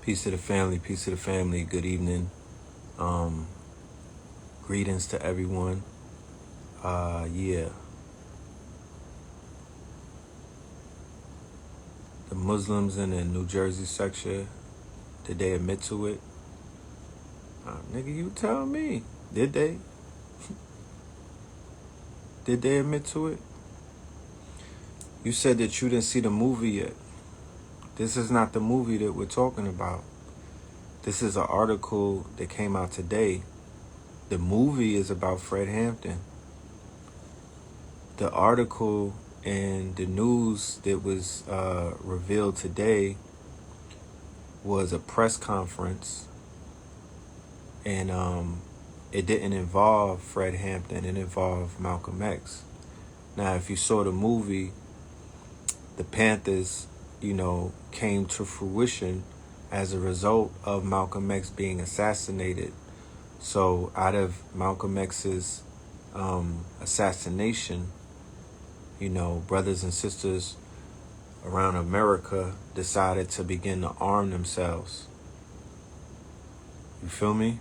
Peace to the family, peace to the family. Good evening. Greetings to everyone. Yeah. The Muslims in the New Jersey section, did they admit to it? Nigga, you tell me. Did they? Did they admit to it? You said that you didn't see the movie yet. This is not the movie that we're talking about. This is an article that came out today. The movie is about Fred Hampton. The article and the news that was revealed today was a press conference, and it didn't involve Fred Hampton. It involved Malcolm X. Now, if you saw the movie, the Panthers, came to fruition as a result of Malcolm X being assassinated. So out of Malcolm X's assassination, brothers and sisters around America decided to begin to arm themselves. You feel me?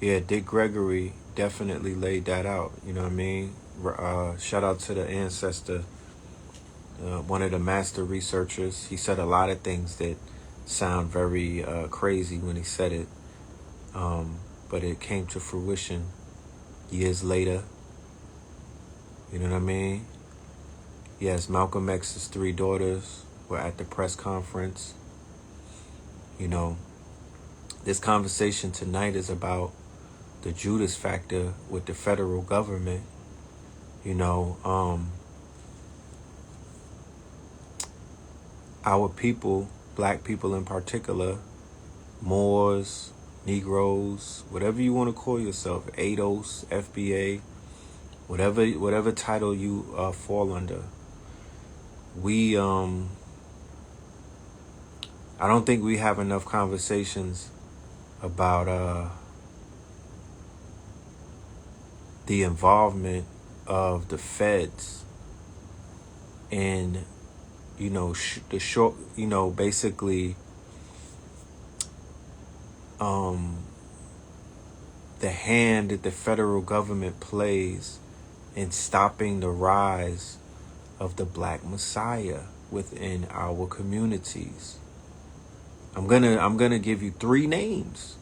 Yeah, Dick Gregory definitely laid that out. You know what I mean? Shout out to the ancestor, one of the master researchers. He said a lot of things that sound very crazy when he said it, but it came to fruition years later. You know what I mean? Yes, Malcolm X's 3 daughters were at the press conference. This conversation tonight is about the Judas factor with the federal government. Our people, black people in particular, Moors, Negroes, whatever you want to call yourself, ADOS, FBA, whatever title you fall under, we I don't think we have enough conversations about the involvement of the feds in basically the hand that the federal government plays in stopping the rise of the Black Messiah within our communities. I'm gonna give you 3 names.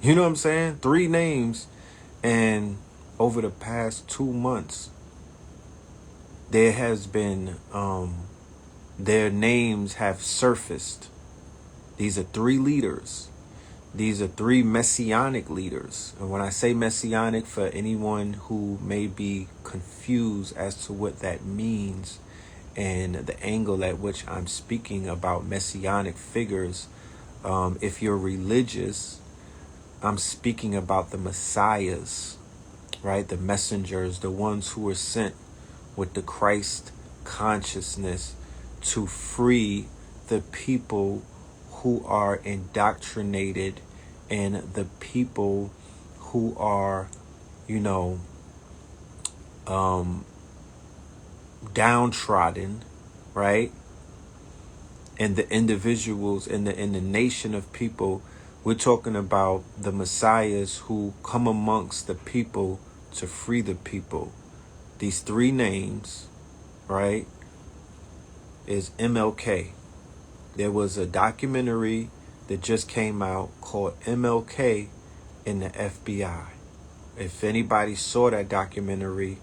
You know what I'm saying? 3 names. And over the past 2 months, there has been their names have surfaced. These are 3 leaders. These are 3 messianic leaders. And when I say messianic, for anyone who may be confused as to what that means and the angle at which I'm speaking about messianic figures, if you're religious, I'm speaking about the messiahs, right? The messengers, the ones who were sent with the Christ consciousness to free the people who are indoctrinated and the people who are, downtrodden, right? And the individuals in the nation of people. We're talking about the messiahs who come amongst the people to free the people. These 3 names, right, is MLK. There was a documentary that just came out called MLK in the FBI. If anybody saw that documentary,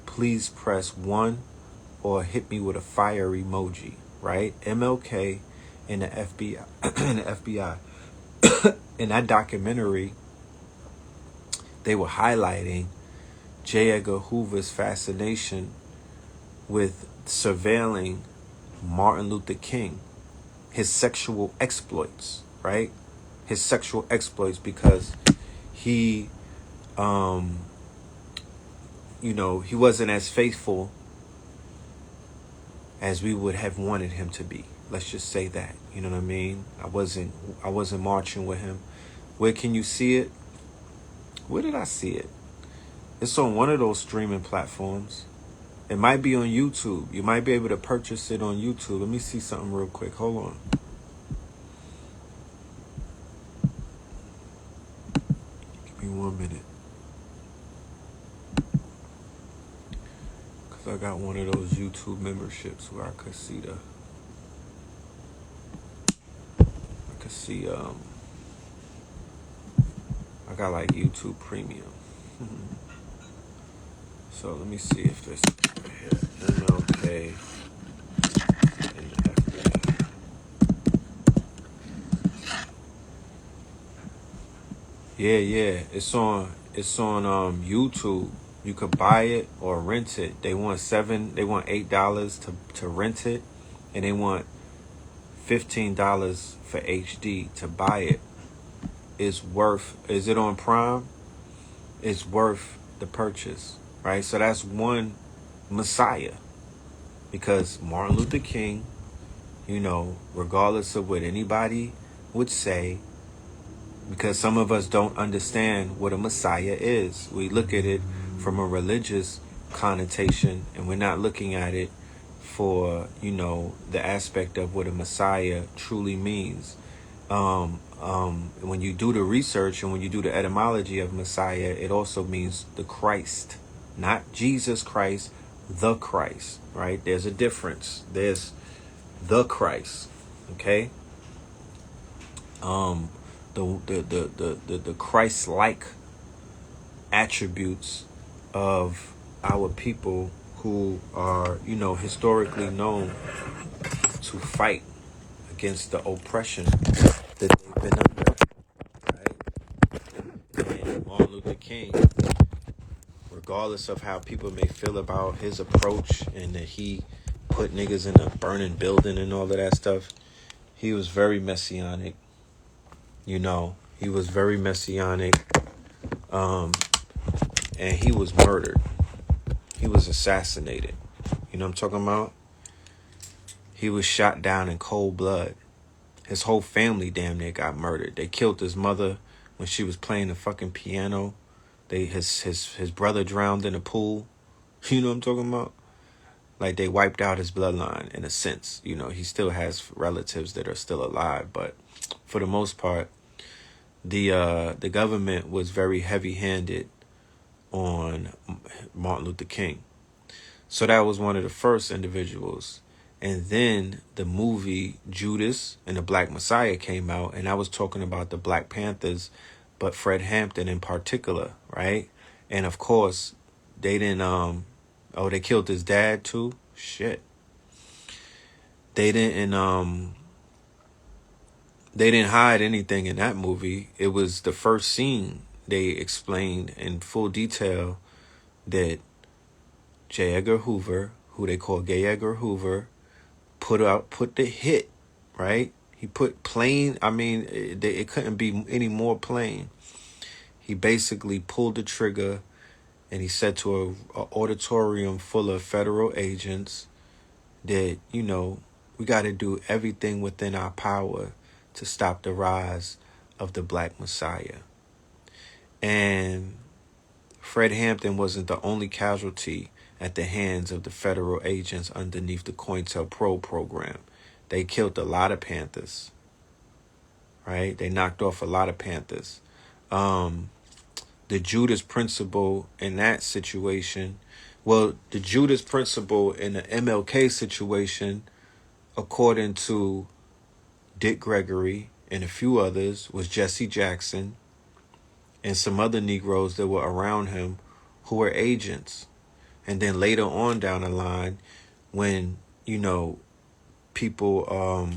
please press 1 or hit me with a fire emoji, right? MLK in the FBI. In the FBI. In that documentary, they were highlighting J. Edgar Hoover's fascination with surveilling Martin Luther King, his sexual exploits, right? His sexual exploits, because he, he wasn't as faithful as we would have wanted him to be. Let's just say that. You know what I mean? I wasn't marching with him. Where can you see it? Where did I see it? It's on one of those streaming platforms. It might be on YouTube. You might be able to purchase it on YouTube. Let me see something real quick. Hold on. Give me 1 minute. Because I got one of those YouTube memberships where I could see I got like YouTube Premium. So let me see if this MLK and FB. Yeah. It's on YouTube. You could buy it or rent it. They want $8 to rent it, and they want $15 for HD to buy it. Is it on Prime? It's worth the purchase, right? So that's one Messiah, because Martin Luther King, regardless of what anybody would say, because some of us don't understand what a Messiah is. We look at it from a religious connotation, and we're not looking at it for, the aspect of what a Messiah truly means. When you do the research and when you do the etymology of Messiah, it also means the Christ, not Jesus Christ, the Christ, right? There's a difference. There's the Christ, okay? The Christ-like attributes of our people who are, historically known to fight against the oppression that they've been under, right? And Martin Luther King, regardless of how people may feel about his approach and that he put niggas in a burning building and all of that stuff, he was very messianic. He was very messianic. And he was murdered. He was assassinated. You know what I'm talking about? He was shot down in cold blood. His whole family damn near got murdered. They killed his mother when she was playing the fucking piano. His brother drowned in a pool. You know what I'm talking about? Like, they wiped out his bloodline in a sense. He still has relatives that are still alive, but for the most part, the government was very heavy-handed on Martin Luther King. So that was one of the first individuals. And then the movie Judas and the Black Messiah came out, and I was talking about the Black Panthers, but Fred Hampton in particular, right? And of course, they didn't they killed his dad too? Shit. They didn't hide anything in that movie. It was the first scene. They explained in full detail that J. Edgar Hoover, who they call Gay Edgar Hoover, put the hit, right? He put plain, it couldn't be any more plain. He basically pulled the trigger, and he said to a auditorium full of federal agents that, we got to do everything within our power to stop the rise of the Black Messiah. And Fred Hampton wasn't the only casualty at the hands of the federal agents underneath the COINTELPRO program. They killed a lot of Panthers, right? They knocked off a lot of Panthers. The Judas principle in that situation, the Judas principle in the MLK situation, according to Dick Gregory and a few others, was Jesse Jackson and some other Negroes that were around him who were agents. And then later on down the line, when, people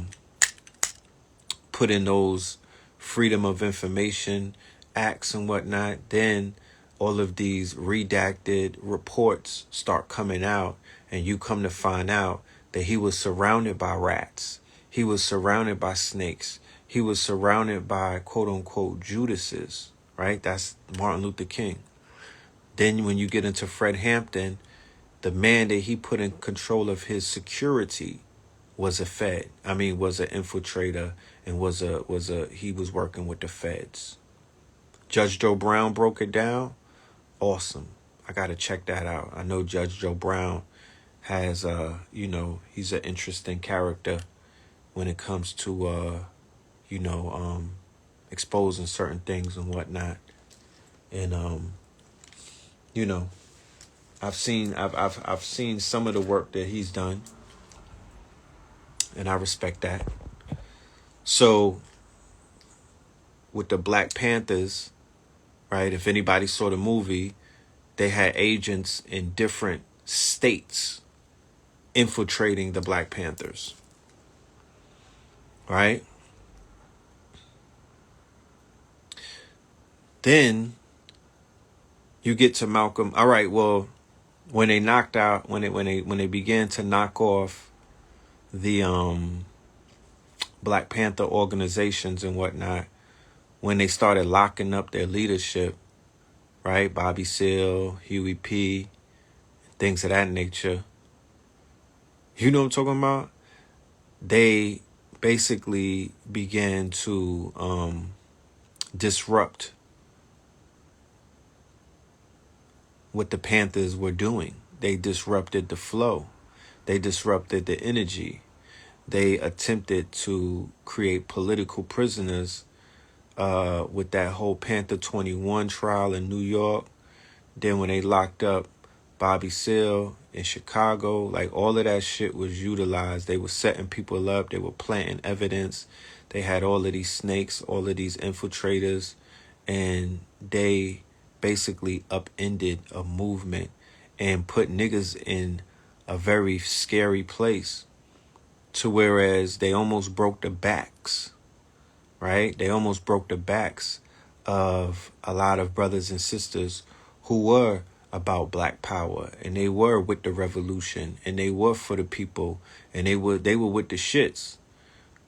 put in those Freedom of Information Acts and whatnot, then all of these redacted reports start coming out, and you come to find out that he was surrounded by rats. He was surrounded by snakes. He was surrounded by quote-unquote Judases, right? That's Martin Luther King. Then when you get into Fred Hampton, the man that he put in control of his security was was an infiltrator, and he was working with the feds. Judge Joe Brown broke it down. Awesome. I got to check that out. I know Judge Joe Brown has, he's an interesting character when it comes to, exposing certain things and whatnot. And, I've seen some of the work that he's done, and I respect that. So with the Black Panthers, right? If anybody saw the movie, they had agents in different states infiltrating the Black Panthers, right? Then you get to Malcolm. All right, well, when they began to knock off the Black Panther organizations and whatnot, when they started locking up their leadership, right? Bobby Seale, Huey P., things of that nature. You know what I'm talking about? They basically began to disrupt what the Panthers were doing. They disrupted the flow. They disrupted the energy. They attempted to create political prisoners with that whole Panther 21 trial in New York. Then when they locked up Bobby Seale in Chicago, like all of that shit was utilized. They were setting people up. They were planting evidence. They had all of these snakes, all of these infiltrators, and they basically upended a movement and put niggas in a very scary place, to whereas they almost broke the backs, right? They almost broke the backs of a lot of brothers and sisters who were about Black power, and they were with the revolution, and they were for the people, and they were with the shits.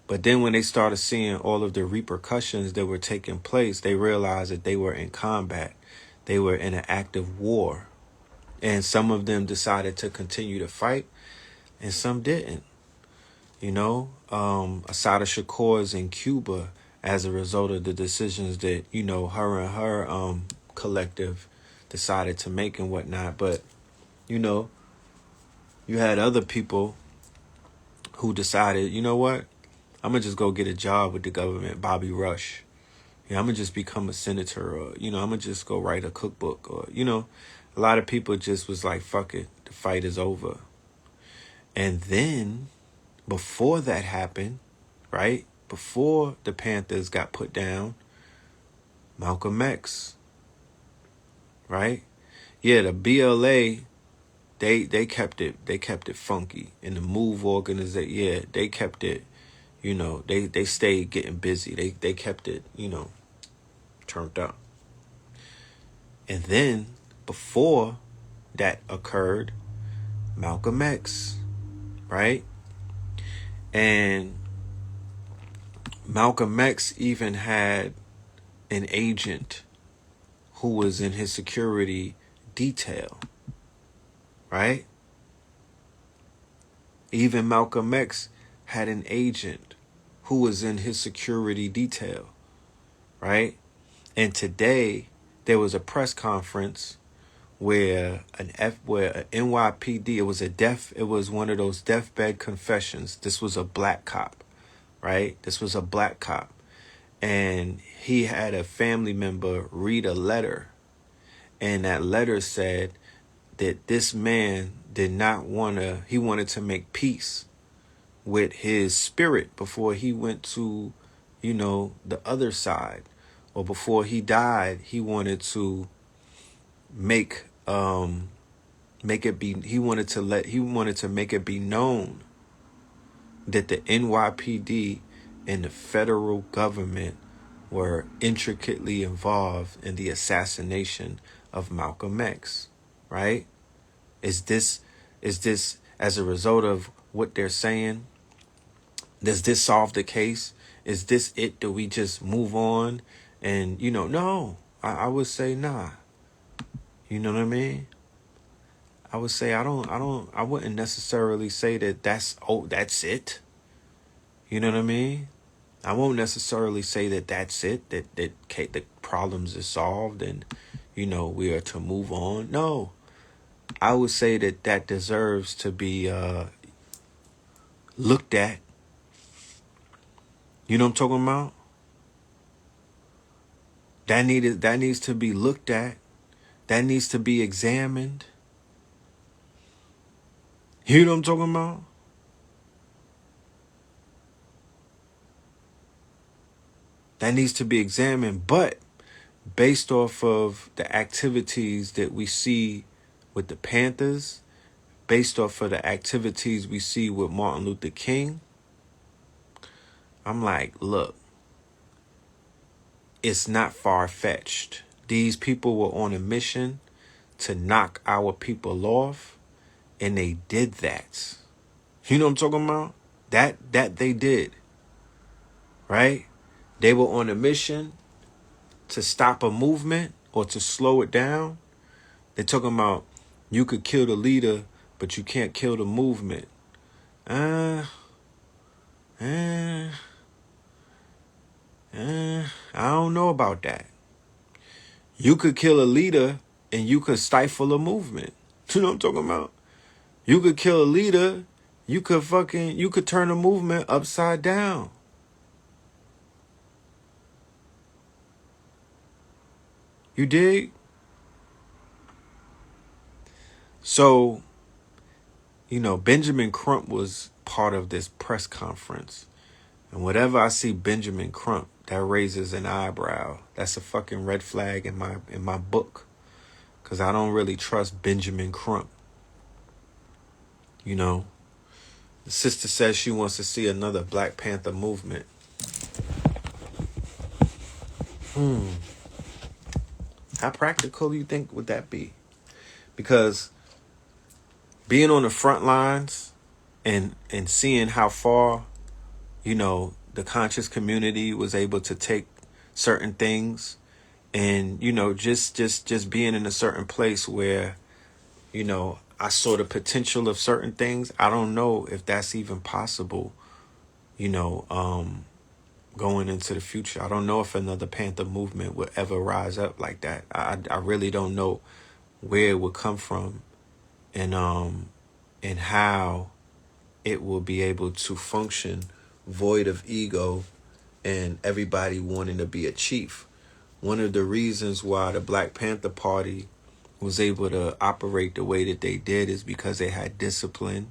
But then when they started seeing all of the repercussions that were taking place, they realized that they were in combat. They were in an active war. And some of them decided to continue to fight, and some didn't. Asada Shakur is in Cuba as a result of the decisions that, her and her collective decided to make and whatnot. But, you had other people who decided, you know what? I'm going to just go get a job with the government, Bobby Rush. I'm going to just become a senator, or, I'm going to just go write a cookbook, or, a lot of people just was like, fuck it, the fight is over. And then before that happened, right? Before the Panthers got put down, Malcolm X, right? Yeah, the BLA, they kept it funky. And the MOVE organization, yeah, they kept it, they stayed getting busy. They kept it, turned up. And then before that occurred, Malcolm X, right? And Malcolm X even had an agent who was in his security detail, right? Even Malcolm X had an agent who was in his security detail, right? And today there was a press conference where where a NYPD, it was one of those deathbed confessions. This was a black cop, right? This was a black cop. And he had a family member read a letter. And that letter said that this man he wanted to make peace with his spirit before he went to, the other side. Or before he died, he wanted to make he wanted to make it be known that the NYPD and the federal government were intricately involved in the assassination of Malcolm X, right? Is this as a result of what they're saying? Does this solve the case? Is this it? Do we just move on? And, no, I would say nah. You know what I mean? I would say I wouldn't necessarily say that that's it. You know what I mean? I won't necessarily say that that's it, that the problems are solved and, we are to move on. No, I would say that deserves to be looked at. You know what I'm talking about? That needs to be looked at. That needs to be examined. You know what I'm talking about? That needs to be examined, but based off of the activities that we see with the Panthers, based off of the activities we see with Martin Luther King, I'm like, look, it's not far-fetched. These people were on a mission to knock our people off, and they did that. You know what I'm talking about? That they did, right? They were on a mission to stop a movement or to slow it down. They're talking about you could kill the leader, but you can't kill the movement. I don't know about that. You could kill a leader and you could stifle a movement. You know what I'm talking about? You could kill a leader, you could turn a movement upside down. You dig? So, Benjamin Crump was part of this press conference. And whatever I see Benjamin Crump, that raises an eyebrow. That's a fucking red flag in my book. Because I don't really trust Benjamin Crump. The sister says she wants to see another Black Panther movement. How practical do you think would that be? Because being on the front lines and seeing how far, the conscious community was able to take certain things, and, just being in a certain place where, I saw the potential of certain things. I don't know if that's even possible, going into the future. I don't know if another Panther movement would ever rise up like that. I really don't know where it would come from and how it will be able to function void of ego and everybody wanting to be a chief. One of the reasons why the Black Panther Party was able to operate the way that they did is because they had discipline.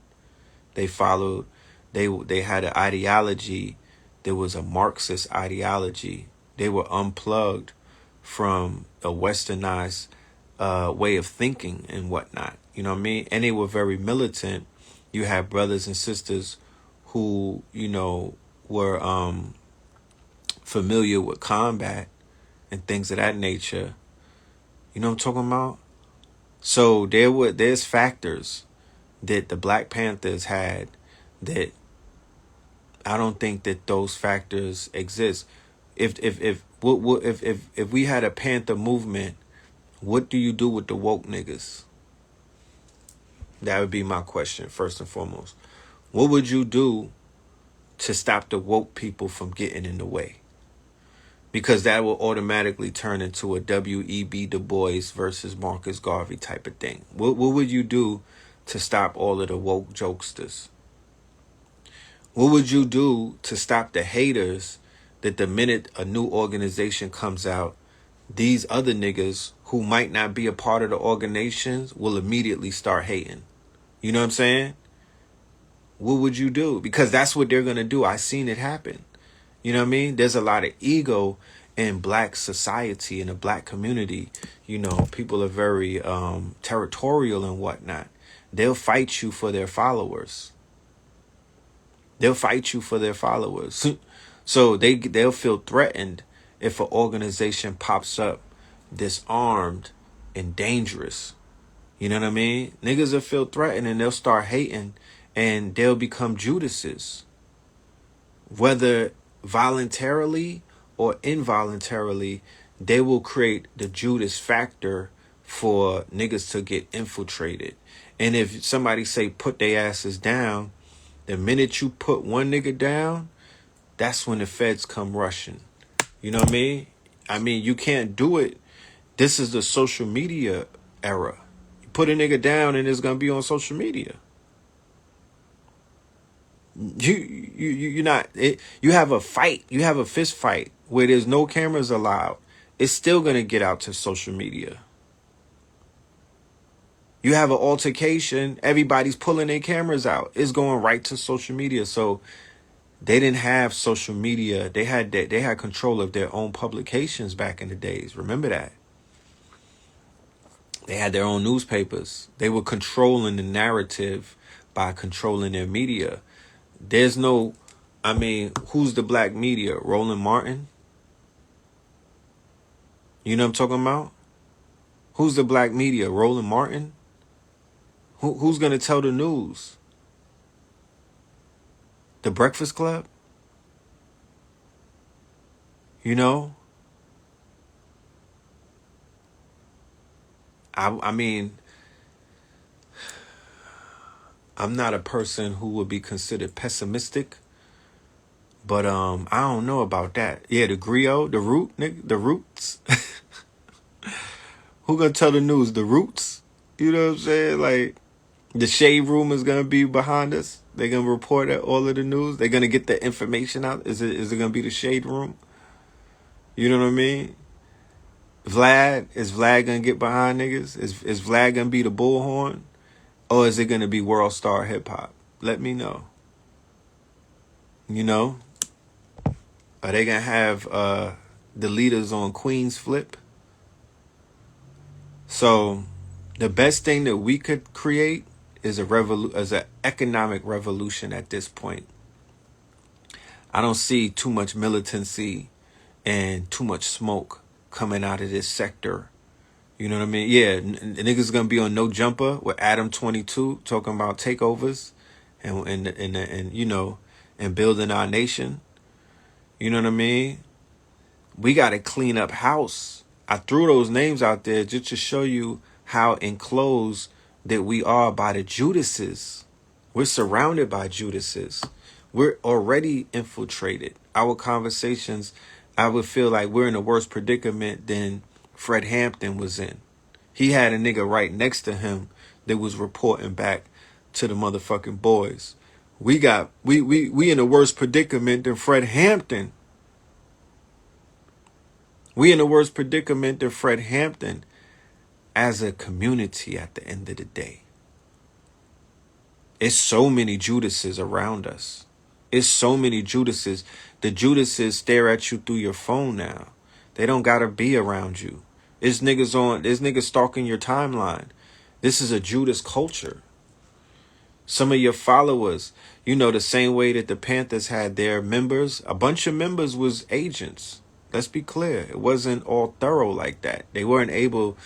They followed, they had an ideology. There was a Marxist ideology. They were unplugged from a westernized way of thinking and whatnot. You know what I mean? And they were very militant. You had brothers and sisters who, were familiar with combat and things of that nature. You know what I'm talking about? So there's factors that the Black Panthers had that I don't think that those factors exist. If we had a Panther movement, what do you do with the woke niggas? That would be my question, first and foremost. What would you do to stop the woke people from getting in the way? Because that will automatically turn into a W.E.B. Du Bois versus Marcus Garvey type of thing. What would you do to stop all of the woke jokesters? What would you do to stop the haters that the minute a new organization comes out, these other niggas who might not be a part of the organizations will immediately start hating? You know what I'm saying? What would you do? Because that's what they're going to do. I've seen it happen. You know what I mean? There's a lot of ego in Black society, in the Black community. People are very territorial and whatnot. They'll fight you for their followers. They'll fight you for their followers. So they'll feel threatened if an organization pops up disarmed and dangerous. You know what I mean? Niggas will feel threatened and they'll start hating and they'll become Judases. Whether voluntarily or involuntarily, they will create the Judas factor for niggas to get infiltrated. And if somebody say put their asses down, the minute you put one nigga down, that's when the feds come rushing. You know what I mean? You can't do it. This is the social media era. put a nigga down and it's gonna be on social media. You're not it, you have a fight, you have a fist fight where there's no cameras allowed. It's still gonna get out to social media. You have an altercation, everybody's pulling their cameras out. It's going right to social media. So they didn't have social media. They had control of their own publications back in the days. Remember that. They had their own newspapers. They were controlling the narrative by controlling their media. There's no, I mean, who's the black media? Roland Martin? You know what I'm talking about? Who's the black media? Roland Martin? Who's going to tell the news? The Breakfast Club? You know? I mean, I'm not a person who would be considered pessimistic, but I don't know about that. Yeah, the griot, the root, nigga, the roots. Who gonna tell the news? The roots? You know what I'm saying? Like, the shade room is gonna be behind us. They're gonna report all of the news. They're gonna get the information out. Is it gonna be the shade room? You know what I mean? Is Vlad gonna get behind niggas? Is Vlad gonna be the bullhorn? Or is it gonna be World Star Hip Hop? Let me know. You know? Are they gonna have the leaders on Queen's flip? So the best thing that we could create is an economic revolution at this point. I don't see too much militancy and too much smoke coming out of this sector. You know what I mean? Yeah, niggas gonna be on No Jumper with Adam 22 talking about takeovers and you know, and building our nation. You know what I mean? We gotta clean up house. I threw those names out there just to show you how enclosed that we are by the Judases. We're surrounded by Judases. We're already infiltrated. Our conversations, I would feel like we're in a worse predicament than Fred Hampton was in. He had a nigga right next to him that was reporting back to the motherfucking boys. We in a worse predicament than Fred Hampton. We in a worse predicament than Fred Hampton as a community at the end of the day. It's so many Judases around us. It's so many Judases. The Judases stare at you through your phone now. They don't gotta be around you. There's niggas stalking your timeline. This is a Judas culture. Some of your followers, you know, the same way that the Panthers had their members, a bunch of members was agents. Let's be clear. It wasn't all thorough like that. They weren't able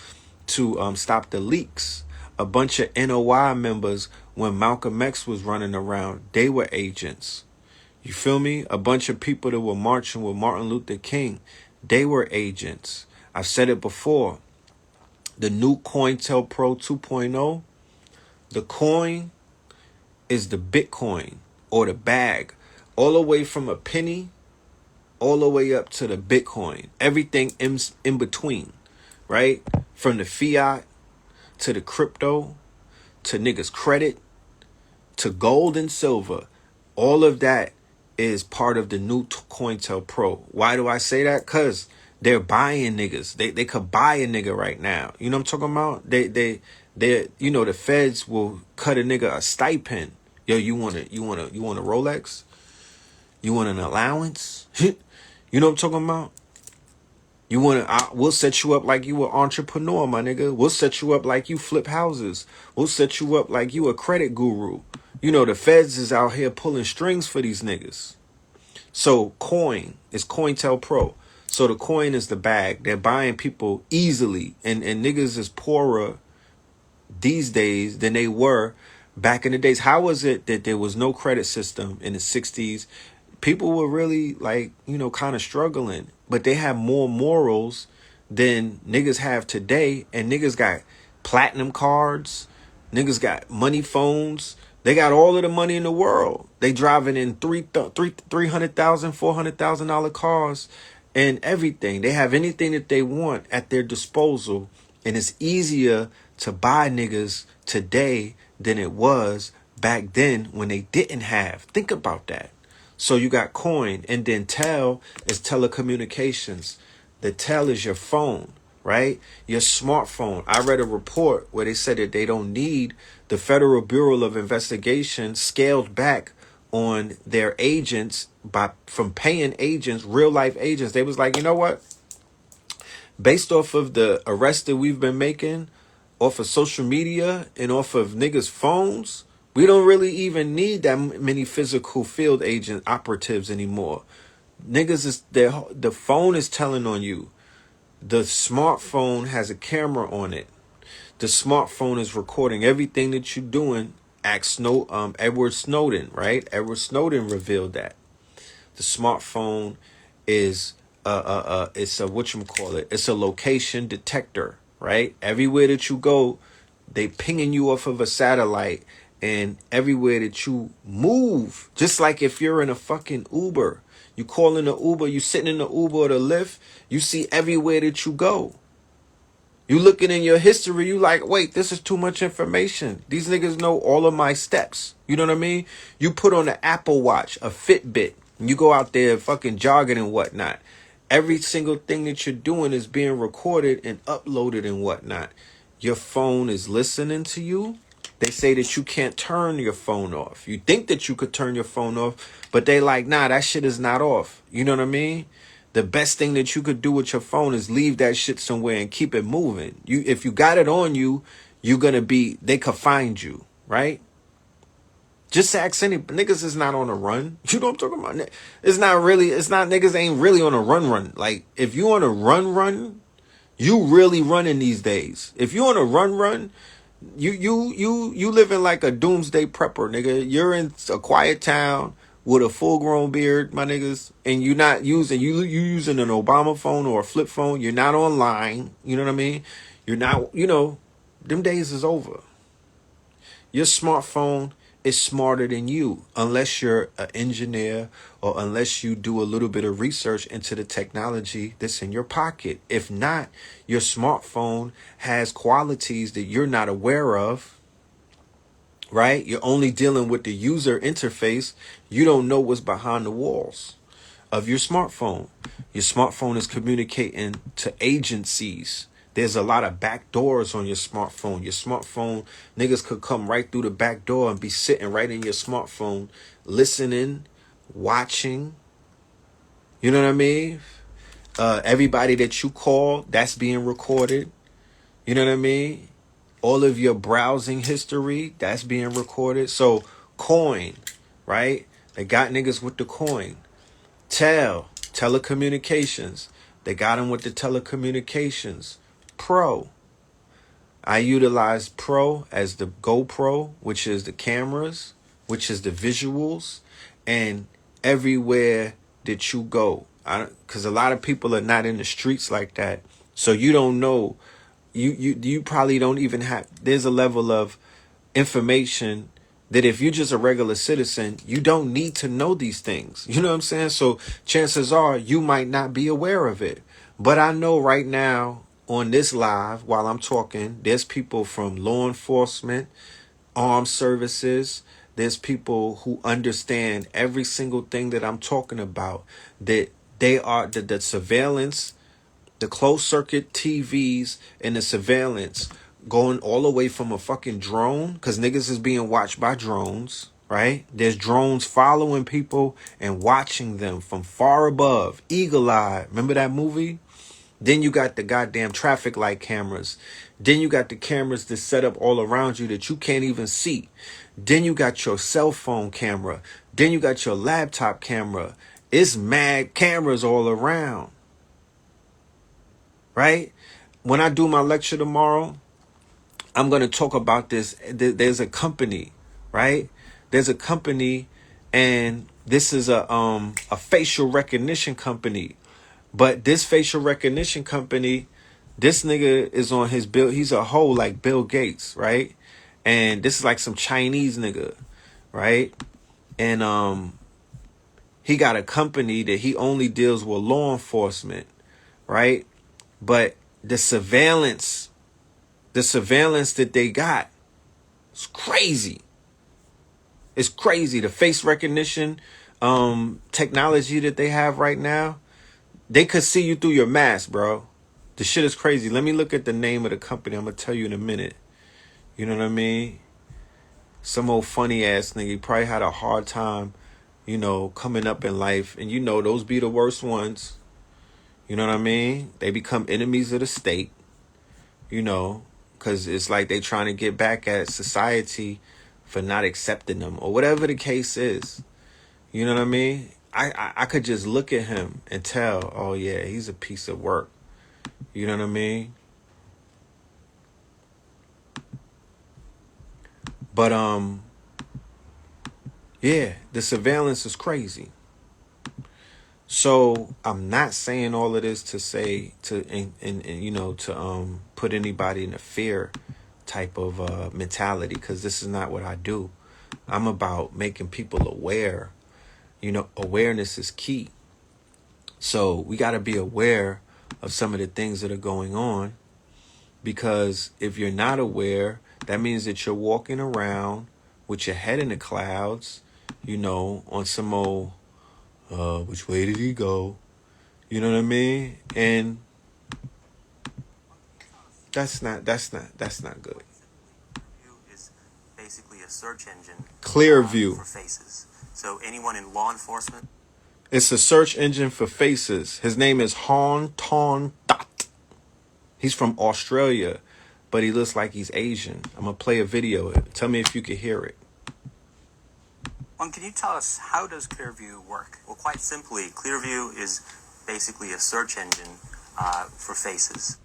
to stop the leaks. A bunch of NOI members, when Malcolm X was running around, they were agents. You feel me? A bunch of people that were marching with Martin Luther King, they were agents. I've said it before. The new COINTELPRO 2.0, the coin is the Bitcoin or the bag, all the way from a penny all the way up to the Bitcoin. Everything in between, right? From the fiat to the crypto to niggas' credit to gold and silver. All of that is part of the new COINTELPRO. Why do I say that? Because they're buying niggas. They could buy a nigga right now. You know what I'm talking about? They you know, the feds will cut a nigga a stipend. Yo, you want a Rolex? You want an allowance? You know what I'm talking about? We'll set you up like you an entrepreneur, my nigga. We'll set you up like you flip houses. We'll set you up like you a credit guru. You know, the feds is out here pulling strings for these niggas. So coin is COINTELPRO. So the coin is the bag. They're buying people easily. And niggas is poorer these days than they were back in the days. How was it that there was no credit system in the 60s? People were really like, you know, kind of struggling, but they have more morals than niggas have today. And niggas got platinum cards. Niggas got money phones. They got all of the money in the world. They driving in $300,000, $400,000 cars and everything. They have anything that they want at their disposal. And it's easier to buy niggas today than it was back then when they didn't have. Think about that. So you got coin, and then tel is telecommunications. The tel is your phone, right? Your smartphone. I read a report where they said that they don't need the Federal Bureau of Investigation scaled back on their agents from paying agents, real life agents. They was like, you know what? Based off of the arrests that we've been making, off of social media and off of niggas' phones, we don't really even need that many physical field agent operatives anymore. Niggas is the phone is telling on you. The smartphone has a camera on it. The smartphone is recording everything that you're doing. Edward Snowden, right? Edward Snowden revealed that. The smartphone is it's a whatchamacallit. It's a location detector, right? Everywhere that you go, they pinging you off of a satellite, and everywhere that you move, just like if you're in a fucking Uber, you call in the Uber, you sitting in the Uber or the Lyft, you see everywhere that you go. You looking in your history, you like, wait, this is too much information. These niggas know all of my steps. You know what I mean? You put on an Apple Watch, a Fitbit, and you go out there fucking jogging and whatnot. Every single thing that you're doing is being recorded and uploaded and whatnot. Your phone is listening to you. They say that you can't turn your phone off. You think that you could turn your phone off, but they like, nah, that shit is not off. You know what I mean? The best thing that you could do with your phone is leave that shit somewhere and keep it moving. If you got it on you, they could find you, right? Just ask any niggas is not on a run. You know what I'm talking about? It's not niggas ain't really on a run. Like if you on a run, you really running these days. If you on a run, you living like a doomsday prepper, nigga. You're in a quiet town with a full grown beard, my niggas, and you using an Obama phone or a flip phone. You're not online. You know what I mean? You're not, them days is over. Your smartphone is smarter than you, unless you're an engineer or unless you do a little bit of research into the technology that's in your pocket. If not, your smartphone has qualities that you're not aware of, right? You're only dealing with the user interface. You don't know what's behind the walls of your smartphone. Your smartphone is communicating to agencies. There's a lot of back doors on your smartphone. Your smartphone, niggas could come right through the back door and be sitting right in your smartphone, listening, watching. You know what I mean? Everybody that you call, that's being recorded. You know what I mean? All of your browsing history, that's being recorded. So coin, right? They got niggas with the coin. Telecommunications. They got them with the telecommunications. Pro. I utilize Pro as the GoPro, which is the cameras, which is the visuals, and everywhere that you go. Because a lot of people are not in the streets like that. So you don't know. You probably don't even have. There's a level of information that if you're just a regular citizen, you don't need to know these things. You know what I'm saying? So chances are you might not be aware of it. But I know right now on this live, while I'm talking, there's people from law enforcement, armed services. There's people who understand every single thing that I'm talking about, that they are the surveillance, the closed circuit TVs and the surveillance going all the way from a fucking drone, because niggas is being watched by drones, right? There's drones following people and watching them from far above. Eagle Eye. Remember that movie? Then you got the goddamn traffic light cameras. Then you got the cameras that set up all around you that you can't even see. Then you got your cell phone camera. Then you got your laptop camera. It's mad cameras all around. Right? When I do my lecture tomorrow, I'm going to talk about this. There's a company, right? There's a company, and this is a facial recognition company. But this facial recognition company, this nigga is on his bill. He's a hoe like Bill Gates, right? And this is like some Chinese nigga, right? And he got a company that he only deals with law enforcement, right? But the surveillance The surveillance that they got is crazy. It's crazy. The face recognition technology that they have right now, they could see you through your mask, bro. The shit is crazy. Let me look at the name of the company. I'm going to tell you in a minute. You know what I mean? Some old funny ass nigga. He probably had a hard time, coming up in life. And those be the worst ones. You know what I mean? They become enemies of the state. Because it's like they trying to get back at society for not accepting them or whatever the case is. You know what I mean? I could just look at him and tell, oh yeah, he's a piece of work. You know what I mean? But yeah, the surveillance is crazy. So I'm not saying all of this to say to put anybody in a fear type of mentality, because this is not what I do. I'm about making people aware. Awareness is key. So we got to be aware of some of the things that are going on, because if you're not aware, that means that you're walking around with your head in the clouds, on some old, which way did he go? You know what I mean? And that's not good. Clearview is basically a search engine. Clearview. For faces. So anyone in law enforcement. It's a search engine for faces. His name is Han Ton Dot. He's from Australia, but he looks like he's Asian. I'm going to play a video. Tell me if you can hear it. Can you tell us, how does Clearview work? Well, quite simply, Clearview is basically a search engine for faces.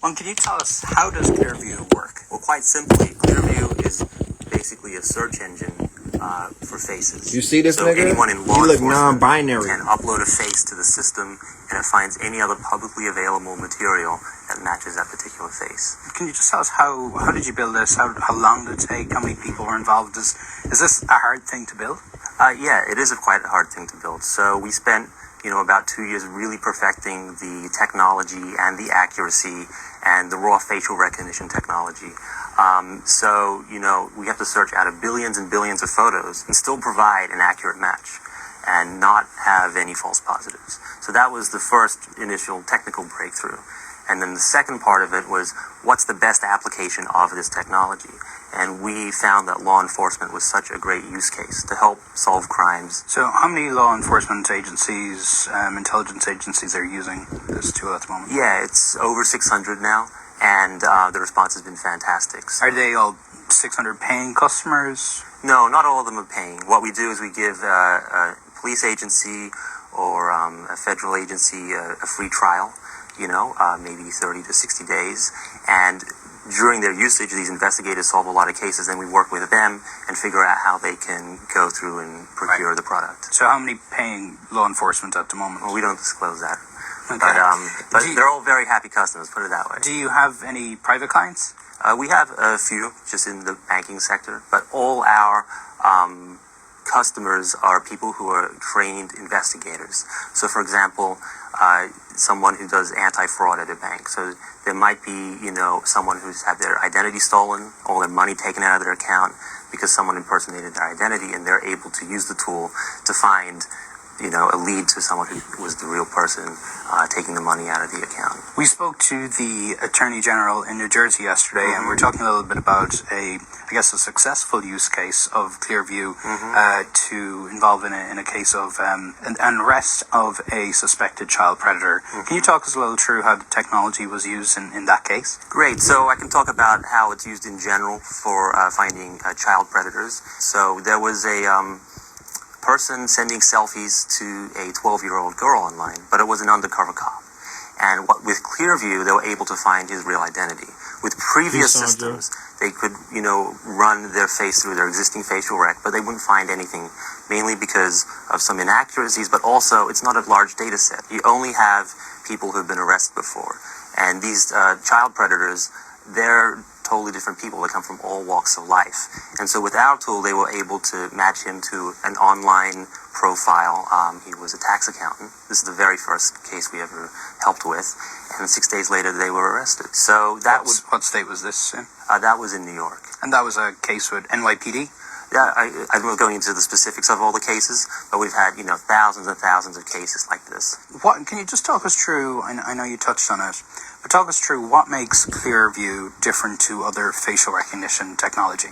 Can you tell us, how does Clearview work? Well, quite simply, Clearview is basically a search engine for faces. You see this so nigga? Anyone in law he look enforcement non-binary. can upload a face to the system, and it finds any other publicly available material that matches that particular face. Can you just tell us how did you build this? How long did it take? How many people were involved? Is this a hard thing to build? Yeah, it is quite a hard thing to build. So we spent about 2 years really perfecting the technology and the accuracy and the raw facial recognition technology. So we have to search out of billions and billions of photos and still provide an accurate match and not have any false positives. So that was the first initial technical breakthrough. And then the second part of it was, what's the best application of this technology? And we found that law enforcement was such a great use case to help solve crimes. So how many law enforcement agencies, intelligence agencies are using this tool at the moment? Yeah, it's over 600 now, and the response has been fantastic. So, are they all 600 paying customers? No, not all of them are paying. What we do is we give a police agency or a federal agency a free trial, maybe 30 to 60 days. And during their usage, these investigators solve a lot of cases. Then we work with them and figure out how they can go through and procure the product. So how many paying law enforcement at the moment? Well, we don't disclose that. Okay. But they're all very happy customers, put it that way. Do you have any private clients? We have a few just in the banking sector, but all our customers are people who are trained investigators. So, for example, someone who does anti-fraud at a bank. So there might be, someone who's had their identity stolen, all their money taken out of their account because someone impersonated their identity, and they're able to use the tool to find, a lead to someone who was the real person taking the money out of the account. We spoke to the Attorney General in New Jersey yesterday, and we were talking a little bit about a successful use case of Clearview to involve in a case of an arrest of a suspected child predator. Can you talk us a little through how the technology was used in that case? Great. So I can talk about how it's used in general for finding child predators. So there was a person sending selfies to a 12-year-old girl online, but it was an undercover cop. And with Clearview, they were able to find his real identity. With previous systems, they could, run their face through their existing facial rec, but they wouldn't find anything, mainly because of some inaccuracies, but also it's not a large data set. You only have people who've been arrested before. And these child predators, they're totally different people that come from all walks of life. And so with our tool, they were able to match him to an online profile. He was a tax accountant. This is the very first case we ever helped with. And 6 days later, they were arrested. So what state was this in? That was in New York. And that was a case with NYPD? Yeah, I won't go into the specifics of all the cases, but we've had, thousands and thousands of cases like this. Can you just talk us through, I know you touched on it, but talk us through what makes Clearview different to other facial recognition technology?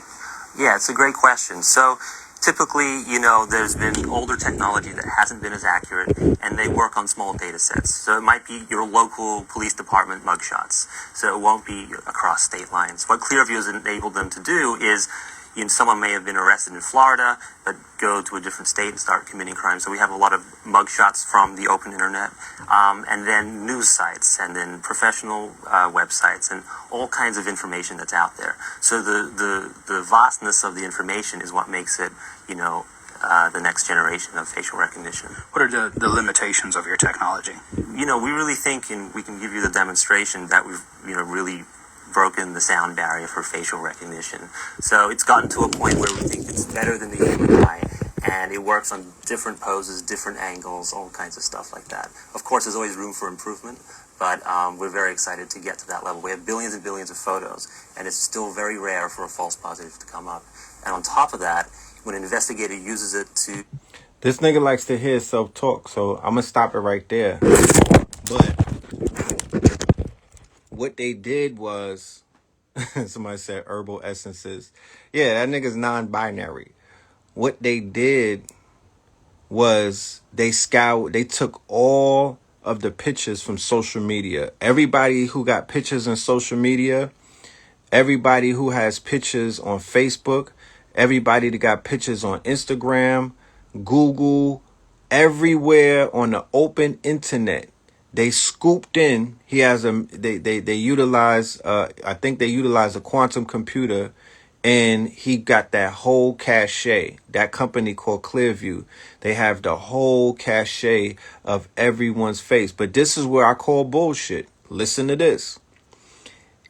Yeah, it's a great question. So typically, there's been older technology that hasn't been as accurate, and they work on small data sets. So it might be your local police department mugshots. So it won't be across state lines. What Clearview has enabled them to do is, someone may have been arrested in Florida, but go to a different state and start committing crime. So we have a lot of mugshots from the open internet, and then news sites, and then professional websites, and all kinds of information that's out there. So the vastness of the information is what makes it, the next generation of facial recognition. What are the limitations of your technology? We really think, and we can give you the demonstration, that we've, really broken the sound barrier for facial recognition. So it's gotten to a point where we think it's better than the human eye, and it works on different poses, different angles, all kinds of stuff like that. Of course, there's always room for improvement, but we're very excited to get to that level. We have billions and billions of photos, and it's still very rare for a false positive to come up. And on top of that, when an investigator uses it to... This nigga likes to hear self-talk, so I'm going to stop it right there. But what they did was, somebody said herbal essences. Yeah, that nigga's non-binary. What they did was they took all of the pictures from social media. Everybody who got pictures on social media, everybody who has pictures on Facebook, everybody that got pictures on Instagram, Google, everywhere on the open internet. They scooped in. He has they utilize I think they utilize a quantum computer, and he got that whole cache. That company called Clearview, they have the whole cache of everyone's face. But this is where I call bullshit. Listen to this.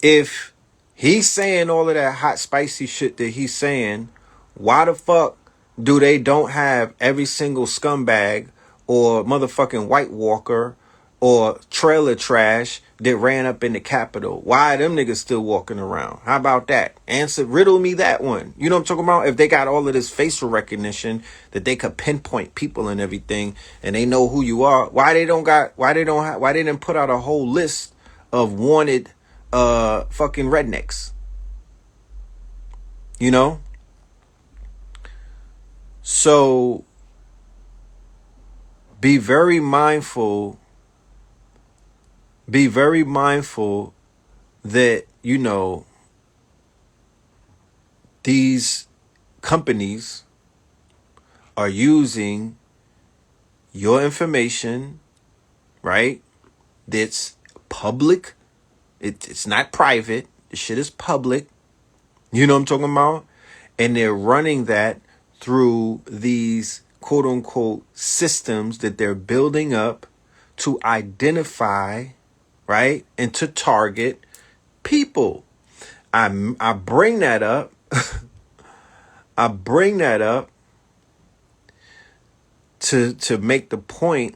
If he's saying all of that hot spicy shit that he's saying, why the fuck do they don't have every single scumbag or motherfucking White Walker or trailer trash that ran up in the Capitol? Why are them niggas still walking around? How about that? Riddle me that one. You know what I'm talking about? If they got all of this facial recognition that they could pinpoint people and everything, and they know who you are, why they didn't put out a whole list of wanted fucking rednecks? So be very mindful that, these companies are using your information, right? That's public. It's not private. The shit is public. You know what I'm talking about? And they're running that through these quote unquote systems that they're building up to identify, right, and to target people. I bring that up. I bring that up to make the point,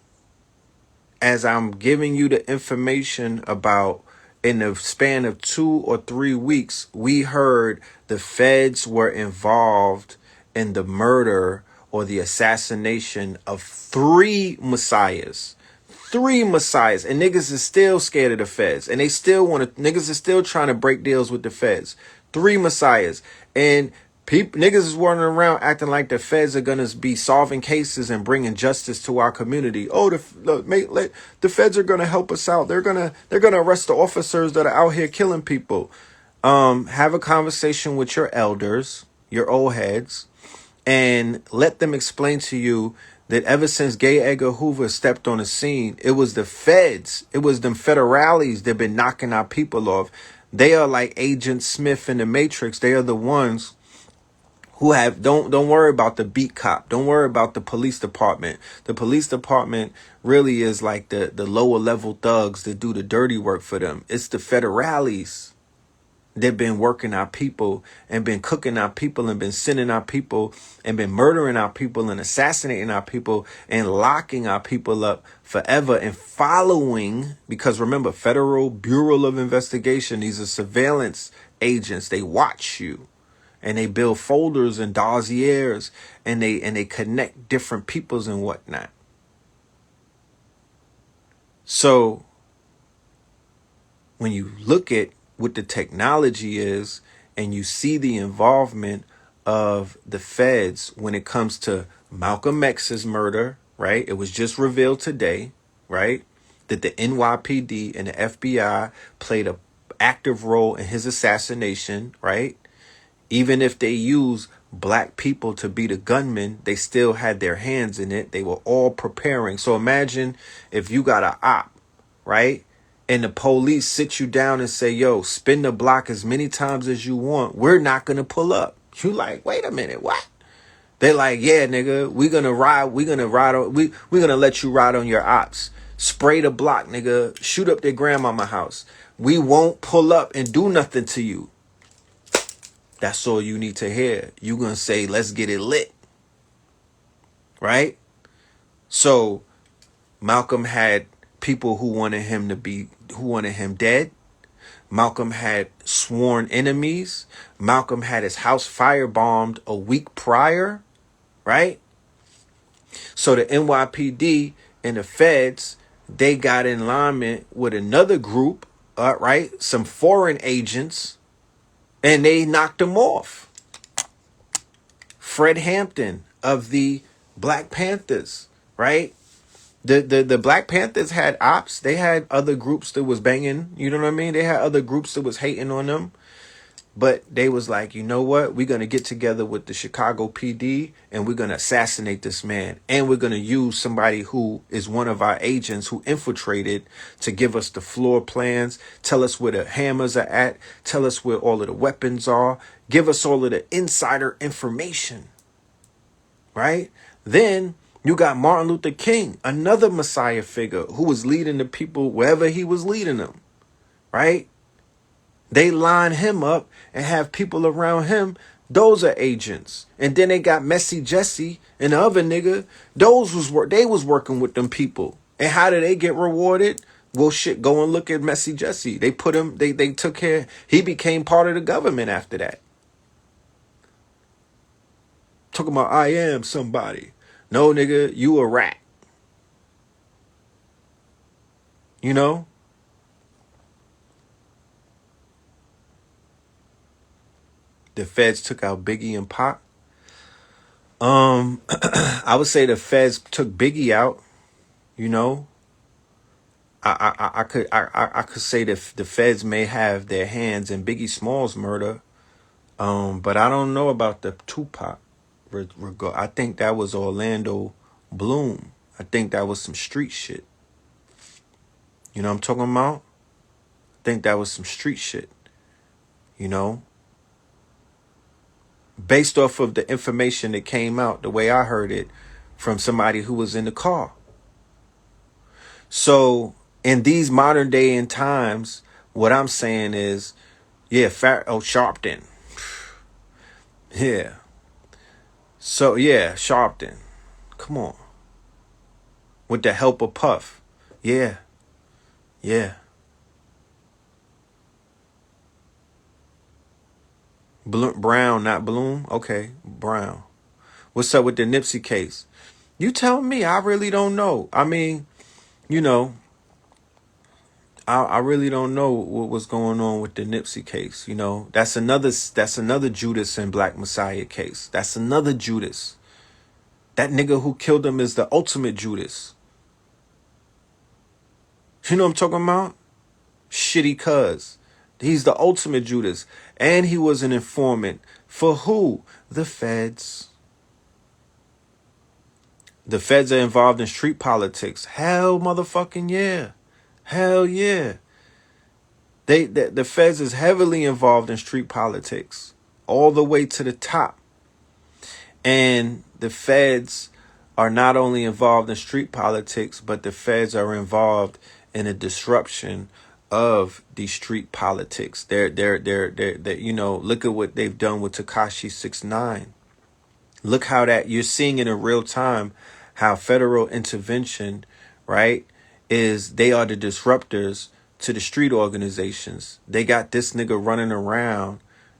as I'm giving you the information about, in the span of 2 or 3 weeks, we heard the feds were involved in the murder or the assassination of 3 messiahs. 3 messiahs. And niggas is still scared of the feds. And niggas is still trying to break deals with the feds. 3 messiahs. And niggas is running around acting like the feds are gonna be solving cases and bringing justice to our community. Oh, the feds are gonna help us out. They're gonna arrest the officers that are out here killing people. Have a conversation with your elders, your old heads, and let them explain to you that ever since Gay Edgar Hoover stepped on the scene, it was the feds, it was them federales that been knocking our people off. They are like Agent Smith in the Matrix. They are the ones who have, don't worry about the beat cop. Don't worry about the police department. The police department really is like the lower level thugs that do the dirty work for them. It's the federales. They've been working our people and been cooking our people and been sending our people and been murdering our people and assassinating our people and locking our people up forever and following. Because remember, Federal Bureau of Investigation, these are surveillance agents. They watch you and they build folders and dossiers and they connect different peoples and whatnot. So when you look at what the technology is and you see the involvement of the feds when it comes to Malcolm X's murder, right? It was just revealed today, right? That the NYPD and the FBI played an active role in his assassination, right? Even if they use black people to be the gunmen, they still had their hands in it. They were all preparing. So imagine if you got an op, right? And the police sit you down and say, yo, spin the block as many times as you want. We're not going to pull up. You like, wait a minute, what? They're like, yeah, nigga, we're going to ride. We're going to let you ride on your ops. Spray the block, nigga. Shoot up their grandmama house. We won't pull up and do nothing to you. That's all you need to hear. You're going to say, let's get it lit. Right? So Malcolm had people who wanted him dead. Malcolm had sworn enemies. Malcolm had his house firebombed a week prior, right? So the NYPD and the feds, they got in alignment with another group, right? Some foreign agents, and they knocked him off. Fred Hampton of the Black Panthers, right? The Black Panthers had ops. They had other groups that was banging. You know what I mean? They had other groups that was hating on them. But they was like, you know what? We're going to get together with the Chicago PD and we're going to assassinate this man. And we're going to use somebody who is one of our agents who infiltrated to give us the floor plans, tell us where the hammers are at, tell us where all of the weapons are, give us all of the insider information. Right? Then you got Martin Luther King, another Messiah figure who was leading the people wherever he was leading them, right? They line him up and have people around him. Those are agents. And then they got Messy Jesse and the other nigga. They was working with them people. And how did they get rewarded? Well, shit, go and look at Messy Jesse. They put him, they took care. He became part of the government after that. Talking about I am somebody. No, nigga, you a rat. You know? The feds took out Biggie and Pac. I would say the feds took Biggie out. You know? I could say that the feds may have their hands in Biggie Smalls' murder. But I don't know about the Tupac. I think that was Orlando Bloom. I think that was some street shit. You know what I'm talking about? I think that was some street shit. You know? Based off of the information that came out, the way I heard it, from somebody who was in the car. So, in these modern day and times, what I'm saying is, yeah, Sharpton. Yeah. So, yeah, Sharpton. Come on. With the help of Puff. Yeah. Yeah. Brown, not Bloom? Okay, Brown. What's up with the Nipsey case? You tell me. I really don't know. I mean, you know, I really don't know what was going on with the Nipsey case. You know, that's another Judas and Black Messiah case. That's another Judas. That nigga who killed him is the ultimate Judas. You know what I'm talking about? Shitty cuz. He's the ultimate Judas. And he was an informant. For who? The feds. The feds are involved in street politics. Hell motherfucking yeah. Hell yeah. The feds is heavily involved in street politics. All the way to the top. And the feds are not only involved in street politics, but the feds are involved in a disruption of these street politics. They're you know, look at what they've done with Tekashi 6ix9ine. Look how that you're seeing it in real time, how federal intervention, right, is they are the disruptors to the street organizations. They got this nigga running around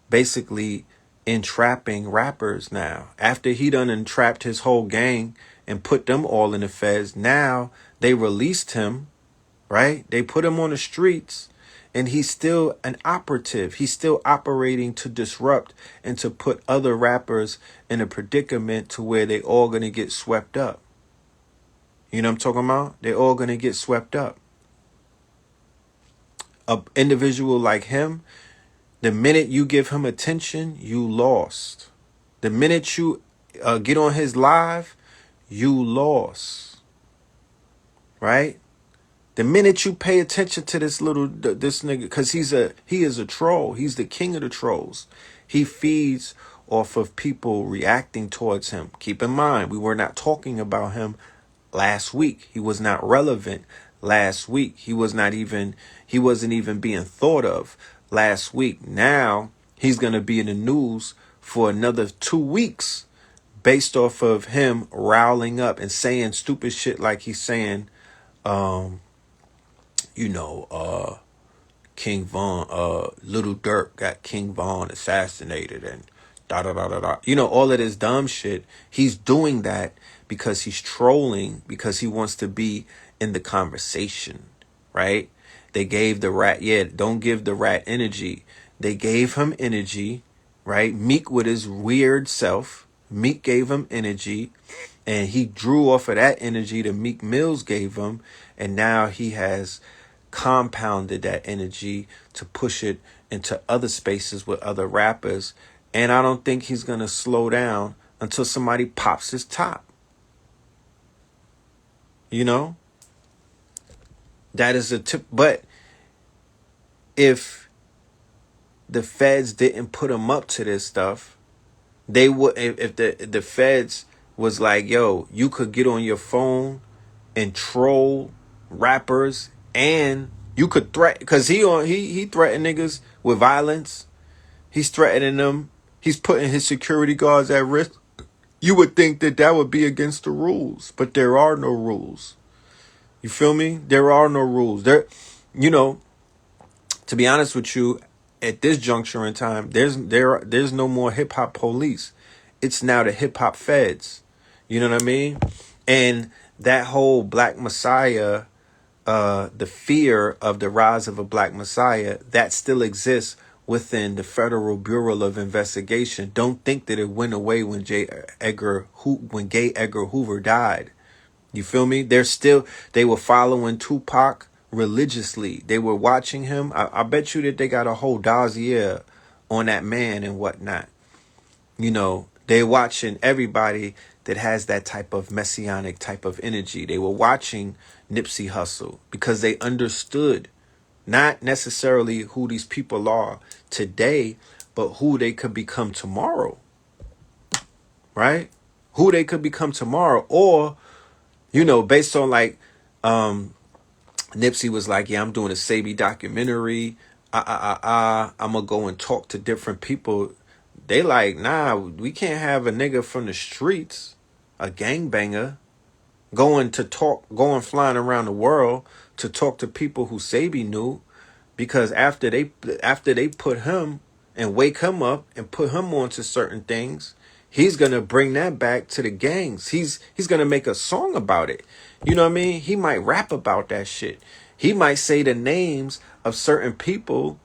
basically entrapping rappers now. After he done entrapped his whole gang and put them all in the feds, now they released him, right? They put him on the streets and he's still an operative. He's still operating to disrupt and to put other rappers in a predicament to where they all going to get swept up. You know what I'm talking about? They're all going to get swept up. An individual like him, the minute you give him attention, you lost. The minute you get on his live, you lost. Right? The minute you pay attention to this nigga, because he is a troll. He's the king of the trolls. He feeds off of people reacting towards him. Keep in mind, we were not talking about him last week. He was not relevant last week. He wasn't even being thought of last week. Now he's going to be in the news for another 2 weeks based off of him riling up and saying stupid shit like he's saying, King Von, Little Dirk got King Von assassinated and da da da da da. You know, all of this dumb shit. He's doing that because he's trolling, because he wants to be in the conversation, right? They gave the rat, don't give the rat energy. They gave him energy, right? Meek with his weird self. Meek gave him energy, and he drew off of that energy that Meek Mills gave him, and now he has compounded that energy to push it into other spaces with other rappers. And I don't think he's going to slow down until somebody pops his top. You know? That is a tip. But if the feds didn't put him up to this stuff, they would, if the feds was like, yo, you could get on your phone and troll rappers, and you could threaten, because he threatened niggas with violence. He's threatening them. He's putting his security guards at risk. You would think that would be against the rules, but there are no rules. You feel me? There are no rules. You know, to be honest with you, at this juncture in time, there's no more hip hop police. It's now the hip hop feds. You know what I mean? And that whole Black Messiah, the fear of the rise of a Black Messiah, that still exists within the Federal Bureau of Investigation. Don't think that it went away when Gay Edgar Hoover died. You feel me? They were following Tupac religiously. They were watching him. I bet you that they got a whole dossier on that man and whatnot. You know, they're watching everybody that has that type of messianic type of energy. They were watching Nipsey Hussle because they understood not necessarily who these people are today, but who they could become tomorrow. Right? Who they could become tomorrow. Or, you know, based on like, Nipsey was like, yeah, I'm doing a Sabi documentary. I'm going to go and talk to different people. They like, nah, we can't have a nigga from the streets, a gangbanger, going flying around the world to talk to people who Sabi knew, because after they put him and wake him up and put him onto certain things, he's going to bring that back to the gangs. He's going to make a song about it. You know what I mean? He might rap about that shit. He might say the names of certain people,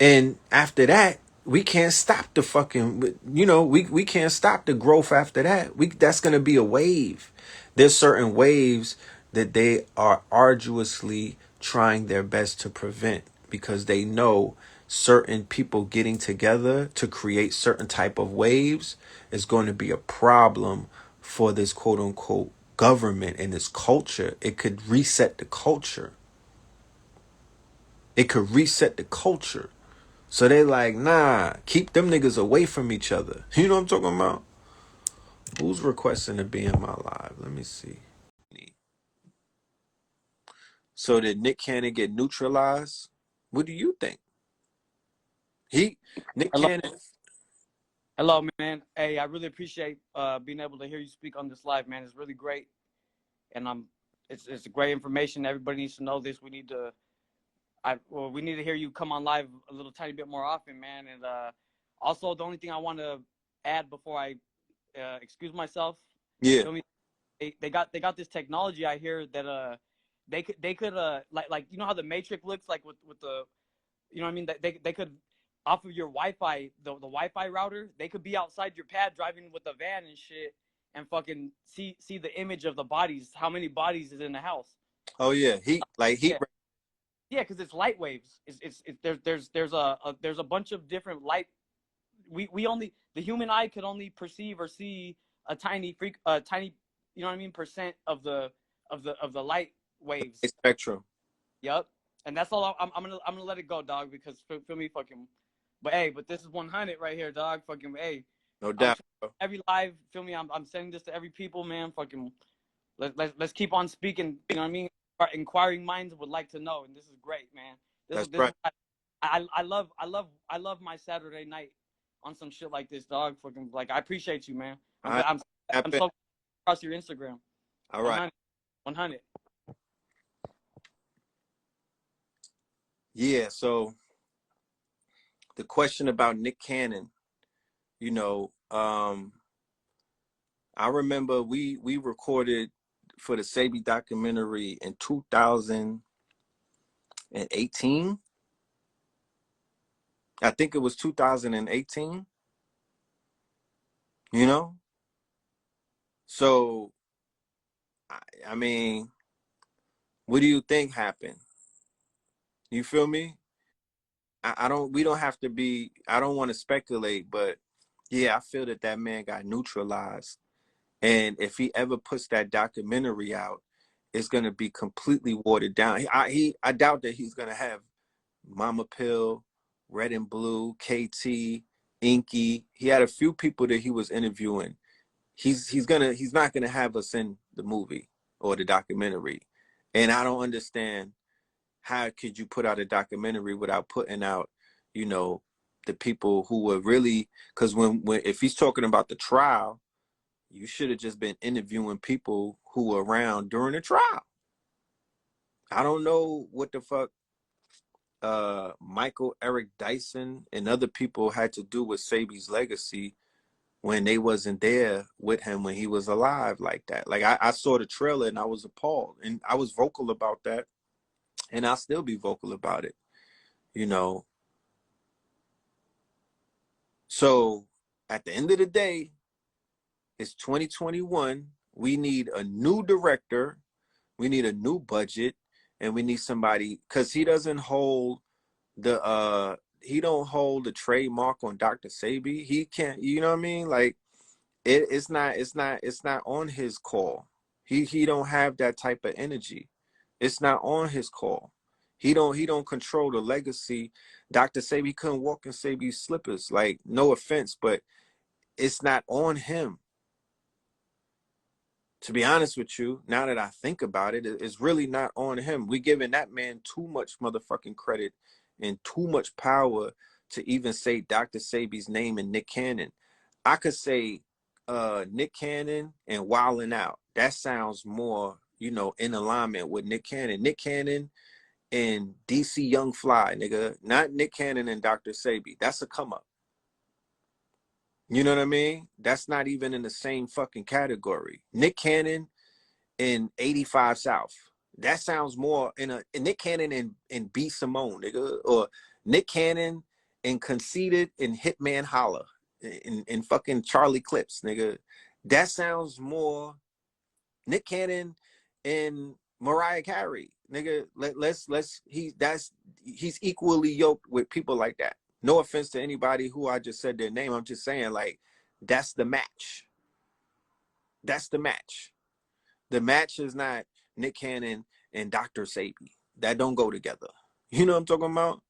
and after that, we can't stop the fucking, you know, we can't stop the growth after that. That's going to be a wave. There's certain waves that they are arduously trying their best to prevent, because they know certain people getting together to create certain type of waves is going to be a problem for this quote unquote government and this culture. It could reset the culture. It could reset the culture. So they like, nah, keep them niggas away from each other. You know what I'm talking about? Who's requesting to be in my live? Let me see. So did Nick Cannon get neutralized? What do you think? Nick Hello, Cannon. hello, man. Hey, I really appreciate being able to hear you speak on this live, man. It's really great, and it's great information. Everybody needs to know this. We need to, we need to hear you come on live a little tiny bit more often, man. And also, the only thing I want to add before I excuse myself, Yeah. feel me? They got this technology I hear that they could like you know how the Matrix looks like with the, you know what I mean, that they could, off of your Wi-Fi, the Wi-Fi router, they could be outside your pad driving with a van and shit, and fucking see the image of the bodies, how many bodies is in the house. Oh yeah. Heat. Yeah, yeah, because it's light waves. There's a bunch of different light. We only, the human eye could only perceive or see a tiny, you know what I mean, percent of the light waves. Spectrum. Yep. And that's all. I'm gonna let it go, dog, because feel me, fucking. But hey, but this is 100 right here, dog. Fucking hey, No I'm doubt, bro. every live. Feel me? I'm sending this to every people, man. Fucking let's keep on speaking. You know what I mean? Inquiring minds would like to know, and this is great, man. That's This right. is I love my Saturday night on some shit like this, dog. Fucking like, I appreciate you, man. I'm so across your Instagram. All right. 100. Yeah. So the question about Nick Cannon, you know, I remember we recorded for the Sabi documentary in 2018. I think it was 2018. You know, so I mean, what do you think happened? You feel me? I don't. We don't have to be. I don't want to speculate, but yeah, I feel that man got neutralized. And if he ever puts that documentary out, it's gonna be completely watered down. I doubt that he's gonna have Mama Pill, Red and Blue, KT, Inky. He had a few people that he was interviewing. He's not gonna have us in the movie or the documentary. And I don't understand, how could you put out a documentary without putting out, you know, the people who were really, because when if he's talking about the trial, you should have just been interviewing people who were around during the trial. I don't know what the fuck Michael Eric Dyson and other people had to do with Sabi's legacy when they wasn't there with him when he was alive like that. Like I saw the trailer and I was appalled, and I was vocal about that, and I'll still be vocal about it, you know. So at the end of the day, it's 2021. We need a new director. We need a new budget, and we need somebody, because he doesn't hold he don't hold the trademark on Dr. Sabi. He can't, you know what I mean? Like it's not on his call. He don't have that type of energy. It's not on his call. He don't control the legacy. Dr. Sabi couldn't walk in Sabi's slippers. Like, no offense, but it's not on him. To be honest with you, now that I think about it, it's really not on him. We giving that man too much motherfucking credit and too much power to even say Dr. Sabi's name and Nick Cannon. I could say Nick Cannon and Wildin' Out. That sounds more, in alignment with Nick Cannon. Nick Cannon and DC Young Fly, nigga. Not Nick Cannon and Dr. Sabi. That's a come up. You know what I mean? That's not even in the same fucking category. Nick Cannon in 85 South. That sounds more in Nick Cannon and B Simone, nigga. Or Nick Cannon and Conceited and Hitman Holla in fucking Charlie Clips, nigga. That sounds more Nick Cannon and Mariah Carey, nigga. He's equally yoked with people like that. No offense to anybody who I just said their name. I'm just saying, like, that's the match. That's the match. The match is not Nick Cannon and Dr. Sabi. That don't go together. You know what I'm talking about?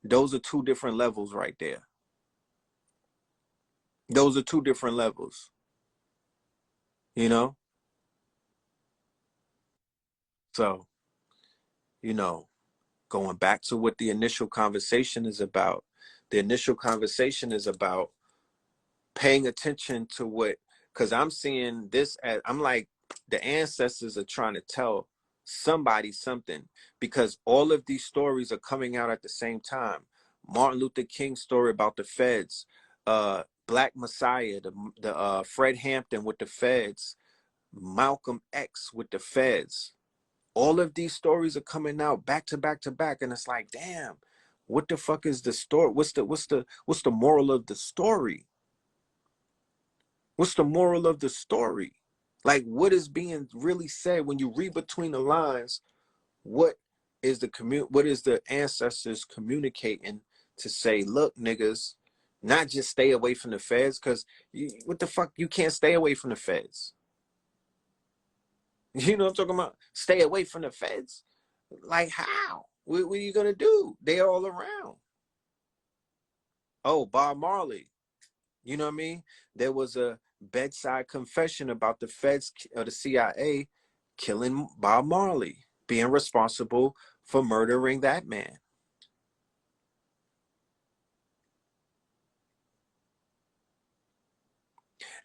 Those are two different levels right there. Those are two different levels. You know? So, you know, going back to what the initial conversation is about. The initial conversation is about paying attention to what, because I'm seeing this as, I'm like, the ancestors are trying to tell somebody something, because all of these stories are coming out at the same time. Martin Luther King's story about the feds, Black Messiah, the Fred Hampton with the feds, Malcolm X with the feds. All of these stories are coming out back to back to back, and it's like, damn, what the fuck is the story? What's the moral of the story? What's the moral of the story? Like, what is being really said when you read between the lines? What is the ancestors communicating to say, look, niggas, not just stay away from the feds, because what the fuck, you can't stay away from the feds. You know what I'm talking about? Stay away from the feds? Like, how? What are you gonna do? They're all around. Oh, Bob Marley. You know what I mean? There was a bedside confession about the feds or the CIA killing Bob Marley, being responsible for murdering that man.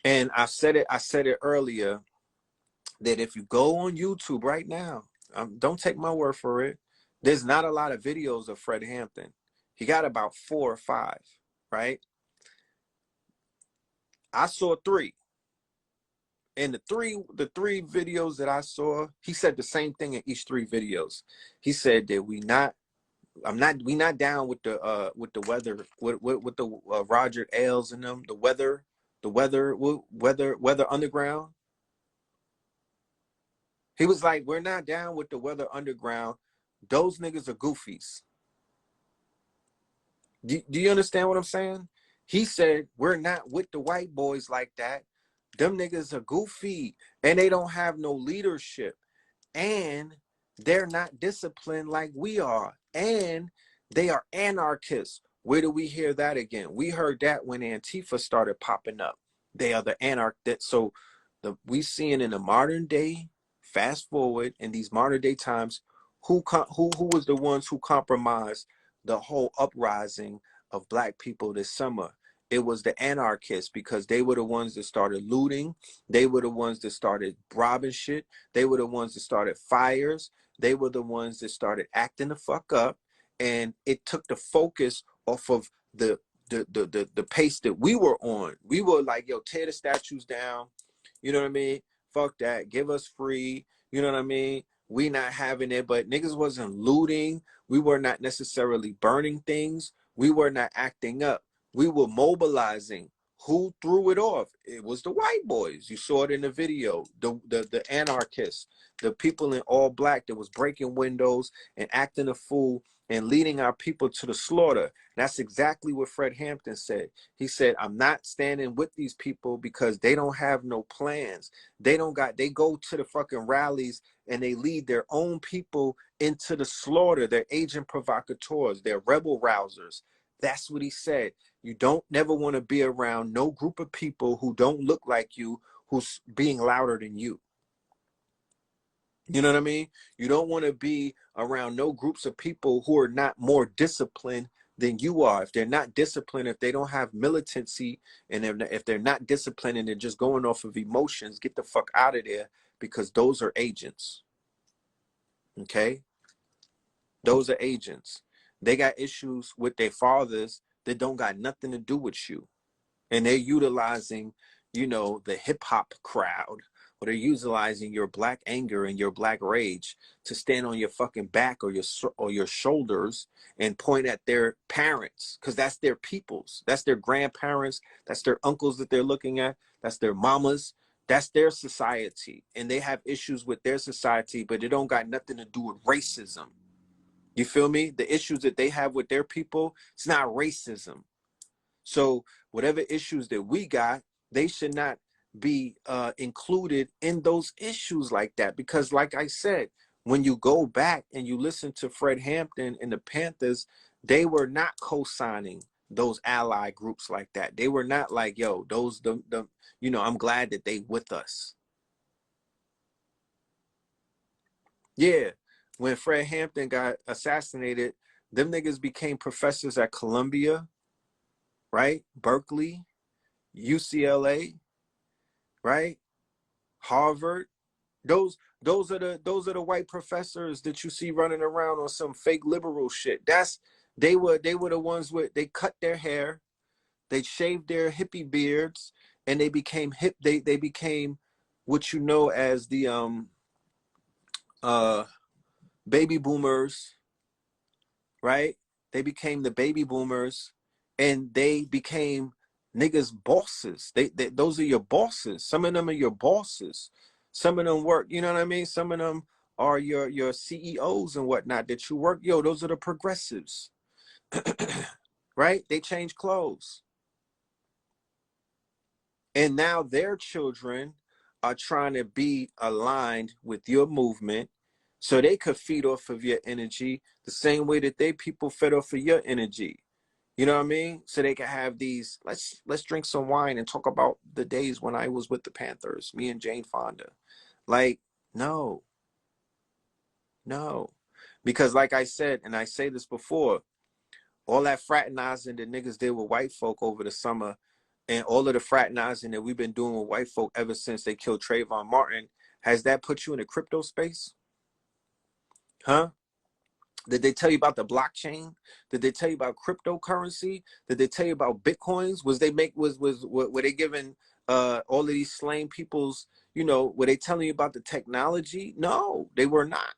And I said it earlier, that if you go on YouTube right now, don't take my word for it, there's not a lot of videos of Fred Hampton. He got about 4 or 5, right? I saw 3. And the three videos that I saw, he said the same thing in each 3 videos. He said that we not down with the weather, with the Roger Ailes and them, the weather underground. He was like, we're not down with the weather underground. Those niggas are goofies. Do you understand what I'm saying? He said, we're not with the white boys like that. Them niggas are goofy, and they don't have no leadership, and they're not disciplined like we are, and they are anarchists. Where do we hear that again? We heard that when Antifa started popping up. They are the anarchists. So we seeing in the modern day, fast forward in these modern day times, who was the ones who compromised the whole uprising of black people this summer? It was the anarchists, because they were the ones that started looting. They were the ones that started robbing shit. They were the ones that started fires. They were the ones that started acting the fuck up. And it took the focus off of the pace that we were on. We were like, yo, tear the statues down. You know what I mean? Fuck that. Give us free. You know what I mean? We not having it. But niggas wasn't looting. We were not necessarily burning things. We were not acting up. We were mobilizing. Who threw it off? It was the white boys. You saw it in the video. The anarchists, the people in all black that was breaking windows and acting a fool and leading our people to the slaughter. That's exactly what Fred Hampton said. He said, I'm not standing with these people because they don't have no plans. They go to the fucking rallies and they lead their own people into the slaughter. They're agent provocateurs. They're rebel rousers. That's what he said. You don't never want to be around no group of people who don't look like you, who's being louder than you. You know what I mean? You don't want to be around no groups of people who are not more disciplined than you are. If they're not disciplined, if they don't have militancy, and if they're not disciplined and they're just going off of emotions, get the fuck out of there, because those are agents. Okay? Those are agents. They got issues with their fathers that don't got nothing to do with you. And they're utilizing, the hip hop crowd, or they're utilizing your black anger and your black rage to stand on your fucking back or your shoulders and point at their parents, because that's their peoples. That's their grandparents. That's their uncles that they're looking at. That's their mamas. That's their society. And they have issues with their society, but it don't got nothing to do with racism. You feel me? The issues that they have with their people, it's not racism. So whatever issues that we got, they should not be included in those issues like that. Because like I said, when you go back and you listen to Fred Hampton and the Panthers, they were not co-signing those ally groups like that. They were not like, yo, I'm glad that they with us. Yeah. when Fred Hampton got assassinated, them niggas became professors at Columbia, right? Berkeley, UCLA, right? Harvard. Those are the white professors that you see running around on some fake liberal shit. They were the ones with, they cut their hair, they shaved their hippie beards, and they became hip. They became what you know as the uh baby boomers, right? They became the baby boomers, and they became niggas bosses. They those are your bosses. Some of them are your bosses. Some of them work, you know what I mean? Some of them are your CEOs and whatnot that you work. Yo, those are the progressives. Right? They change clothes. And now their children are trying to be aligned with your movement so they could feed off of your energy the same way that they people fed off of your energy. You know what I mean? So they can have these, let's drink some wine and talk about the days when I was with the Panthers, me and Jane Fonda. Like, no. Because like I said, and I say this before, all that fraternizing that niggas did with white folk over the summer, and all of the fraternizing that we've been doing with white folk ever since they killed Trayvon Martin, has that put you in a crypto space? Huh? Did they tell you about the blockchain? Did they tell you about cryptocurrency? Did they tell you about bitcoins? Were they giving all of these slain people's, were they telling you about the technology? No, they were not.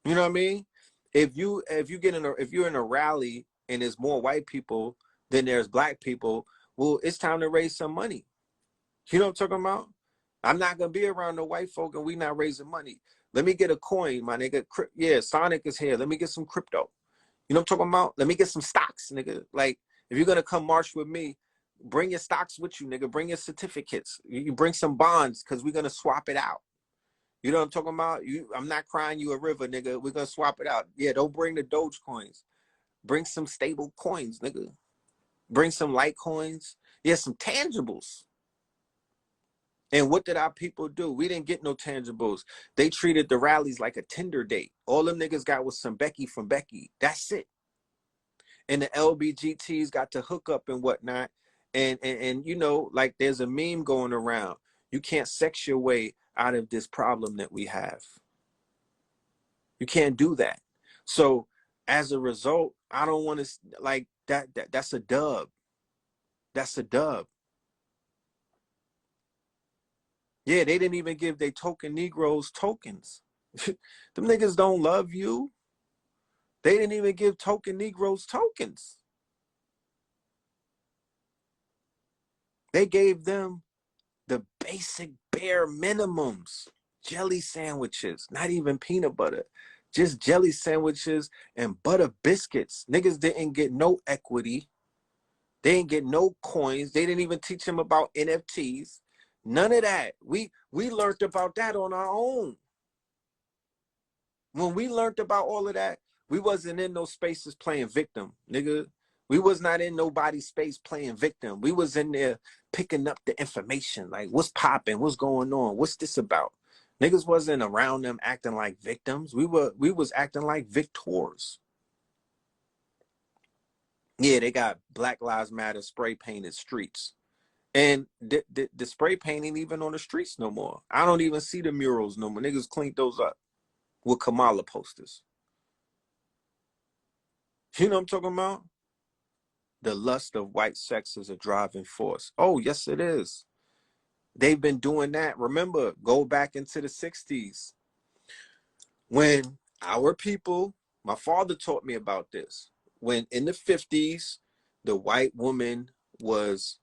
You know what I mean? If you're in a rally and there's more white people than there's black people, well, it's time to raise some money. You know what I'm talking about? I'm not gonna be around the white folk and we not raising money. Let me get a coin, my nigga. Yeah, Sonic is here. Let me get some crypto. You know what I'm talking about? Let me get some stocks, nigga. Like, if you're gonna come march with me, bring your stocks with you, nigga. Bring your certificates. You bring some bonds, because we're gonna swap it out. You know what I'm talking about? I'm not crying you a river, nigga. We're gonna swap it out. Yeah, don't bring the Doge coins. Bring some stable coins, nigga. Bring some light coins. Yeah, some tangibles. And what did our people do? We didn't get no tangibles. They treated the rallies like a Tinder date. All them niggas got was some Becky from Becky. That's it. And the LBGTs got to hook up and whatnot. And like there's a meme going around. You can't sex your way out of this problem that we have. You can't do that. So as a result, I don't want to like that. That's a dub. That's a dub. Yeah, they didn't even give they token Negroes tokens. Them niggas don't love you. They didn't even give token Negroes tokens. They gave them the basic bare minimums. Jelly sandwiches, not even peanut butter. Just jelly sandwiches and butter biscuits. Niggas didn't get no equity. They didn't get no coins. They didn't even teach them about NFTs. None of that. We learned about that on our own. When we learned about all of that, we wasn't in those spaces playing victim, nigga. We was not in nobody's space playing victim. We was in there picking up the information, like what's popping, what's going on, what's this about. Niggas wasn't around them acting like victims. We was acting like victors. Yeah, they got Black Lives Matter spray painted streets. And the spray painting even on the streets no more. I don't even see the murals no more. Niggas cleaned those up with Kamala posters. You know what I'm talking about? The lust of white sex is a driving force. Oh, yes, it is. They've been doing that. Remember, go back into the 60s when our people, my father taught me about this, when in the 50s, the white woman was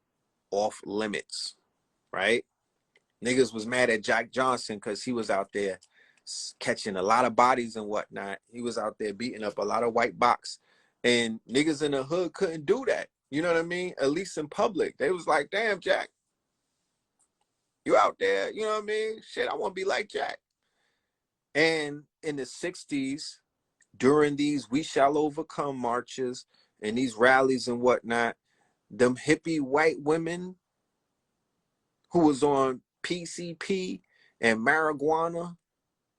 off limits, right? Niggas was mad at Jack Johnson because he was out there catching a lot of bodies and whatnot. He was out there beating up a lot of white box. And niggas in the hood couldn't do that. You know what I mean? At least in public. They was like, damn, Jack, you out there. You know what I mean? Shit, I want to be like Jack. And in the 60s, during these We Shall Overcome marches and these rallies and whatnot, them hippie white women who was on PCP and marijuana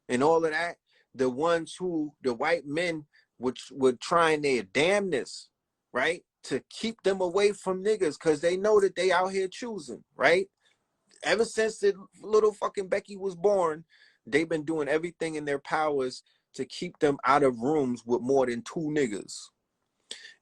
and all of that, the ones who the white men were trying their damnness, right, to keep them away from niggas because they know that they out here choosing, right? Ever since the little fucking Becky was born, they've been doing everything in their powers to keep them out of rooms with more than 2 niggas.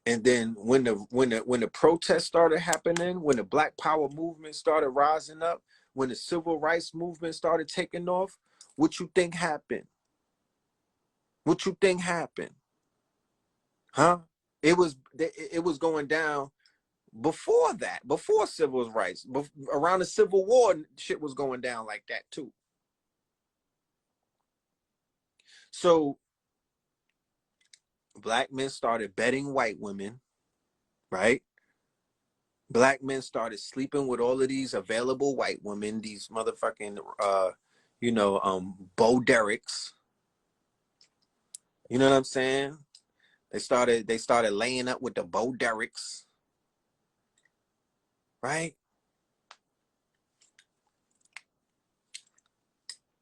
And then when the protests started happening, when the Black Power movement started rising up, when the civil rights movement started taking off, what you think happened? What you think happened? Huh? It was going down before that, before civil rights, around the Civil War, shit was going down like that too. So black men started betting white women, right? Black men started sleeping with all of these available white women, these motherfucking Bo Derricks. You know what I'm saying? They started laying up with the Bo Derricks, right?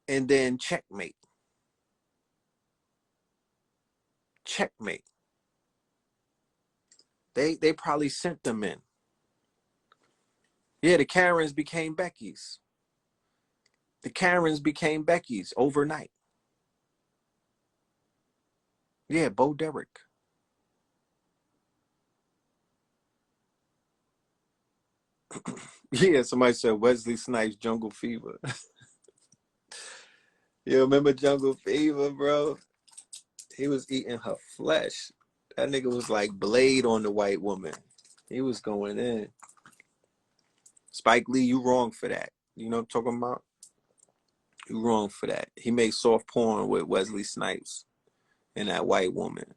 And then checkmate. Checkmate. They probably sent them in. Yeah, the Karens became Becky's. The Karens became Becky's overnight. Yeah, Bo Derek. Yeah, somebody said Wesley Snipes Jungle Fever. You remember Jungle Fever, bro? He was eating her flesh. That nigga was like Blade on the white woman. He was going in. Spike Lee, you wrong for that. You know what I'm talking about? You wrong for that. He made soft porn with Wesley Snipes and that white woman.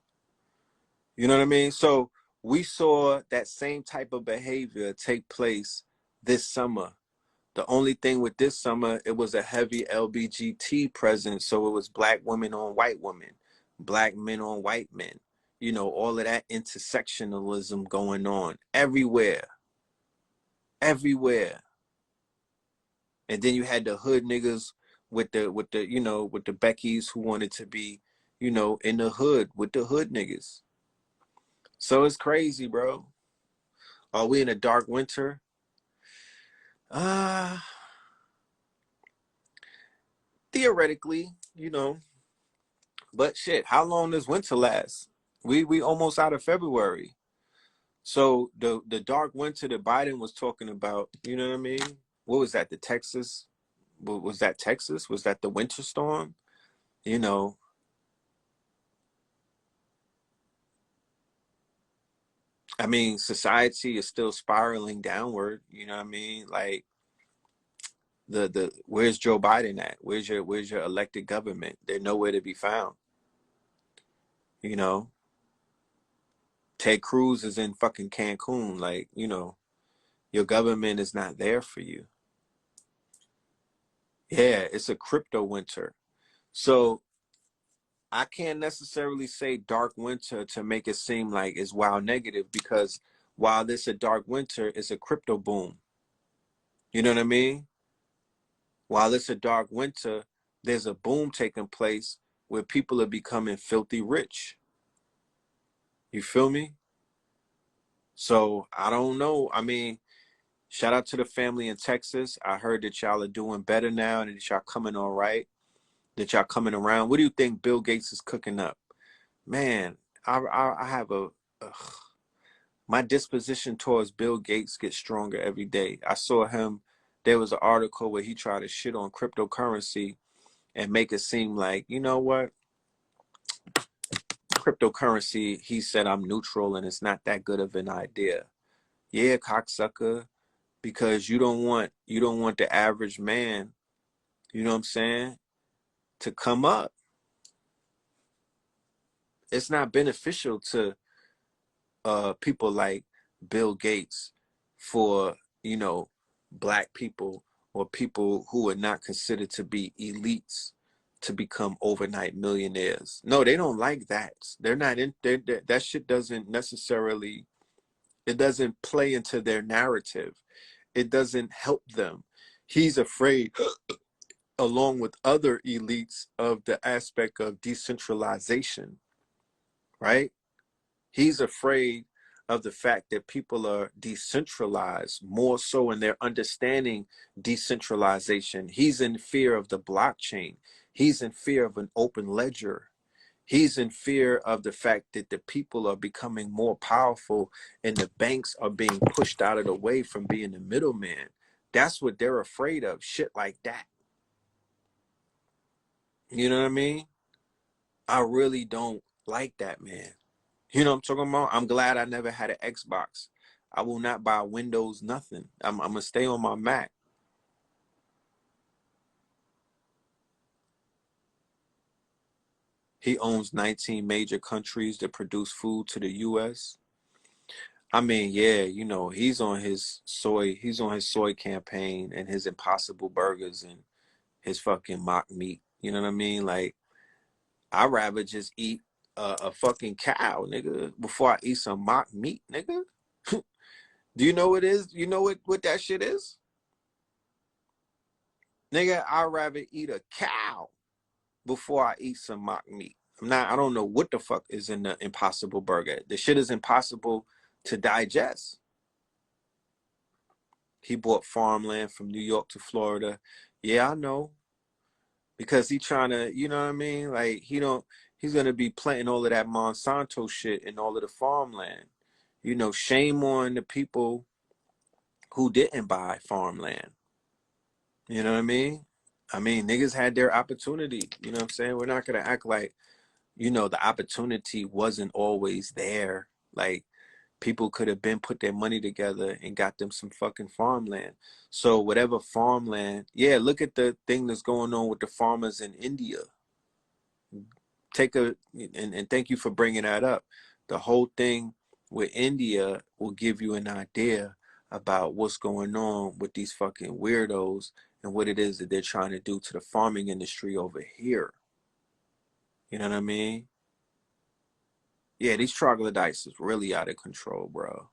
You know what I mean? So we saw that same type of behavior take place this summer. The only thing with this summer, it was a heavy LBGT presence. So it was black women on white women, black men on white men. You know, all of that intersectionalism going on everywhere. Everywhere. And then you had the hood niggas with the with the Beckys who wanted to be, in the hood with the hood niggas. So it's crazy, bro. Are we in a dark winter? Theoretically, but shit, how long does winter last? We almost out of February. So the dark winter that Biden was talking about, you know what I mean? What was that? The Texas? Was that Texas? Was that the winter storm? You know, I mean, society is still spiraling downward. You know what I mean? Like the where's Joe Biden at? Where's your elected government? They're nowhere to be found. You know, Ted Cruz is in fucking Cancun. Like, your government is not there for you. Yeah, it's a crypto winter. So I can't necessarily say dark winter to make it seem like it's wild negative, because while this a dark winter, it's a crypto boom. You know what I mean? While it's a dark winter, there's a boom taking place where people are becoming filthy rich. You feel me? So I don't know. I mean, shout out to the family in Texas. I heard that y'all are doing better now and that y'all coming all right, that y'all coming around. What do you think Bill Gates is cooking up? Man, I have my disposition towards Bill Gates gets stronger every day. I saw him. There was an article where he tried to shit on cryptocurrency and make it seem like, you know what? Cryptocurrency, he said, I'm neutral and it's not that good of an idea. Yeah, cocksucker, because you don't want the average man, you know what I'm saying, to come up. It's not beneficial to people like Bill Gates for, black people or people who are not considered to be elites to become overnight millionaires. No, they don't like that. They're not in there. That shit doesn't necessarily, it doesn't play into their narrative. It doesn't help them. He's afraid along with other elites of the aspect of decentralization, right? He's afraid of the fact that people are decentralized more so in their understanding decentralization. He's in fear of the blockchain. He's in fear of an open ledger. He's in fear of the fact that the people are becoming more powerful and the banks are being pushed out of the way from being the middleman. That's what they're afraid of, shit like that. You know what I mean? I really don't like that, man. You know what I'm talking about? I'm glad I never had an Xbox. I will not buy Windows, nothing. I'm going to stay on my Mac. He owns 19 major countries that produce food to the U.S. I mean, yeah, you know, he's on his soy campaign and his Impossible Burgers and his fucking mock meat. You know what I mean? Like, I'd rather just eat a fucking cow, nigga, before I eat some mock meat, nigga. Do you know what it is? You know what that shit is? Nigga, I'd rather eat a cow before I eat some mock meat. I don't know what the fuck is in the Impossible Burger. The shit is impossible to digest. He bought farmland from New York to Florida. Yeah, I know. Because he trying to, you know what I mean? Like, he's going to be planting all of that Monsanto shit in all of the farmland. You know, shame on the people who didn't buy farmland. You know what I mean? I mean, niggas had their opportunity. You know what I'm saying? We're not going to act like, you know, the opportunity wasn't always there. Like, people could have been put their money together and got them some fucking farmland. So whatever farmland, yeah, look at the thing that's going on with the farmers in India. And thank you for bringing that up. The whole thing with India will give you an idea about what's going on with these fucking weirdos and what it is that they're trying to do to the farming industry over here. You know what I mean? Yeah, these troglodytes is really out of control, bro.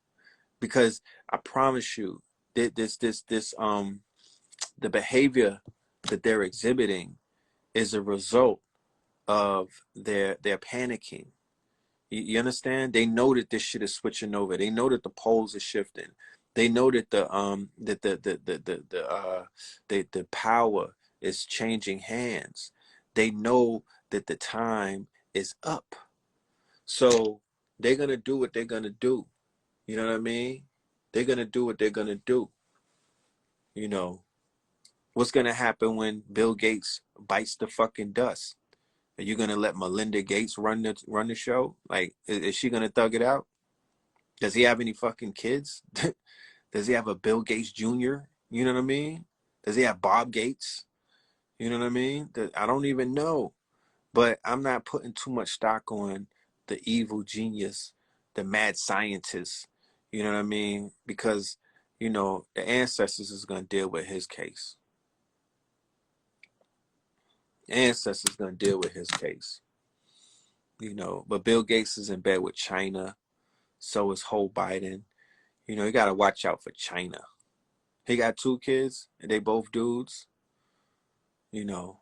Because I promise you, that the behavior that they're exhibiting is a result of their panicking. You understand? They know that this shit is switching over. They know that the poles are shifting. They know that the power is changing hands. They know that the time is up. So they're gonna do what they're gonna do. You know what I mean? They're gonna do what they're gonna do. You know, what's gonna happen when Bill Gates bites the fucking dust? Are you gonna let Melinda Gates run the show? Like, is she gonna thug it out? Does he have any fucking kids? Does he have a Bill Gates Jr.? You know what I mean? Does he have Bob Gates? You know what I mean? I don't even know. But I'm not putting too much stock on the evil genius, the mad scientist. You know what I mean? Because, you know, the ancestors is gonna deal with his case. Ancestors gonna deal with his case. You know, but Bill Gates is in bed with China. So is Joe Biden. You know, you gotta watch out for China. He got 2 kids, and they both dudes. You know,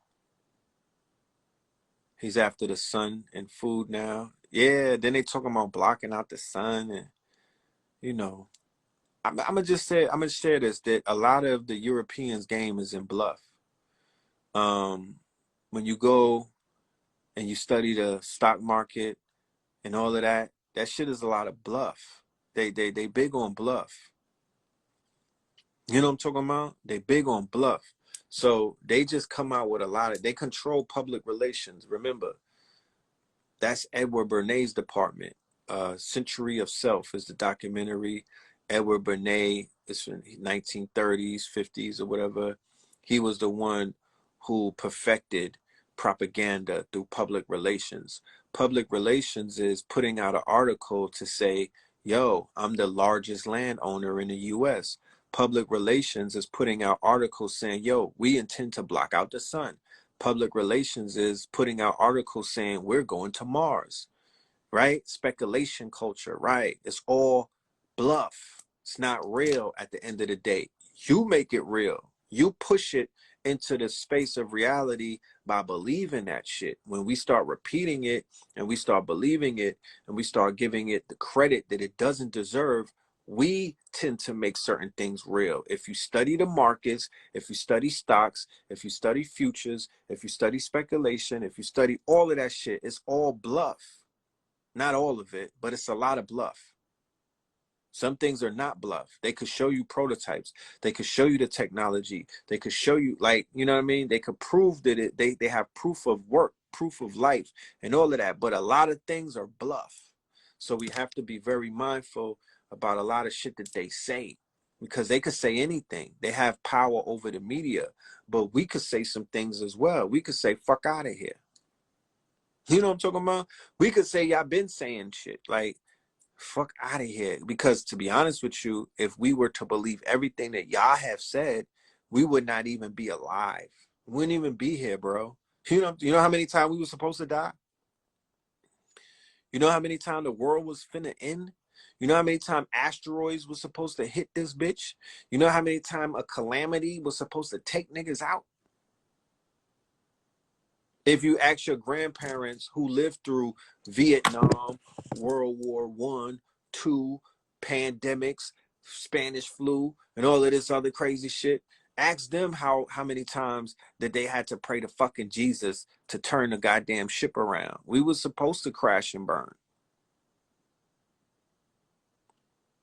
he's after the sun and food now. Yeah, then they talking about blocking out the sun, and you know, I'm gonna share this, that a lot of the Europeans' game is in bluff. When you go and you study the stock market and all of that, that shit is a lot of bluff. They big on bluff. You know what I'm talking about? They big on bluff. So they just come out with they control public relations. Remember, that's Edward Bernays' department. Century of Self is the documentary. Edward Bernays is from 1930s, 50s, or whatever. He was the one who perfected propaganda through public relations. Public relations is putting out an article to say, yo, I'm the largest landowner in the U.S. Public relations is putting out articles saying, yo, we intend to block out the sun. Public relations is putting out articles saying we're going to Mars, right? Speculation culture, right? It's all bluff. It's not real at the end of the day. You make it real. You push it into the space of reality by believing that shit. When we start repeating it and we start believing it and we start giving it the credit that it doesn't deserve, we tend to make certain things real. If you study the markets, if you study stocks, if you study futures, if you study speculation, if you study all of that shit, it's all bluff. Not all of it, but it's a lot of bluff. Some things are not bluff. They could show you prototypes. They could show you the technology. They could show you, like, you know what I mean? They could prove that they have proof of work, proof of life, and all of that. But a lot of things are bluff. So we have to be very mindful about a lot of shit that they say, because they could say anything. They have power over the media, but we could say some things as well. We could say, fuck out of here. You know what I'm talking about? We could say, y'all been saying shit. Like, fuck out of here. Because to be honest with you, if we were to believe everything that y'all have said, we would not even be alive. We wouldn't even be here, bro. You know how many times we were supposed to die? You know how many times the world was finna end? You know how many times asteroids was supposed to hit this bitch? You know how many times a calamity was supposed to take niggas out? If you ask your grandparents who lived through Vietnam, World War I, II, pandemics, Spanish flu, and all of this other crazy shit, ask them how many times that they had to pray to fucking Jesus to turn the goddamn ship around. We was supposed to crash and burn.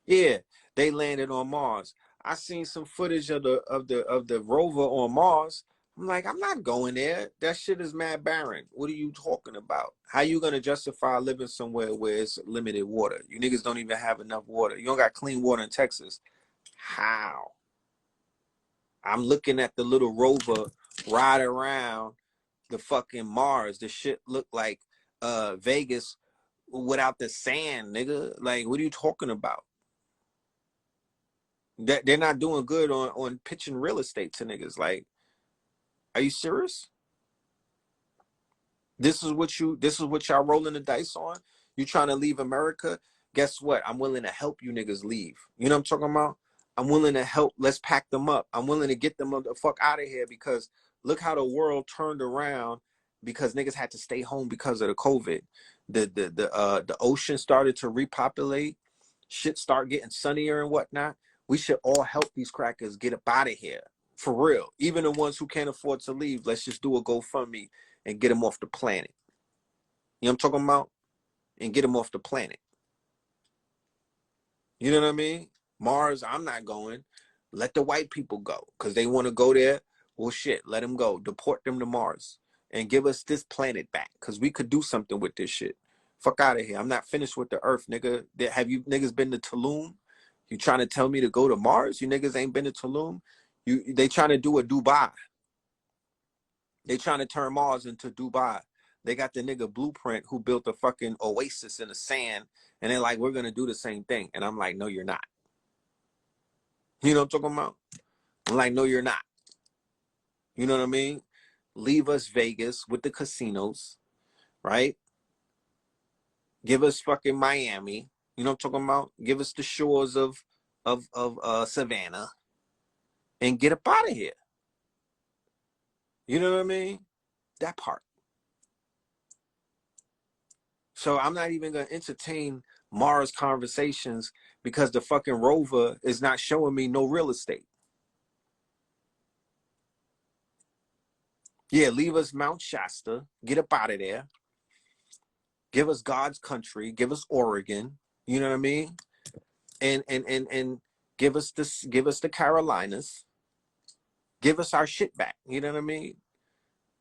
Yeah, they landed on Mars. I seen some footage of the rover on Mars. I'm like, I'm not going there. That shit is mad barren. What are you talking about? How you gonna justify living somewhere where it's limited water? You niggas don't even have enough water. You don't got clean water in Texas. How? I'm looking at the little rover ride around the fucking Mars. The shit look like Vegas without the sand, nigga. Like, what are you talking about? That they're not doing good on pitching real estate to niggas. Like, are you serious? This is what y'all rolling the dice on? You trying to leave America? Guess what? I'm willing to help you niggas leave. You know what I'm talking about? I'm willing to help. Let's pack them up. I'm willing to get them the fuck out of here, because look how the world turned around because niggas had to stay home because of the COVID. The ocean started to repopulate. Shit start getting sunnier and whatnot. We should all help these crackers get up out of here. For real. Even the ones who can't afford to leave, let's just do a GoFundMe and get them off the planet. You know what I'm talking about? And get them off the planet. You know what I mean? Mars, I'm not going. Let the white people go because they want to go there. Well, shit, let them go. Deport them to Mars and give us this planet back, because we could do something with this shit. Fuck out of here. I'm not finished with the Earth, nigga. Have you niggas been to Tulum? You trying to tell me to go to Mars? You niggas ain't been to Tulum? They trying to do a Dubai. They trying to turn Mars into Dubai. They got the nigga Blueprint who built a fucking oasis in the sand, and they're like, we're gonna do the same thing. And I'm like, no, you're not. You know what I'm talking about? I'm like, no, you're not. You know what I mean? Leave us Vegas with the casinos, right? Give us fucking Miami. You know what I'm talking about? Give us the shores of Savannah and get up out of here. You know what I mean? That part. So I'm not even going to entertain Mars conversations because the fucking rover is not showing me no real estate. Yeah, leave us Mount Shasta. Get up out of there. Give us God's country. Give us Oregon. You know what I mean? And give us this. Give us the Carolinas. Give us our shit back. You know what I mean?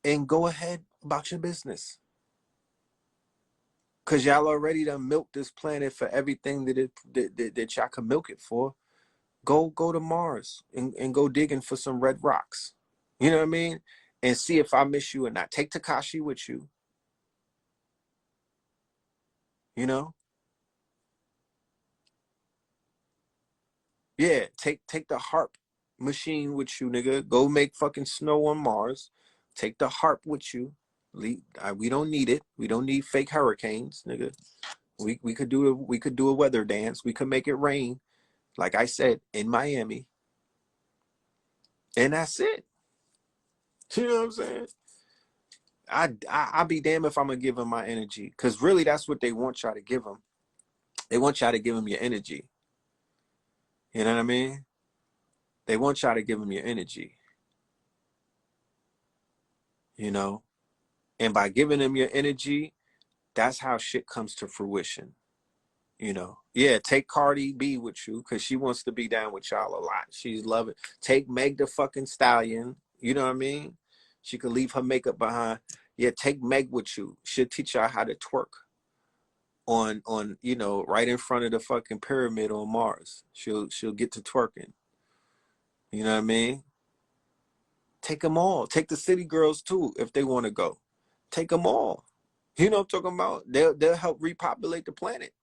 And go ahead about your business. Cause y'all already done milked this planet for everything that y'all can milk it for. Go to Mars and go digging for some red rocks. You know what I mean? And see if I miss you or not. Take Takashi with you. You know? Yeah, take the harp machine with you, nigga. Go make fucking snow on Mars. Take the harp with you. We don't need it. We don't need fake hurricanes, nigga. We could do a weather dance. We could make it rain, like I said, in Miami. And that's it. You know what I'm saying? I'll be damned if I'm gonna give them my energy, because really that's what they want y'all to give them. They want y'all to give them your energy. You know what I mean? They want y'all to give them your energy. You know, and by giving them your energy, that's how shit comes to fruition. You know, yeah, take Cardi B with you because she wants to be down with y'all a lot. She's loving. Take Meg the fucking Stallion. You know what I mean? She could leave her makeup behind. Yeah, take Meg with you. She'll teach y'all how to twerk on you know, right in front of the fucking pyramid on Mars. She'll get to twerking. You know what I mean? Take them all. Take the city girls too if they want to go. Take them all. You know what I'm talking about? They'll help repopulate the planet.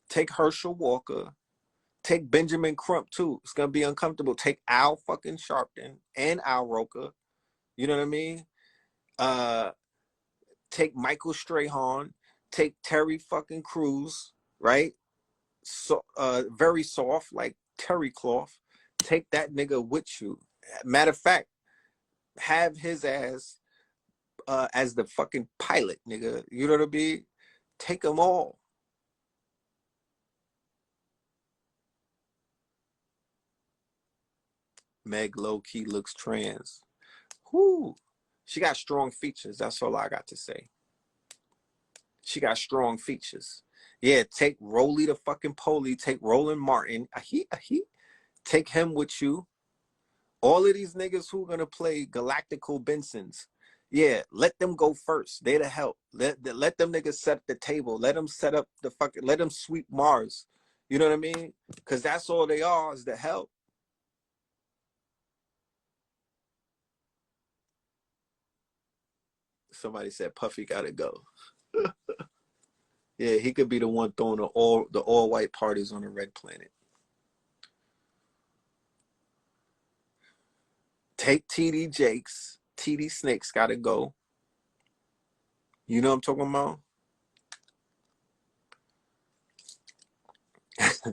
Take Herschel Walker. Take Benjamin Crump too. It's gonna be uncomfortable. Take Al fucking Sharpton and Al Roker. You know what I mean? Uh, take Michael Strahan. Take Terry fucking Crews. Right? So, very soft like terry cloth. Take that nigga with you. Matter of fact, have his ass as the fucking pilot, nigga. You know what I mean? Take them all. Meg low key looks trans. Whoo. She got strong features. That's all I got to say. She got strong features. Yeah, take Roly the fucking Poly. Take Roland Martin. Take him with you. All of these niggas who gonna play Galactical Bensons. Yeah, let them go first. They the help. Let them niggas set the table. Let them set up the fucking. Let them sweep Mars. You know what I mean? Because that's all they are, is the help. Somebody said Puffy gotta go. Yeah, he could be the one throwing the all white parties on the red planet. Take TD Jakes. TD Snakes gotta go. You know what I'm talking about?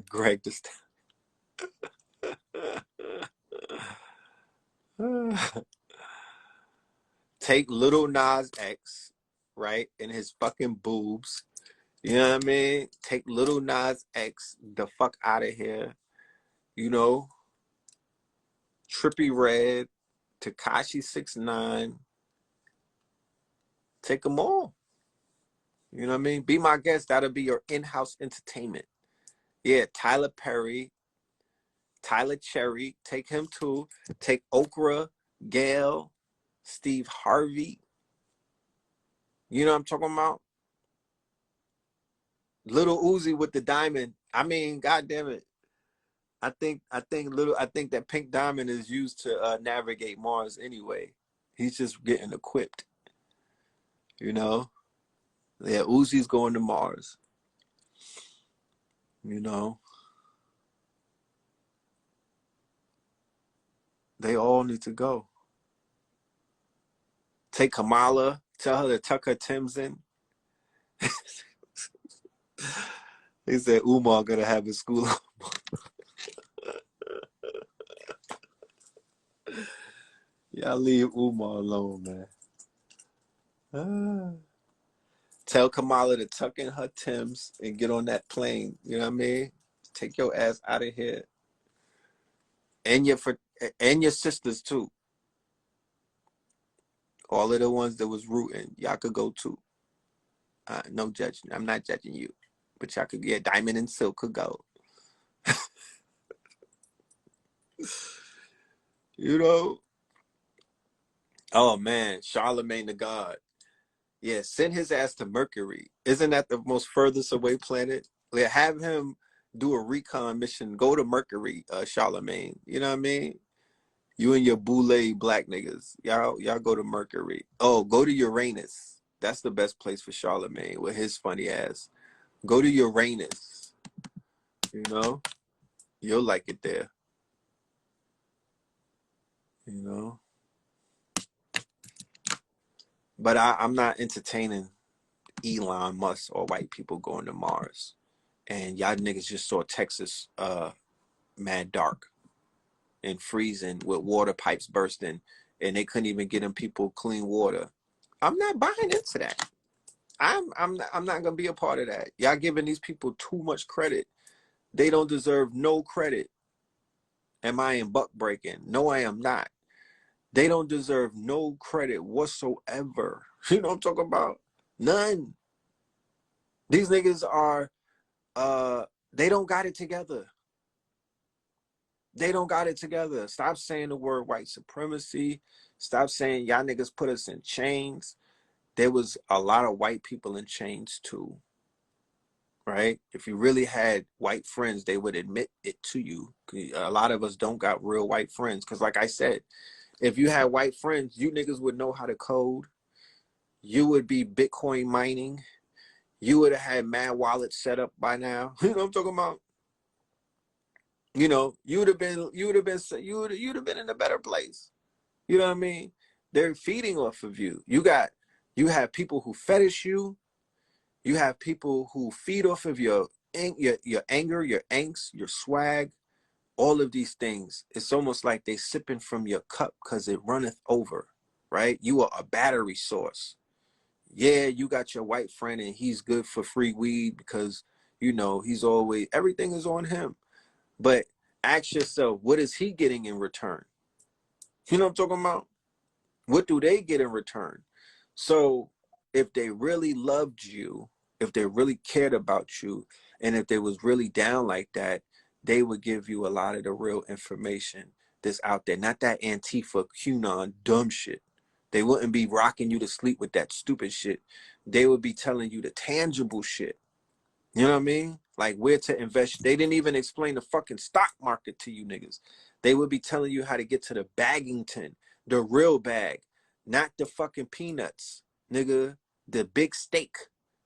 Greg just take Little Nas X, right? And his fucking boobs. You know what I mean? Take Little Nas X the fuck out of here. You know? Trippy Red, Tekashi 6ix9ine. Take them all. You know what I mean? Be my guest. That'll be your in-house entertainment. Yeah, Tyler Perry, Tyler Cherry. Take him too. Take Okra, Gail, Steve Harvey. You know what I'm talking about? Little Uzi with the diamond. I mean, God damn it. I think that pink diamond is used to navigate Mars anyway. He's just getting equipped. You know? Yeah, Uzi's going to Mars. You know? They all need to go. Take Kamala, tell her to tuck her Timbs in. They said Umar gonna have his school. Y'all leave Umar alone, man. Tell Kamala to tuck in her Timbs and get on that plane. You know what I mean? Take your ass out of here. And your sisters too. All of the ones that was rooting, y'all could go too. No judging. I'm not judging you, but y'all could. Yeah, Diamond and Silk could go. You know. Oh man, Charlemagne the God. Yeah, send his ass to Mercury. Isn't that the most furthest away planet? Yeah, have him do a recon mission. Go to Mercury, Charlemagne. You know what I mean? You and your boule black niggas. Y'all go to Mercury. Oh, go to Uranus. That's the best place for Charlemagne with his funny ass. Go to Uranus. You know? You'll like it there. You know? But I'm not entertaining Elon Musk or white people going to Mars. And y'all niggas just saw Texas mad dark. and freezing with water pipes bursting, and they couldn't even get them people clean water. I'm not buying into that. I'm not gonna be a part of that. Y'all giving these people too much credit. They don't deserve no credit. Am I in buck breaking? No, I am not. They don't deserve no credit whatsoever. You know what I'm talking about? None. These niggas are they don't got it together. They don't got it together. Stop saying the word white supremacy. Stop saying y'all niggas put us in chains. There was a lot of white people in chains too. Right? If you really had white friends, they would admit it to you. A lot of us don't got real white friends. Because like I said, if you had white friends, you niggas would know how to code. You would be Bitcoin mining. You would have had mad wallets set up by now. You know what I'm talking about? You know, you'd have been in a better place. You know what I mean? They're feeding off of you. You have people who fetish you. You have people who feed off of your anger, your angst, your swag, all of these things. It's almost like they sipping from your cup because it runneth over, right? You are a battery source. Yeah, you got your white friend and he's good for free weed because, you know, everything is on him. But ask yourself, what is he getting in return? You know what I'm talking about? What do they get in return? So if they really loved you, if they really cared about you, and if they was really down like that, they would give you a lot of the real information that's out there. Not that Antifa, QAnon, dumb shit. They wouldn't be rocking you to sleep with that stupid shit. They would be telling you the tangible shit. You know what I mean? Like where to invest. They didn't even explain the fucking stock market to you niggas. They would be telling you how to get to the baggington, the real bag, not the fucking peanuts, nigga, the big steak.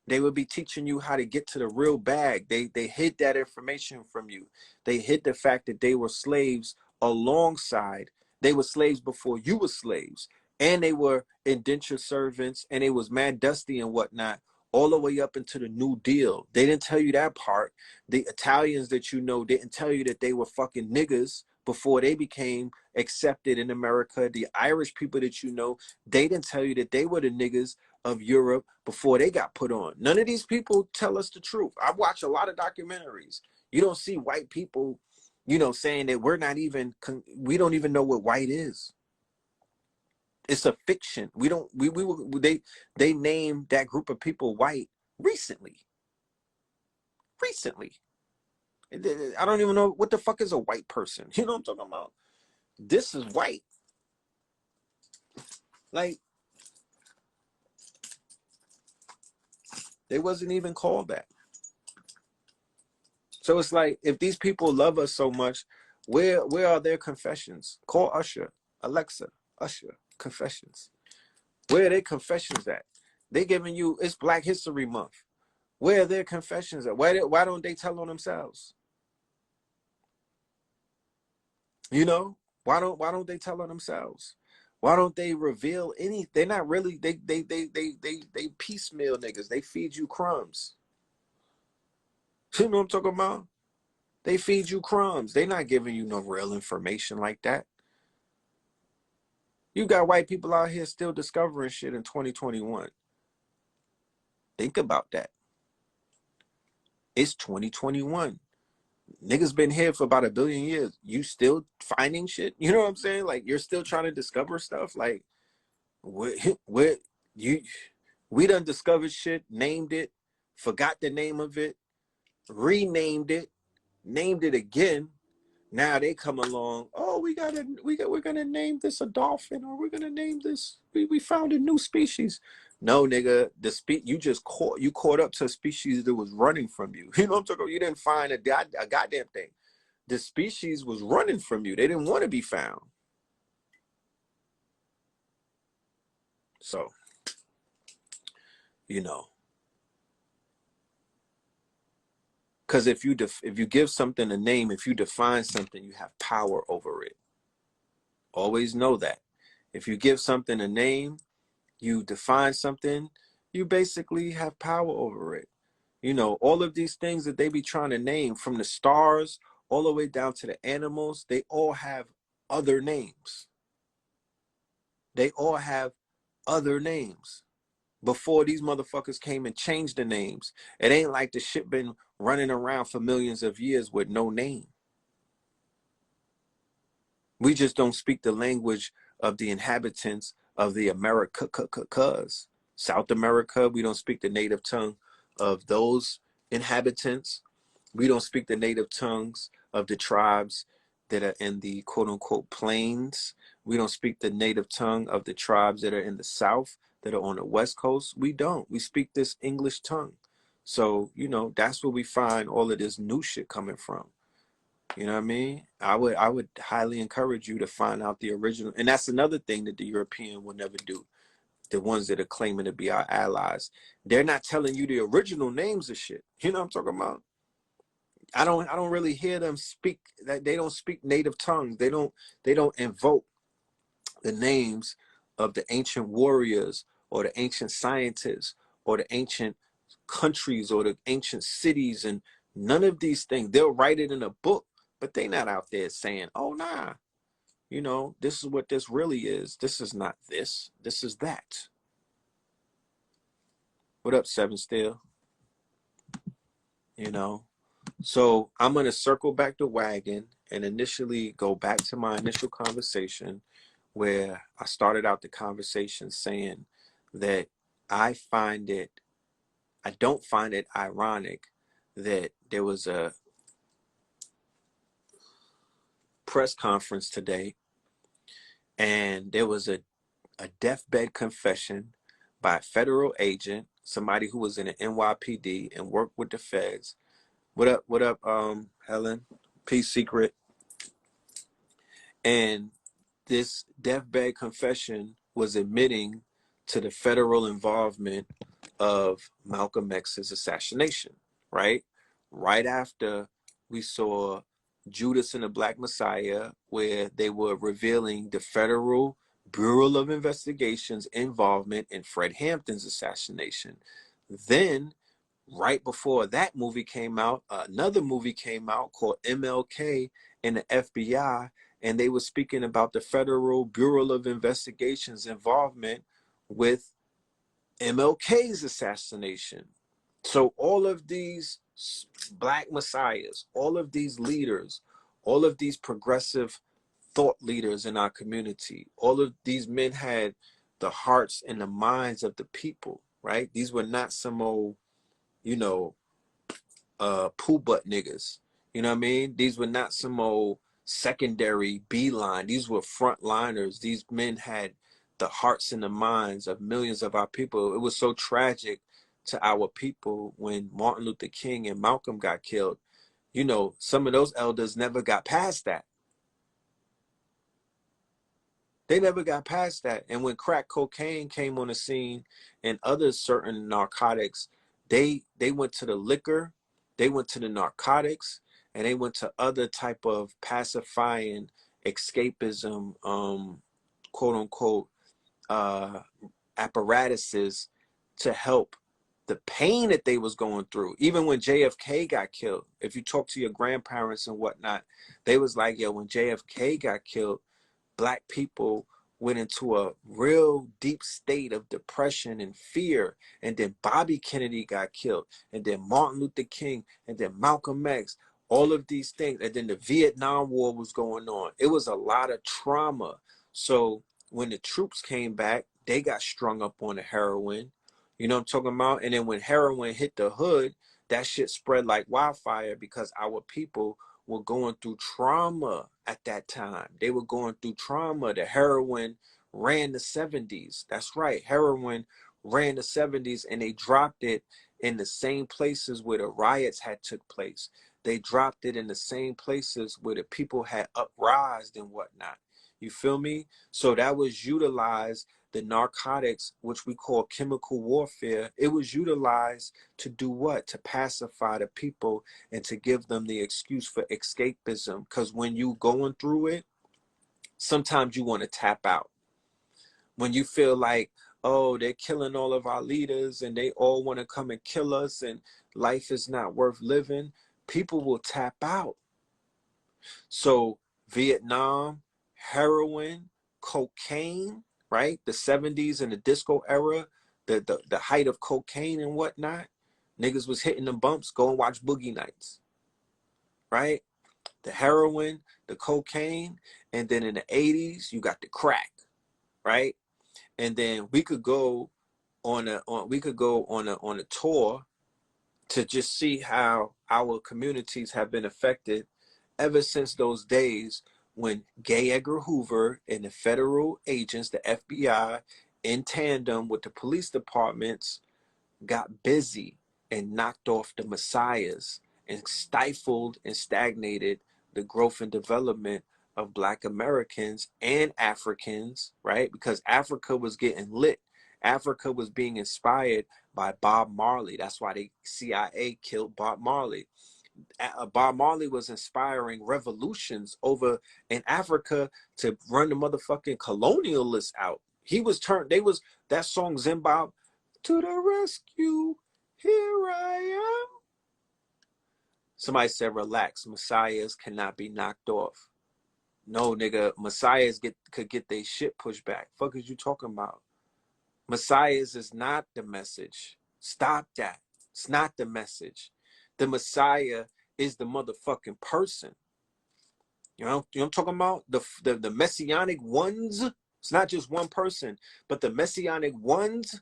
They would be teaching you how to get to the real bag. They hid that information from you. They hid the fact that they were slaves alongside. They were slaves before you were slaves. And they were indentured servants and they was mad dusty and whatnot all the way up into the New Deal. They didn't tell you that part. The Italians that you know didn't tell you that they were fucking niggas before they became accepted in America. The Irish people that you know, they didn't tell you that they were the niggas of Europe before they got put on. None of these people tell us the truth. I watch a lot of documentaries. You don't see white people, you know, saying that we don't even know what white is. It's a fiction. They named that group of people white recently. I don't even know what the fuck is a white person. You know what I'm talking about? This is white. Like, they wasn't even called that. So it's like, if these people love us so much, where are their confessions? Call Usher, Alexa, Usher, confessions. Where are their confessions at? They giving you, it's Black History Month. Where are their confessions at? Why don't they tell on themselves? You know, why don't they tell on themselves? Why don't they reveal any? They're not really, they piecemeal niggas. They feed you crumbs. You know what I'm talking about? They feed you crumbs. They're not giving you no real information like that. You got white people out here still discovering shit in 2021. Think about that. It's 2021. Niggas been here for about 1 billion years. You still finding shit? You know what I'm saying? Like, you're still trying to discover stuff. Like, where we done discovered shit, named it, forgot the name of it, renamed it, named it again. Now they come along. Oh, we're gonna name this a dolphin, or we're gonna name this. We found a new species. No, nigga, you just caught up to a species that was running from you. You know what I'm talking about? You didn't find a goddamn thing. The species was running from you. They didn't want to be found. So, you know, because if you give something a name, if you define something, you have power over it. Always know that. If you give something a name, you define something, you basically have power over it. You know, all of these things that they be trying to name, from the stars all the way down to the animals, they all have other names. They all have other names. Before these motherfuckers came and changed the names, it ain't like the shit been running around for millions of years with no name. We just don't speak the language of the inhabitants of the Americas. South America, we don't speak the native tongue of those inhabitants. We don't speak the native tongues of the tribes that are in the quote unquote plains. We don't speak the native tongue of the tribes that are in the South, that are on the West Coast. We don't. We speak this English tongue. So, you know, that's where we find all of this new shit coming from. You know what I mean? I would highly encourage you to find out the original. And that's another thing that the European will never do. The ones that are claiming to be our allies. They're not telling you the original names of shit. You know what I'm talking about? I don't really hear them speak that. They don't speak native tongues. They don't invoke the names of the ancient warriors or the ancient scientists or the ancient countries or the ancient cities, and none of these things. They'll write it in a book, but they not out there saying, oh nah, you know, this is what this really is. This is not this. This is that. What up, Seven Still? You know? So I'm going to circle back the wagon and initially go back to my initial conversation where I started out the conversation saying that I don't find it ironic that there was a press conference today and there was a deathbed confession by a federal agent, somebody who was in the NYPD and worked with the feds. What up, Helen? Peace Secret. And this deathbed confession was admitting to the federal involvement of Malcolm X's assassination, right? Right after we saw Judas and the Black Messiah, where they were revealing the Federal Bureau of Investigation's involvement in Fred Hampton's assassination. Then, right before that movie came out, another movie came out called MLK and the FBI, and they were speaking about the Federal Bureau of Investigation's involvement with MLK's assassination. So all of these Black messiahs, all of these leaders, all of these progressive thought leaders in our community, all of these men had the hearts and the minds of the people, right? These were not some old, you know, poo butt niggas. You know what I mean? These were not some old secondary beeline. These were frontliners. These men had the hearts and the minds of millions of our people. It was so tragic to our people when Martin Luther King and Malcolm got killed. You know, some of those elders never got past that. They never got past that. And when crack cocaine came on the scene and other certain narcotics, they went to the liquor, they went to the narcotics, and they went to other type of pacifying escapism, quote unquote, apparatuses to help the pain that they was going through. Even when JFK got killed, if you talk to your grandparents and whatnot, they was like, yo, when JFK got killed, Black people went into a real deep state of depression and fear. And then Bobby Kennedy got killed. And then Martin Luther King. And then Malcolm X. All of these things. And then the Vietnam War was going on. It was a lot of trauma. So when the troops came back, they got strung up on the heroin. You know what I'm talking about? And then when heroin hit the hood, that shit spread like wildfire because our people were going through trauma at that time. They were going through trauma. The heroin ran the 70s. That's right. Heroin ran the 70s, and they dropped it in the same places where the riots had took place. They dropped it in the same places where the people had uprised and whatnot. You feel me? So that was utilized. The narcotics, which we call chemical warfare, it was utilized to do what? To pacify the people and to give them the excuse for escapism. Because when you going through it, sometimes you want to tap out. When you feel like, oh, they're killing all of our leaders and they all want to come and kill us and life is not worth living, people will tap out. So Vietnam, heroin, cocaine, right? The 70s and the disco era, the height of cocaine and whatnot. Niggas was hitting the bumps, go and watch Boogie Nights, right? The heroin, the cocaine, and then in the 80s, you got the crack, right? And then we could go on a tour to just see how our communities have been affected ever since those days when Gay Edgar Hoover and the federal agents, the FBI, in tandem with the police departments, got busy and knocked off the messiahs and stifled and stagnated the growth and development of Black Americans and Africans, right? Because Africa was getting lit. Africa was being inspired by Bob Marley. That's why the CIA killed Bob Marley. Bob Marley was inspiring revolutions over in Africa to run the motherfucking colonialists out. That song Zimbabwe, to the rescue, here I am. Somebody said, relax, messiahs cannot be knocked off. No, nigga, messiahs could get their shit pushed back. Fuck is you talking about? Messiahs is not the message. Stop that. It's not the message. The Messiah is the motherfucking person. You know what I'm talking about? The messianic ones. It's not just one person, but the messianic ones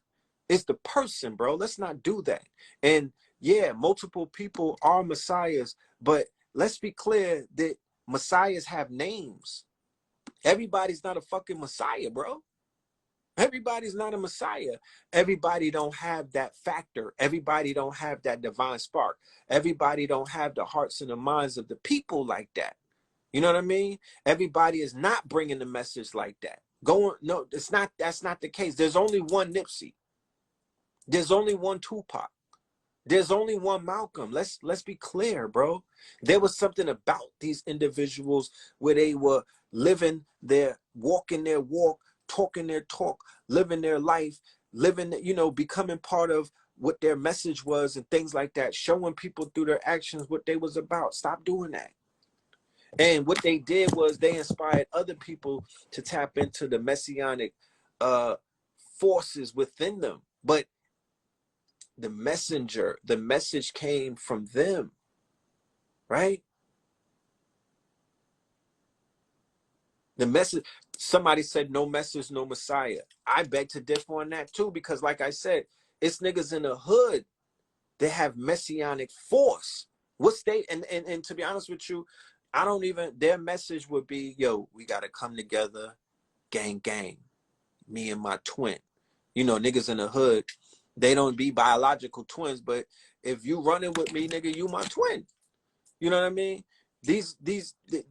is the person, bro. Let's not do that. And yeah, multiple people are messiahs, but let's be clear that messiahs have names. Everybody's not a fucking messiah, bro. Everybody's not a messiah. Everybody don't have that factor. Everybody don't have that divine spark. Everybody don't have the hearts and the minds of the people like that. You know what I mean? Everybody is not bringing the message like that. No, it's not. That's not the case. There's only one Nipsey. There's only one Tupac. There's only one Malcolm. Let's be clear, bro. There was something about these individuals where they were walking their walk, talking their talk, living their life, becoming part of what their message was and things like that, showing people through their actions what they was about. Stop doing that. And what they did was they inspired other people to tap into the messianic forces within them. But the message came from them, right? The message, somebody said no message, no Messiah. I beg to differ on that too, because like I said, it's niggas in the hood that have messianic force. And to be honest with you, their message would be, yo, we gotta come together, gang, me and my twin. Niggas in the hood, they don't be biological twins, but if you running with me, nigga, you my twin. You know what I mean? They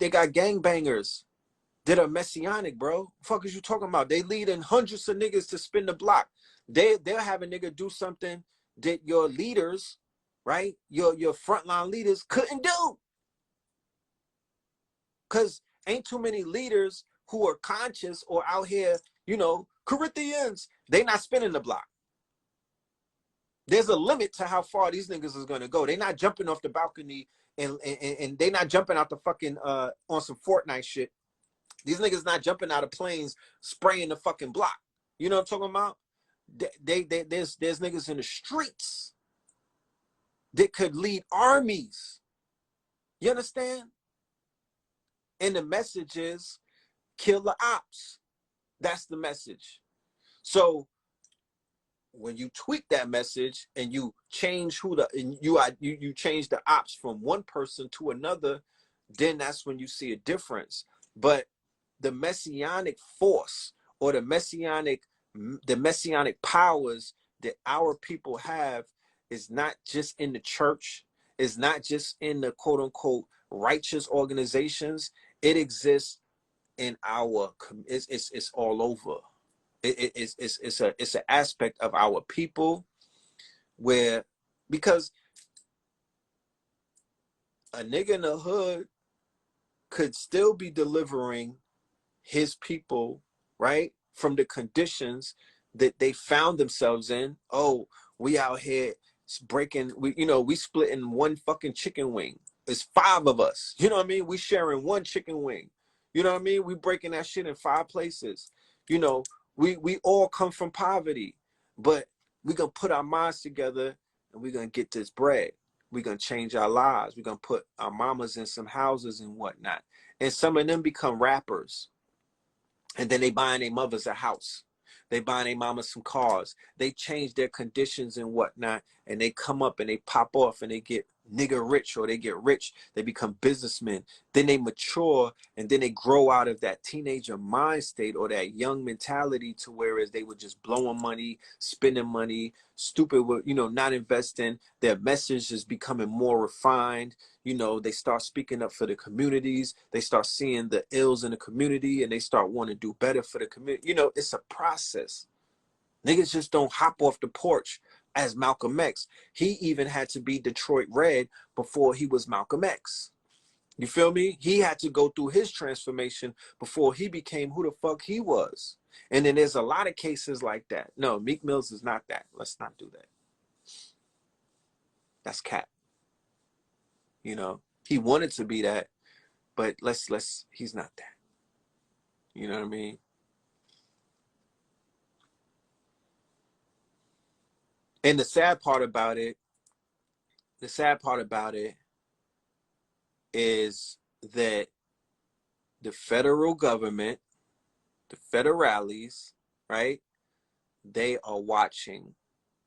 got gangbangers that are messianic, bro. Fuck is you talking about? They leading hundreds of niggas to spin the block. They'll have a nigga do something that your leaders, right? Your frontline leaders couldn't do. Cause ain't too many leaders who are conscious or out here, Corinthians, they not spinning the block. There's a limit to how far these niggas is gonna go. They not jumping off the balcony and they not jumping out the fucking on some Fortnite shit. These niggas not jumping out of planes spraying the fucking block. You know what I'm talking about? There's niggas in the streets that could lead armies. You understand? And the message is kill the ops. That's the message. So when you tweak that message and you change you change the ops from one person to another, then that's when you see a difference. But the messianic force or the messianic powers that our people have is not just in the church, is not just in the quote unquote righteous organizations. It exists in it's all over. It's an aspect of our people because a nigga in the hood could still be delivering his people, right, from the conditions that they found themselves in. Oh, we out here breaking, we splitting one fucking chicken wing. It's 5 of us. You know what I mean? We sharing one chicken wing. You know what I mean? We breaking that shit in 5 places. You know, we all come from poverty, but we gonna put our minds together and we gonna get this bread. We gonna change our lives. We gonna put our mamas in some houses and whatnot. And some of them become rappers. And then they buying their mothers a house. They buying their mamas some cars. They change their conditions and whatnot, and they come up and they pop off and they get nigga rich, or they get rich. They become businessmen. Then they mature, and then they grow out of that teenager mind state or that young mentality to whereas they were just blowing money, spending money, stupid, you know, not investing. Their message is becoming more refined. You know, they start speaking up for the communities. They start seeing the ills in the community, and they start wanting to do better for the community. You know, it's a process. Niggas just don't hop off the porch as Malcolm X. He even had to be Detroit Red before he was Malcolm X. You feel me? He had to go through his transformation before he became who the fuck he was. And then there's a lot of cases like that. No, Meek Mills is not that. Let's not do that. That's cap. You know, he wanted to be that, but he's not that. You know what I mean? And the sad part about it is that the federal government, the federales, right? They are watching,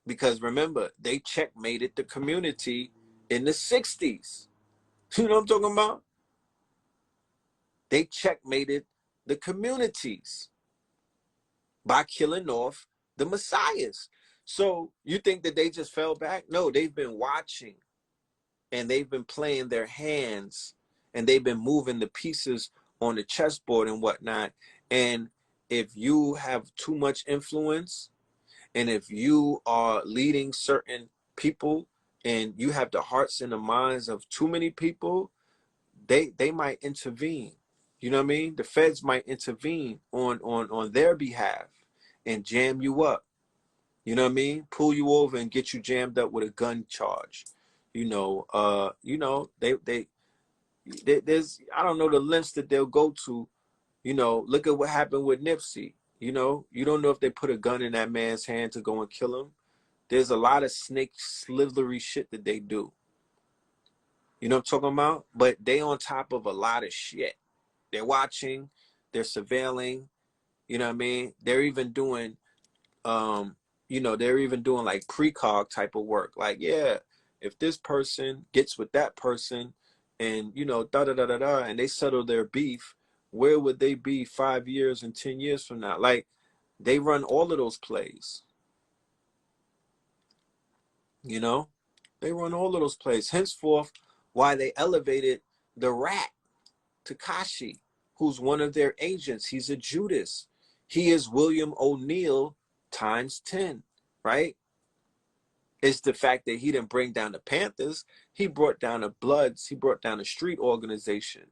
because remember, they checkmated the community in the 60s. You know what I'm talking about? They checkmated the communities by killing off the messiahs. So you think that they just fell back? No, they've been watching, and they've been playing their hands, and they've been moving the pieces on the chessboard and whatnot. And if you have too much influence, and if you are leading certain people, and you have the hearts and the minds of too many people, they might intervene. You know what I mean? The feds might intervene on their behalf and jam you up. You know what I mean? Pull you over and get you jammed up with a gun charge. There's, I don't know the lengths that they'll go to. You know, look at what happened with Nipsey. You know, you don't know if they put a gun in that man's hand to go and kill him. There's a lot of snake slithery shit that they do. You know what I'm talking about? But they on top of a lot of shit. They're watching, they're surveilling, you know what I mean? They're even doing they're even doing like precog type of work. Like, yeah, if this person gets with that person and, you know, da da da da da, and they settle their beef, where would they be 5 years and 10 years from now? Like, they run all of those plays. You know? They run all of those plays. Henceforth, why they elevated the rat, Takashi, who's one of their agents. He's a Judas. He is William O'Neill times 10, right? It's the fact that he didn't bring down the Panthers. He brought down the Bloods. He brought down the street organization.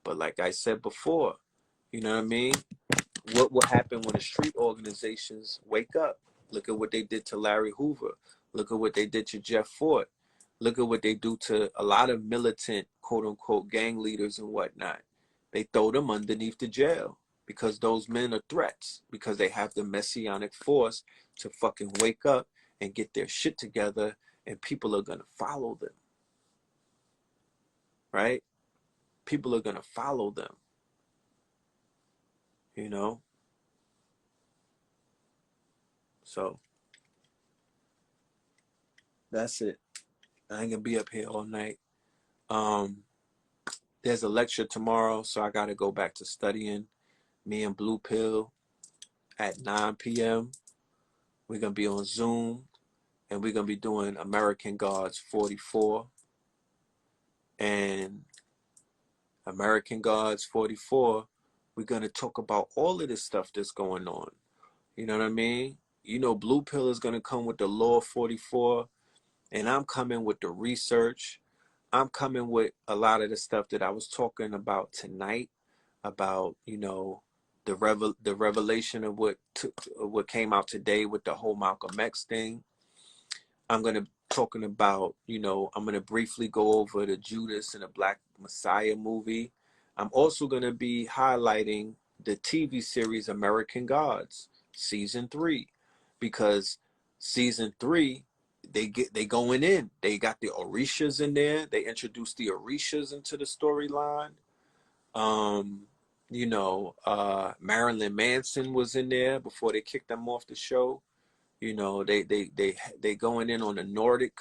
But like I said before, you know what I mean? What will happen when the street organizations wake up? Look at what they did to Larry Hoover. Look at what they did to Jeff Fort. Look at what they do to a lot of militant, quote unquote, gang leaders and whatnot. They throw them underneath the jail because those men are threats, because they have the messianic force to fucking wake up and get their shit together, and people are going to follow them. Right? People are going to follow them. You know? So that's it. I ain't gonna be up here all night. There's a lecture tomorrow, so I gotta go back to studying. Me and Blue Pill at 9 p.m. We're gonna be on Zoom, and we're gonna be doing American Gods 44. And American Gods 44, we're gonna talk about all of this stuff that's going on. You know what I mean? You know, Blue Pill is gonna come with the Law 44, and I'm coming with the research. I'm coming with a lot of the stuff that I was talking about tonight, about, you know, the revelation of what came out today with the whole Malcolm X thing. I'm gonna talking about, you know, I'm gonna briefly go over the Judas and the Black Messiah movie. I'm also going to be highlighting the TV series American Gods season 3, because season 3 they going in. They got the Orishas in there. They introduced the Orishas into the storyline. Marilyn Manson was in there before they kicked them off the show. They going in on the Nordic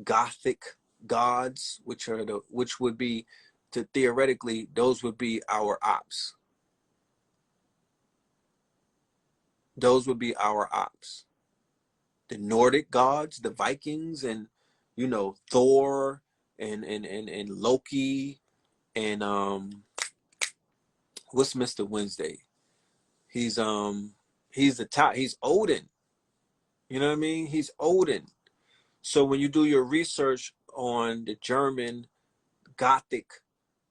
Gothic gods, which would be, to theoretically, those would be our ops. Those would be our ops. The Nordic gods, the Vikings, and Thor and Loki, and what's Mr. Wednesday? He's the top. He's Odin. You know what I mean? He's Odin. So when you do your research on the German Gothic,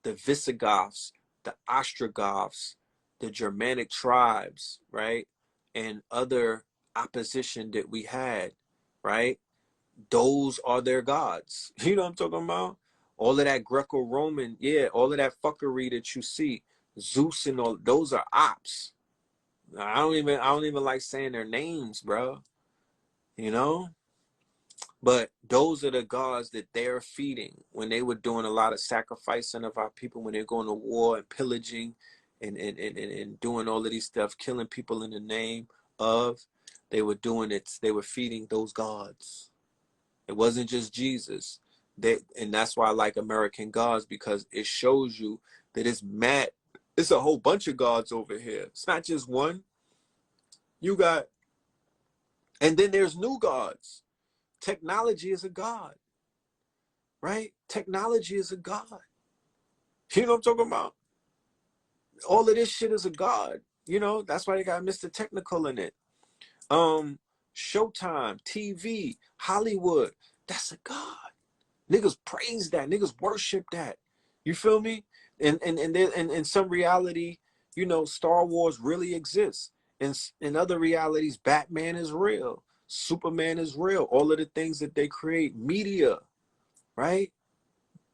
the Visigoths, the Ostrogoths, the Germanic tribes, right, and other opposition that we had, right, those are their gods. You know what I'm talking about? All of that Greco-Roman, all of that fuckery that you see, Zeus and all, those are ops. I don't even like saying their names, bro. But those are the gods that they're feeding when they were doing a lot of sacrificing of our people, when they're going to war and pillaging and doing all of these stuff, killing people in the name of, they were doing it. They were feeding those gods. It wasn't just Jesus. And that's why I like American Gods, because it shows you that it's a whole bunch of gods over here. It's not just one. And then there's new gods. Technology is a god, right? Technology is a god. You know what I'm talking about? All of this shit is a god. That's why they got Mr. Technical in it. Showtime, TV, Hollywood, that's a god. Niggas praise that. Niggas worship that. You feel me? And in some reality, Star Wars really exists. In other realities, Batman is real. Superman is real. All of the things that they create, media, right?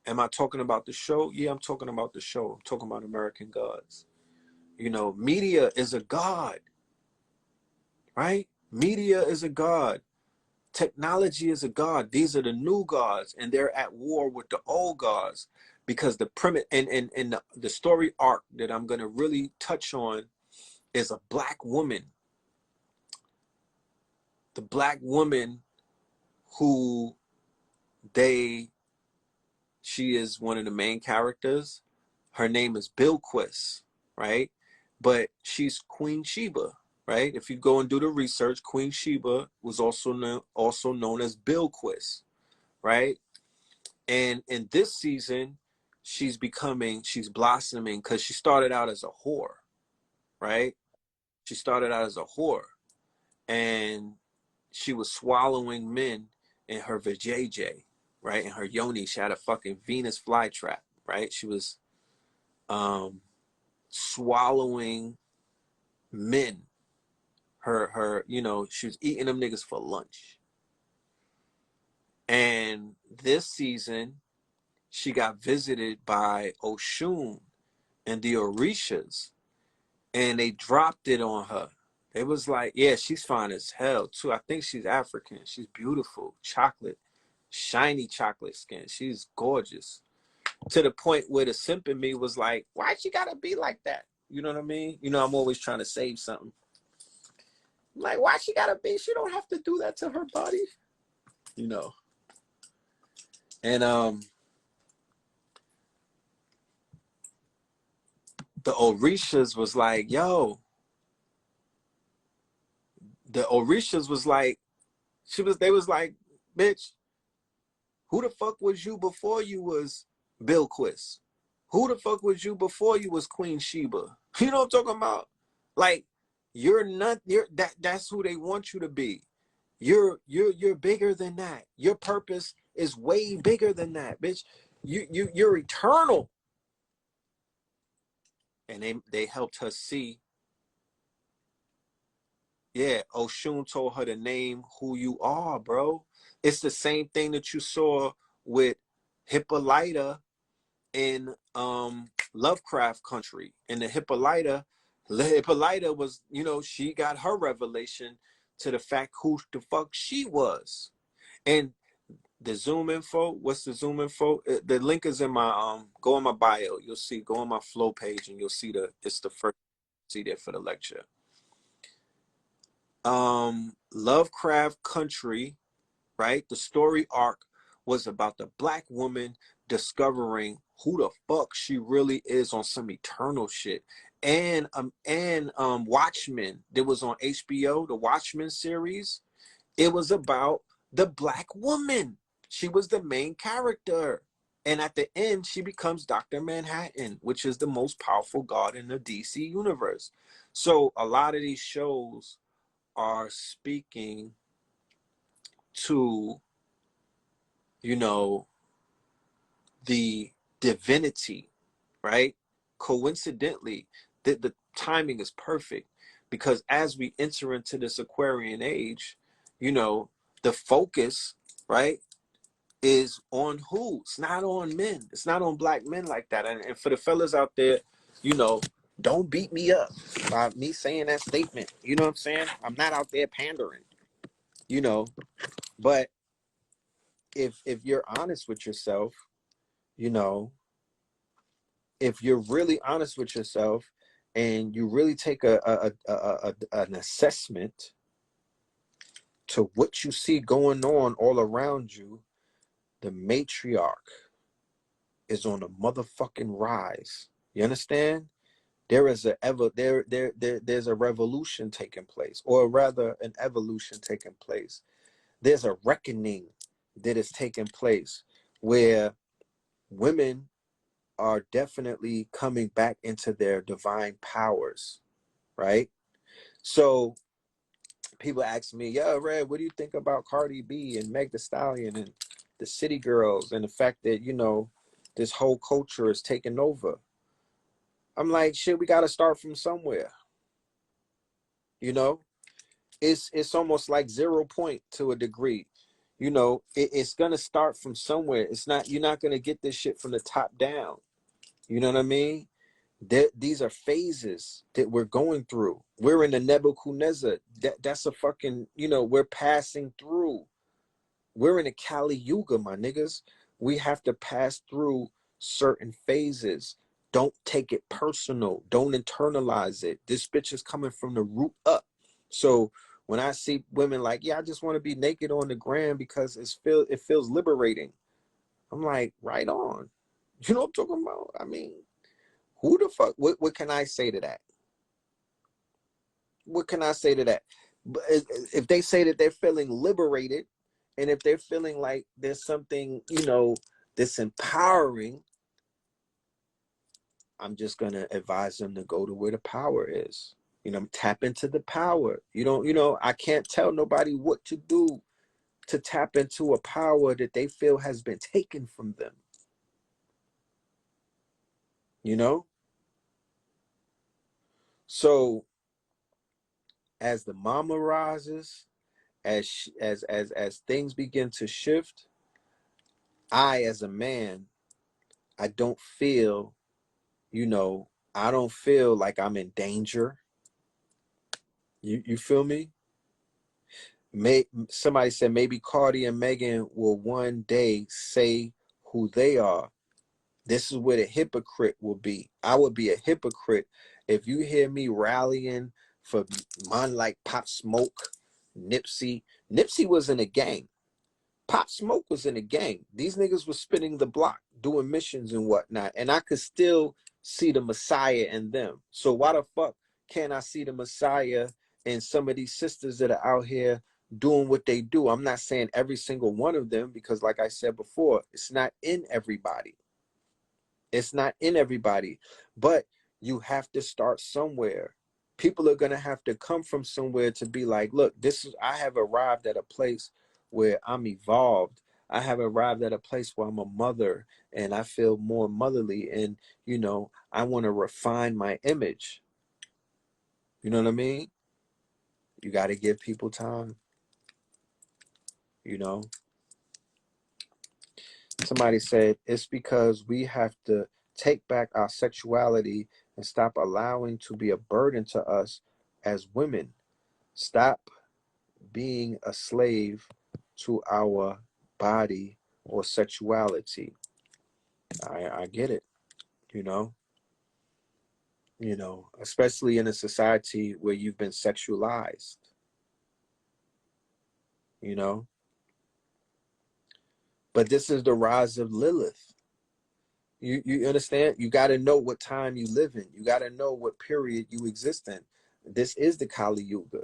Am I talking about the show? Yeah, I'm talking about the show. I'm talking about American Gods. Media is a god, right? Media is a god. Technology is a god. These are the new gods, and they're at war with the old gods, because the premise and the story arc that I'm going to really touch on is a black woman. The black woman who she is one of the main characters. Her name is Bilquis, right? But she's Queen Sheba, right? If you go and do the research, Queen Sheba was also known as Bilquis, right? And in this season, she's blossoming, because she started out as a whore, right? She started out as a whore, and she was swallowing men in her vajayjay, right? In her yoni, she had a fucking Venus flytrap, right? She was swallowing men. She was eating them niggas for lunch. And this season, she got visited by Oshun and the Orishas, and they dropped it on her. It was like, yeah, she's fine as hell too. I think she's African. She's beautiful, shiny chocolate skin. She's gorgeous. To the point where the simp in me was like, why she gotta be like that? You know what I mean? I'm always trying to save something. I'm like, why she gotta be? She don't have to do that to her body. And the Orishas was like, yo. The Orishas was like, they was like, bitch, who the fuck was you before you was Bilquis? Who the fuck was you before you was Queen Sheba? You know what I'm talking about? Like, that's who they want you to be. You're bigger than that. Your purpose is way bigger than that, bitch. You're eternal. And they helped her see. Yeah, Oshun told her to name who you are, bro. It's the same thing that you saw with Hippolyta in Lovecraft country. And the Hippolyta was, she got her revelation to the fact who the fuck she was. And the Zoom info, what's the Zoom info? The link is in my go on my bio. You'll see, go on my flow page and you'll see it's the first see there for the lecture. Lovecraft country, right? The story arc was about the black woman discovering who the fuck she really is on some eternal shit. And Watchmen, that was on HBO, the Watchmen series. It was about the black woman. She was the main character. And at the end, she becomes Dr. Manhattan, which is the most powerful god in the DC universe. So a lot of these shows are speaking to, the divinity, right? Coincidentally, the timing is perfect because as we enter into this Aquarian age, the focus, right, is on who? It's not on men. It's not on black men like that. And for the fellas out there, don't beat me up by me saying that statement. You know what I'm saying? I'm not out there pandering, but if you're honest with yourself, if you're really honest with yourself and you really take an assessment to what you see going on all around you, the matriarch is on a motherfucking rise. You understand? There's a revolution taking place, or rather an evolution taking place. There's a reckoning that is taking place where women are definitely coming back into their divine powers, right? So people ask me, "Yo, Red, what do you think about Cardi B and Meg Thee Stallion and the City Girls and the fact that this whole culture is taking over?" I'm like, shit, we got to start from somewhere. It's almost like 0 point to a degree. It's gonna start from somewhere. You're not gonna get this shit from the top down. You know what I mean? These are phases that we're going through. We're in the Nebuchadnezzar. That's a fucking, we're passing through. We're in a Kali Yuga, my niggas. We have to pass through certain phases. Don't take it personal. Don't internalize it. This bitch is coming from the root up. So when I see women like, yeah, I just want to be naked on the gram because it feels liberating. I'm like, right on. You know what I'm talking about? I mean, who the fuck? What can I say to that? What can I say to that? If they say that they're feeling liberated, and if they're feeling like there's something, that's empowering, I'm just gonna advise them to go to where the power is. Tap into the power. I can't tell nobody what to do to tap into a power that they feel has been taken from them. So as the mama rises, as things begin to shift, I as a man, I don't feel, I don't feel like I'm in danger. You feel me? Somebody said maybe Cardi and Megan will one day say who they are. This is where the hypocrite will be. I would be a hypocrite if you hear me rallying for man like Pop Smoke, Nipsey. Nipsey was in a gang. Pop Smoke was in a gang. These niggas was spinning the block, doing missions and whatnot. And I could still see the Messiah in them. So why the fuck can't I see the Messiah in some of these sisters that are out here doing what they do? I'm not saying every single one of them, because like I said before, it's not in everybody. It's not in everybody, but you have to start somewhere. People are going to have to come from somewhere to be like, look, I have arrived at a place where I'm evolved. I have arrived at a place where I'm a mother and I feel more motherly, and, I want to refine my image. You know what I mean? You got to give people time, Somebody said it's because we have to take back our sexuality and stop allowing to be a burden to us as women. Stop being a slave to our body or sexuality. I get it, you know. Especially in a society where you've been sexualized, you know. But this is the rise of Lilith. You understand? You got to know what time you live in. You got to know what period you exist in. This is the Kali Yuga.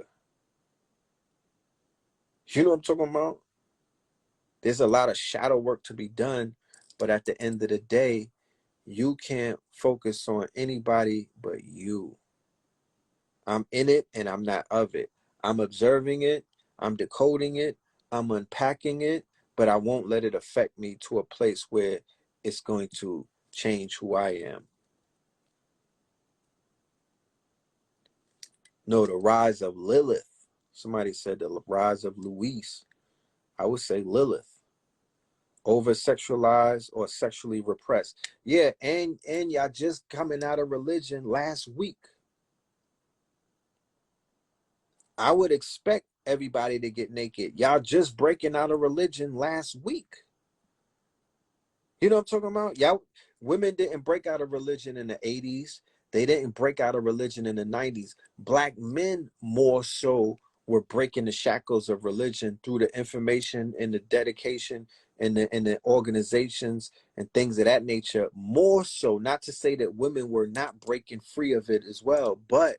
You know what I'm talking about? There's a lot of shadow work to be done, but at the end of the day, you can't focus on anybody but you. I'm in it and I'm not of it. I'm observing it, I'm decoding it, I'm unpacking it, but I won't let it affect me to a place where it's going to change who I am. No, the rise of Lilith. Somebody said the rise of Louise. I would say Lilith. Over sexualized or sexually repressed. Yeah, and y'all just coming out of religion last week. I would expect everybody to get naked. Y'all just breaking out of religion last week. You know what I'm talking about? Y'all, women didn't break out of religion in the 80s. They didn't break out of religion in the 90s. Black men more so were breaking the shackles of religion through the information and the dedication and the organizations and things of that nature. More so, not to say that women were not breaking free of it as well, but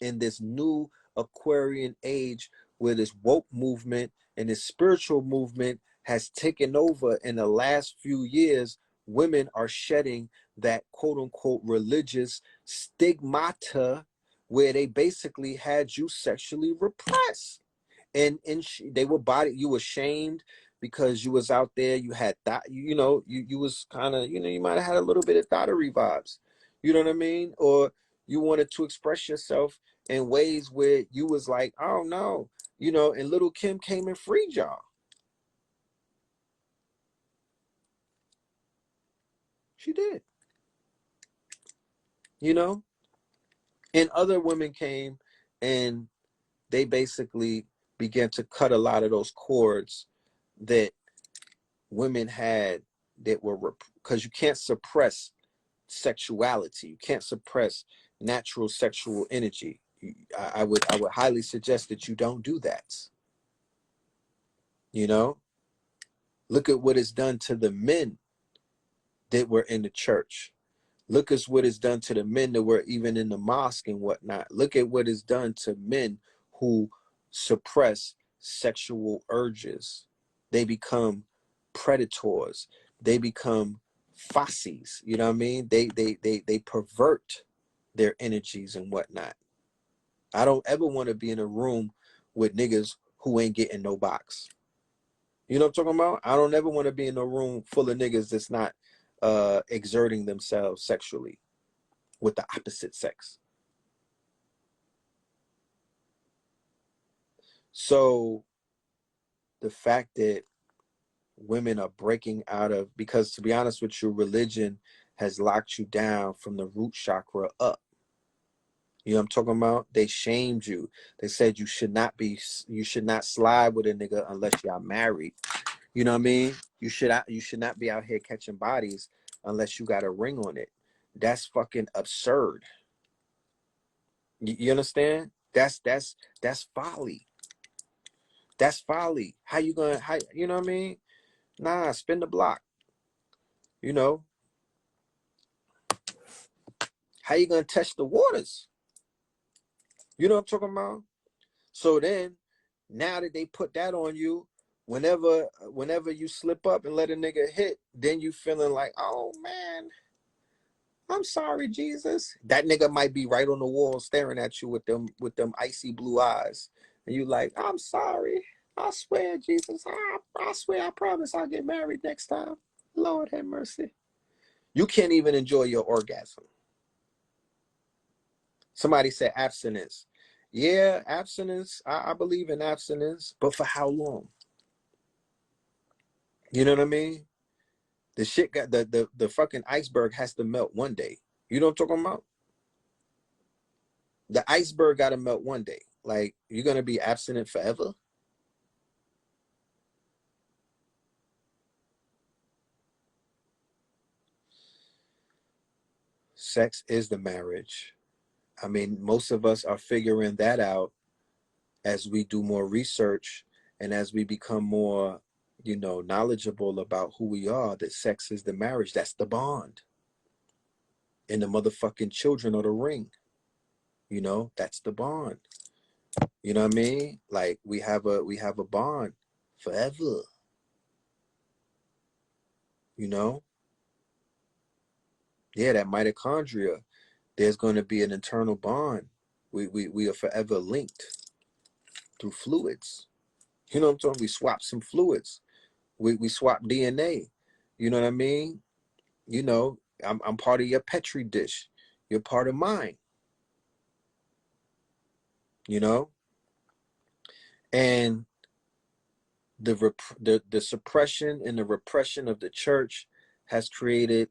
in this new Aquarian age where this woke movement and this spiritual movement has taken over in the last few years, women are shedding that quote unquote religious stigmata where they basically had you sexually repressed. And they were you were shamed because you was out there, you had that, you was kind of, you might have had a little bit of thottery vibes, you know what I mean? Or you wanted to express yourself in ways where you was like, oh no, and little Kim came and freed y'all. She did, and other women came and they basically began to cut a lot of those cords that women had that were, because you can't suppress sexuality. You can't suppress natural sexual energy. I would highly suggest that you don't do that. Look at what it's done to the men that were in the church. Look at what it's done to the men that were even in the mosque and whatnot. Look at what it's done to men who suppress sexual urges. They become predators. They become fasces. You know what I mean? They pervert their energies and whatnot. I don't ever want to be in a room with niggas who ain't getting no box. You know what I'm talking about? I don't ever want to be in a room full of niggas that's not exerting themselves sexually with the opposite sex. So the fact that women are breaking out of, because to be honest with you, religion has locked you down from the root chakra up. You know what I'm talking about? They shamed you. They said you should not slide with a nigga unless y'all married. You know what I mean? You should not be out here catching bodies unless you got a ring on it. That's fucking absurd. You understand? That's folly. That's folly. How you know what I mean? Nah, spin the block. How you gonna test the waters? You know what I'm talking about? So then, now that they put that on you, whenever you slip up and let a nigga hit, then you feeling like, oh man, I'm sorry, Jesus. That nigga might be right on the wall staring at you with them icy blue eyes. And you like, I'm sorry. I swear, Jesus. I swear, I promise I'll get married next time. Lord have mercy. You can't even enjoy your orgasm. Somebody said abstinence. Yeah, abstinence. I believe in abstinence, but for how long? You know what I mean? The shit got the fucking iceberg has to melt one day. You know what I'm talking about? The iceberg got to melt one day. Like, you're gonna be abstinent forever? Sex is the marriage. I mean, most of us are figuring that out as we do more research and as we become more, knowledgeable about who we are, that sex is the marriage. That's the bond. And the motherfucking children are the ring. That's the bond. You know what I mean? Like, we have a bond forever. Yeah, that mitochondria, there's going to be an internal bond. We are forever linked through fluids. You know what I'm talking? We swap some fluids. We swap DNA. You know what I mean? I'm part of your petri dish. You're part of mine. And the suppression and the repression of the church has created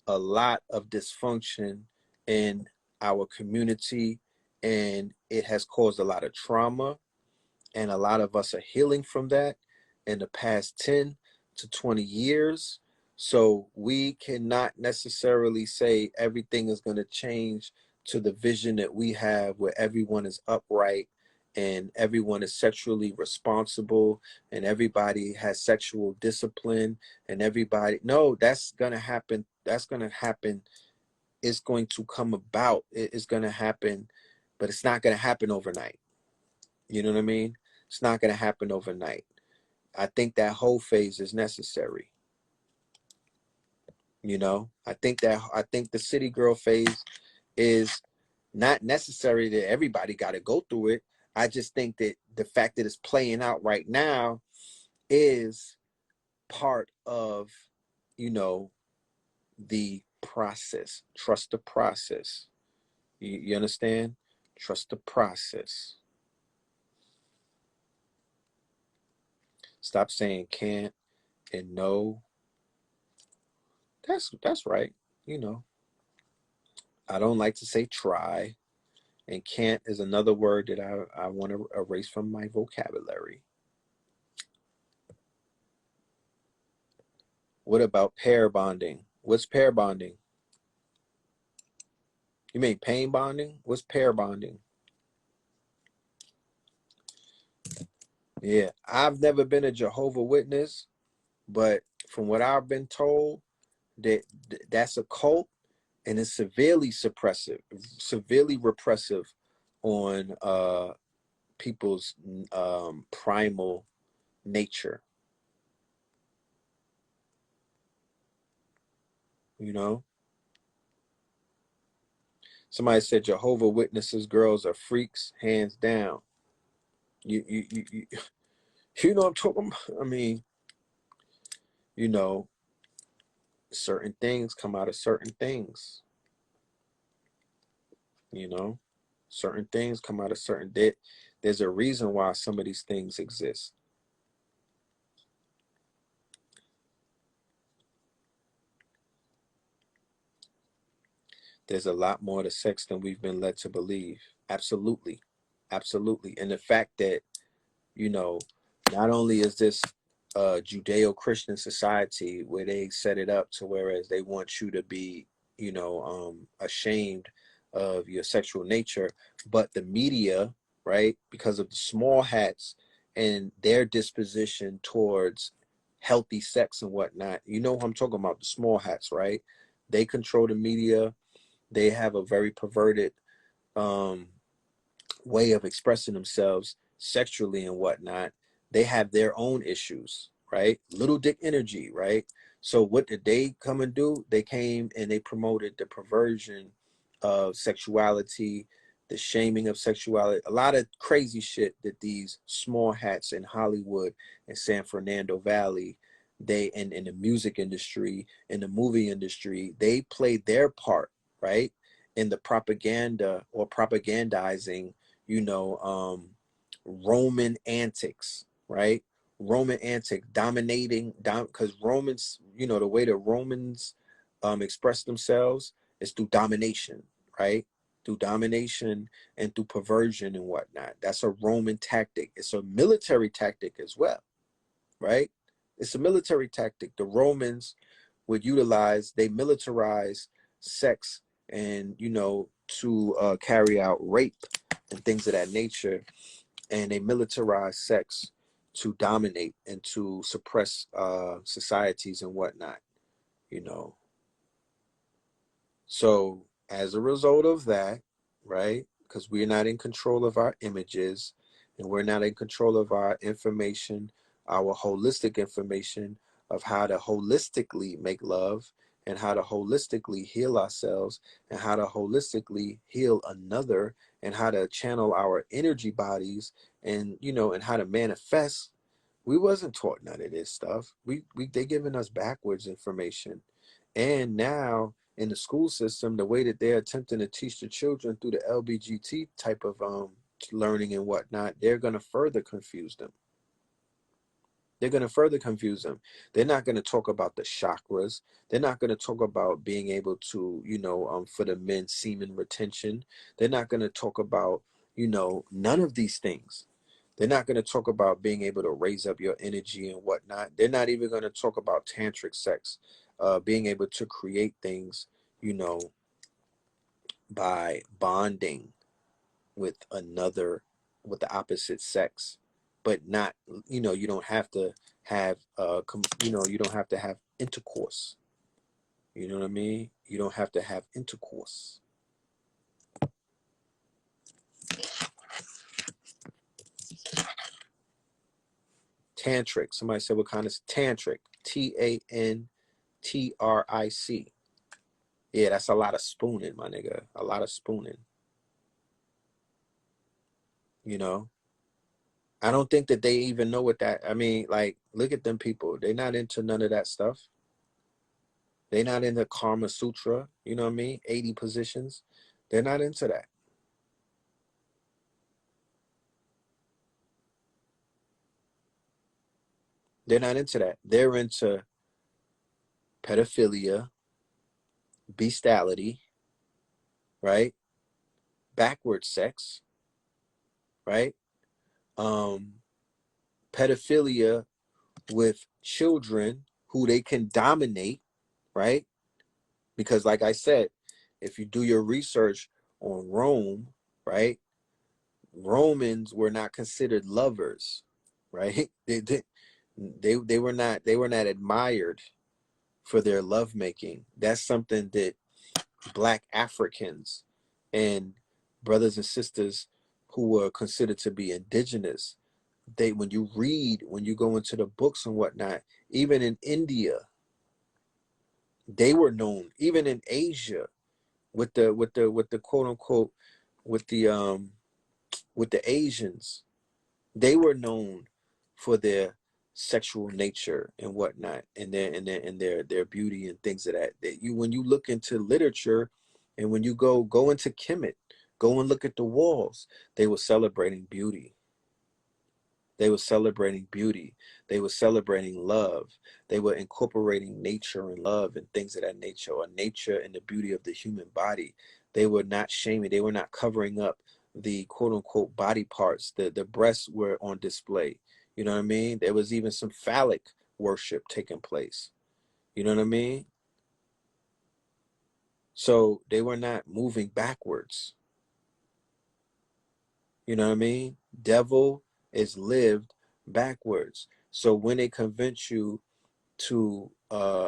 a lot of dysfunction in our community, and it has caused a lot of trauma, and a lot of us are healing from that in the past 10 to 20 years. So we cannot necessarily say everything is going to change to the vision that we have, where everyone is upright and everyone is sexually responsible and everybody has sexual discipline and everybody. No, that's going to happen. That's going to happen. It's going to come about. It's going to happen, but it's not going to happen overnight. You know what I mean? It's not going to happen overnight. I think that whole phase is necessary. I think the city girl phase is not necessary that everybody got to go through it. I just think that the fact that it's playing out right now is part of, the process. Trust the process. You understand? Trust the process. Stop saying can't and no. That's right. I don't like to say try, and can't is another word that I want to erase from my vocabulary. What about pair bonding? What's pair bonding? You mean pain bonding? What's pair bonding? Yeah, I've never been a Jehovah's Witness, but from what I've been told, that's a cult, and it's severely repressive on people's primal nature. Somebody said Jehovah Witnesses girls are freaks, hands down. You know what I'm talking about? I mean, certain things come out of certain things. Certain things come out of certain. There's a reason why some of these things exist. There's a lot more to sex than we've been led to believe. Absolutely. Absolutely. And the fact that, not only is this a Judeo-Christian society where they set it up to whereas they want you to be, ashamed of your sexual nature, but the media, right, because of the small hats and their disposition towards healthy sex and whatnot, who I'm talking about, the small hats, right? They control the media. They have a very perverted way of expressing themselves sexually and whatnot. They have their own issues, right? Little dick energy, right? So what did they come and do? They came and they promoted the perversion of sexuality, the shaming of sexuality, a lot of crazy shit that these small hats in Hollywood and San Fernando Valley, they in the music industry, in the movie industry, they played their part, right? In the propaganda or propagandizing, Roman antics, right? Roman antic, dominating, because Romans, you know, the way the Romans express themselves is through domination, right? Through domination and through perversion and whatnot. That's a Roman tactic. It's a military tactic as well, right? It's a military tactic. The Romans would utilize, they militarize sex and, you know, to carry out rape and things of that nature. And they militarize sex to dominate and to suppress societies and whatnot, you know. So as a result of that, right, because we're not in control of our images and we're not in control of our information, our holistic information of how to holistically make love and how to holistically heal ourselves and how to holistically heal another and how to channel our energy bodies and, you know, and how to manifest. We wasn't taught none of this stuff. They giving us backwards information. And now in the school system, the way that they're attempting to teach the children through the LBGT type of learning and whatnot, they're going to further confuse them. They're going to further confuse them. They're not going to talk about the chakras. They're not going to talk about being able to, you know, for the men, semen retention. They're not going to talk about, you know, none of these things. They're not going to talk about being able to raise up your energy and whatnot. They're not even going to talk about tantric sex, being able to create things, you know, by bonding with another, with the opposite sex, but not, you know, you don't have to have, you know, you don't have to have intercourse. You know what I mean? You don't have to have intercourse. Tantric. Somebody said what kind of tantric? TANTRIC. Yeah, that's a lot of spooning, my nigga. A lot of spooning. You know? I don't think that they even know what that, I mean, like, look at them people. They're not into none of that stuff. They're not into Karma Sutra, you know what I mean? 80 positions. They're not into that. They're not into that. They're into pedophilia, bestiality, right? Backward sex, right? Pedophilia with children who they can dominate, right? Because like I said, if you do your research on Rome, right? Romans were not considered lovers, right? They were not admired for their lovemaking. That's something that Black Africans and brothers and sisters who were considered to be indigenous, when you go into the books and whatnot, even in India, they were known, even in Asia, with the quote unquote, with the Asians, they were known for their sexual nature and whatnot, and their beauty and things of that you, when you look into literature and when you go into Kemet, go and look at the walls, they were celebrating beauty. They were celebrating beauty. They were celebrating love. They were incorporating nature and love and things of that nature, or nature and the beauty of the human body. They were not shaming. They were not covering up the quote unquote body parts. The breasts were on display. You know what I mean? There was even some phallic worship taking place. You know what I mean? So they were not moving backwards. You know what I mean? Devil is lived backwards. So when they convince you to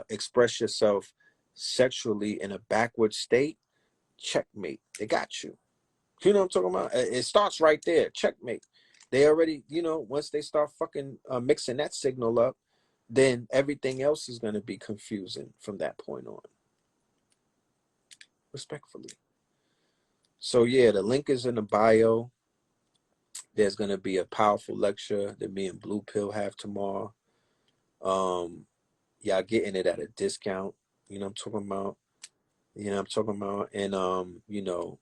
express yourself sexually in a backward state, checkmate. They got you. You know what I'm talking about? It starts right there. Checkmate. They already, you know, once they start fucking mixing that signal up, then everything else is going to be confusing from that point on. Respectfully. So yeah, the link is in the bio. There's going to be a powerful lecture that me and Blue Pill have tomorrow. Y'all getting it at a discount. You know what I'm talking about? You know what I'm talking about? And, you know,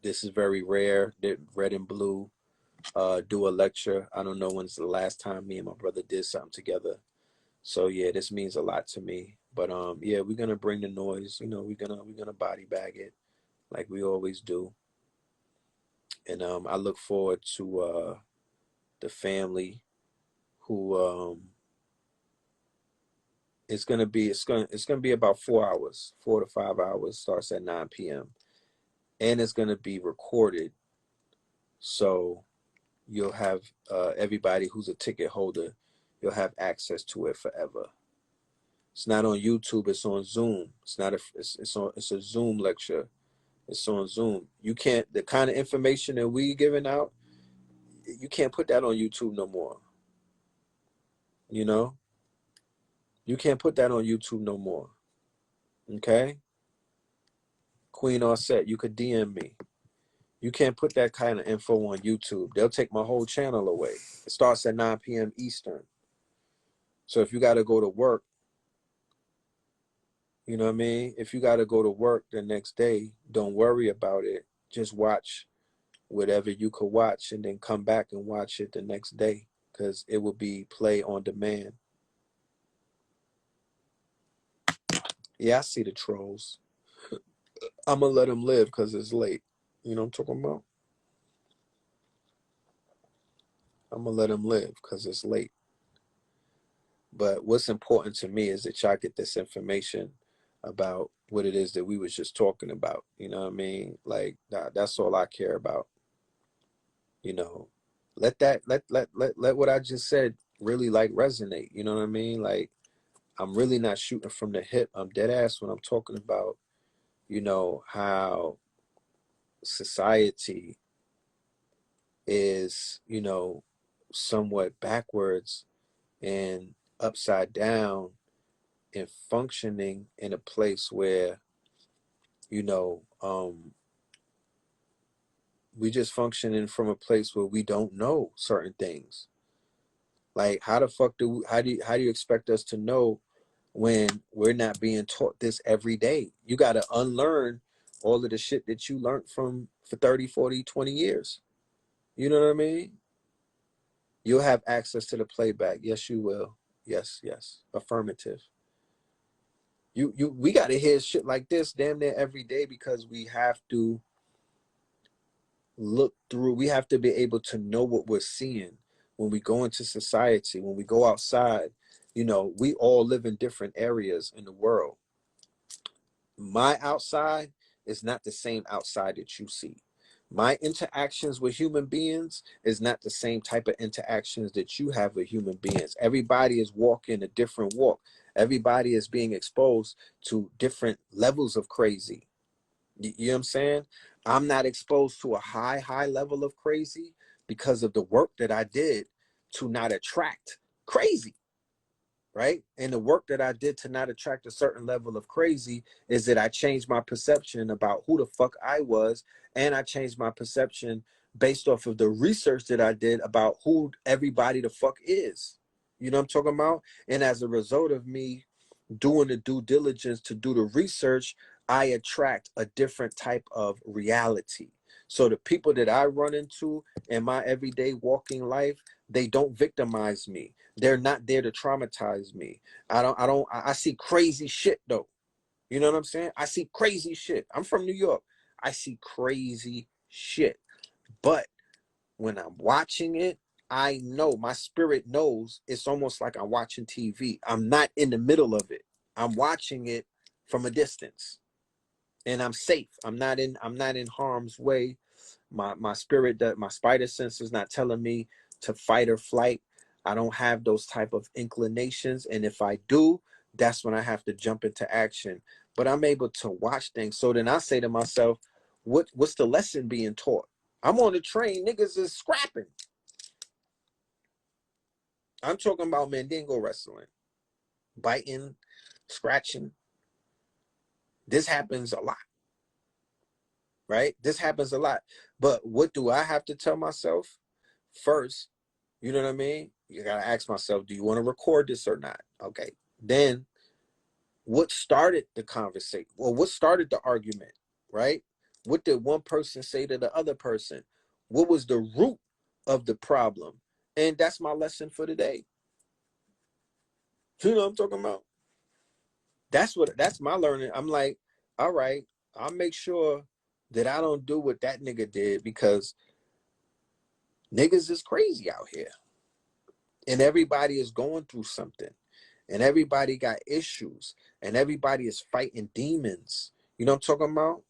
this is very rare, that red and blue. do a lecture. I don't know when's the last time me and my brother did something together. So yeah, this means a lot to me. But yeah, we're gonna bring the noise. You know, we're gonna body bag it like we always do. And I look forward to the family who it's gonna be about 4 hours, 4 to 5 hours. Starts at 9 p.m. and it's gonna be recorded, so you'll have everybody who's a ticket holder, you'll have access to it forever. It's not on YouTube. It's on Zoom. It's not a. It's a Zoom lecture. It's on Zoom. You can't, the kind of information that we giving out, you can't put that on YouTube no more. You know, you can't put that on YouTube no more. Okay, Queen Offset, you could DM me. You can't put that kind of info on YouTube. They'll take my whole channel away. It starts at 9 p.m. Eastern. So if you got to go to work, you know what I mean? If you got to go to work the next day, don't worry about it. Just watch whatever you could watch and then come back and watch it the next day, because it will be play on demand. Yeah, I see the trolls. I'm going to let them live because it's late. You know what I'm talking about? I'm going to let them live because it's late. But what's important to me is that y'all get this information about what it is that we was just talking about. You know what I mean? Like, that's all I care about. You know, let what I just said really like resonate. You know what I mean? Like, I'm really not shooting from the hip. I'm dead ass when I'm talking about, you know, how society is, you know, somewhat backwards and upside down and functioning in a place where, you know, we just functioning from a place where we don't know certain things. Like, how the fuck how do you expect us to know when we're not being taught this every day? You got to unlearn all of the shit that you learned for 30, 40, 20 years. You know what I mean? You'll have access to the playback. Yes, you will. Yes, yes. Affirmative. We got to hear shit like this damn near every day, because we have to look through. We have to be able to know what we're seeing when we go into society, when we go outside. You know, we all live in different areas in the world. My outside is not the same outside that you see. My interactions with human beings is not the same type of interactions that you have with human beings. Everybody is walking a different walk. Everybody is being exposed to different levels of crazy. You know what I'm saying? I'm not exposed to a high level of crazy because of the work that I did to not attract crazy. Right? And the work that I did to not attract a certain level of crazy is that I changed my perception about who the fuck I was. And I changed my perception based off of the research that I did about who everybody the fuck is. You know what I'm talking about? And as a result of me doing the due diligence to do the research, I attract a different type of reality. So the people that I run into in my everyday walking life, they don't victimize me. They're not there to traumatize me. I see crazy shit though. You know what I'm saying? I see crazy shit. I'm from New York. I see crazy shit. But when I'm watching it, I know, my spirit knows, it's almost like I'm watching TV. I'm not in the middle of it. I'm watching it from a distance. And I'm safe. I'm not in harm's way. My spirit, that my spider sense is not telling me to fight or flight. I don't have those type of inclinations. And if I do, that's when I have to jump into action. But I'm able to watch things. So then I say to myself, what's the lesson being taught? I'm on the train, niggas is scrapping. I'm talking about Mandingo wrestling, biting, scratching. This happens a lot, right? This happens a lot. But what do I have to tell myself? First, you know what I mean? You got to ask myself, do you want to record this or not? Okay. Then what started the conversation? Well, what started the argument, right? What did one person say to the other person? What was the root of the problem. And that's my lesson for today. You know what I'm talking about? That's my learning. I'm like, all right, I'll make sure that I don't do what that nigga did, because niggas is crazy out here. And everybody is going through something. And everybody got issues. And everybody is fighting demons. You know what I'm talking about?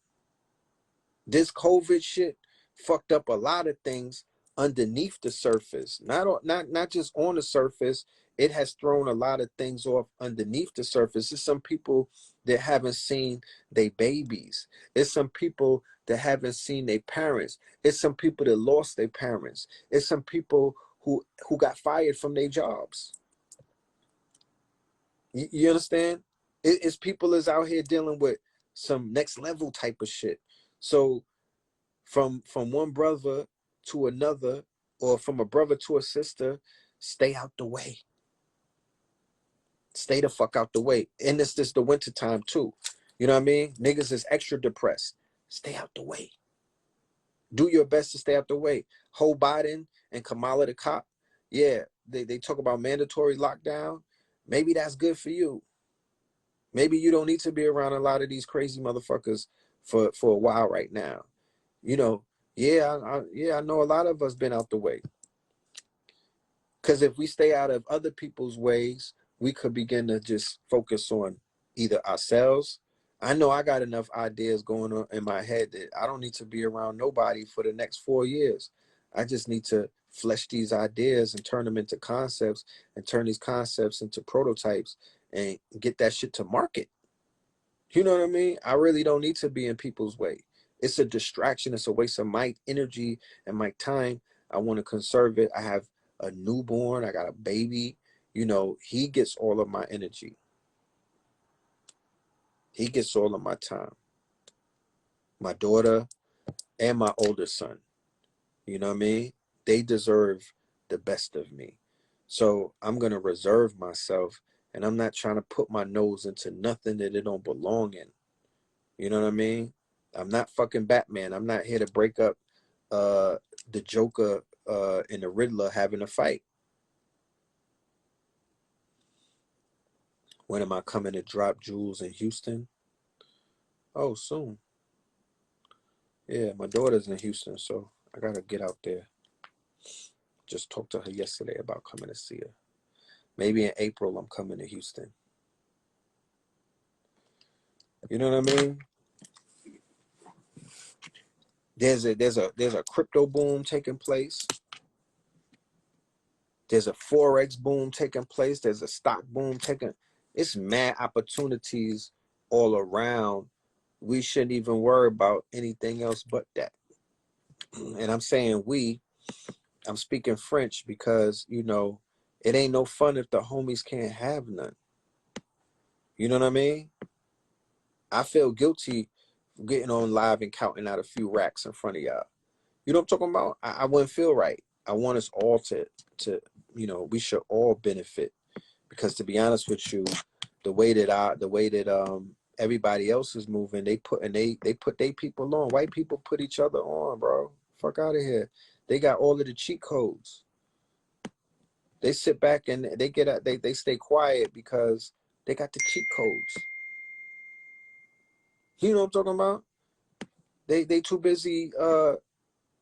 This COVID shit fucked up a lot of things underneath the surface. Not just on the surface. It has thrown a lot of things off underneath the surface. There's some people that haven't seen their babies. It's some people that haven't seen their parents. It's some people that lost their parents. It's some people who got fired from their jobs. You understand? It's people is out here dealing with some next level type of shit. So from one brother to another, or from a brother to a sister, stay out the way. Stay the fuck out the way. And it's just the winter time too. You know what I mean? Niggas is extra depressed. Stay out the way. Do your best to stay out the way. Joe Biden and Kamala the cop, yeah, they talk about mandatory lockdown. Maybe that's good for you. Maybe you don't need to be around a lot of these crazy motherfuckers for a while right now. You know, yeah, I know a lot of us been out the way. Because if we stay out of other people's ways, we could begin to just focus on either ourselves. I know I got enough ideas going on in my head that I don't need to be around nobody for the next 4 years. I just need to flesh these ideas and turn them into concepts, and turn these concepts into prototypes, and get that shit to market. You know what I mean? I really don't need to be in people's way. It's a distraction. It's a waste of my energy and my time. I want to conserve it. I have a newborn. I got a baby. You know, he gets all of my energy. He gets all of my time. My daughter and my older son. You know what I mean? They deserve the best of me. So I'm going to reserve myself, and I'm not trying to put my nose into nothing that it don't belong in. You know what I mean? I'm not fucking Batman. I'm not here to break up the Joker and the Riddler having a fight. When am I coming to drop jewels in Houston? Oh, soon. Yeah, my daughter's in Houston, so I gotta get out there. Just talked to her yesterday about coming to see her. Maybe in April I'm coming to Houston. You know what I mean? There's a crypto boom taking place. There's a Forex boom taking place. There's a stock boom taking. It's mad opportunities all around. We shouldn't even worry about anything else but that. And I'm saying I'm speaking French because, you know, it ain't no fun if the homies can't have none. You know what I mean? I feel guilty getting on live and counting out a few racks in front of y'all. You know what I'm talking about? I wouldn't feel right. I want us all to, you know, we should all benefit, because to be honest with you, the way that everybody else is moving, they put their people on. White people put each other on, bro. Fuck out of here. They got all of the cheat codes. They sit back and they stay quiet because they got the cheat codes. You know what I'm talking about? They too busy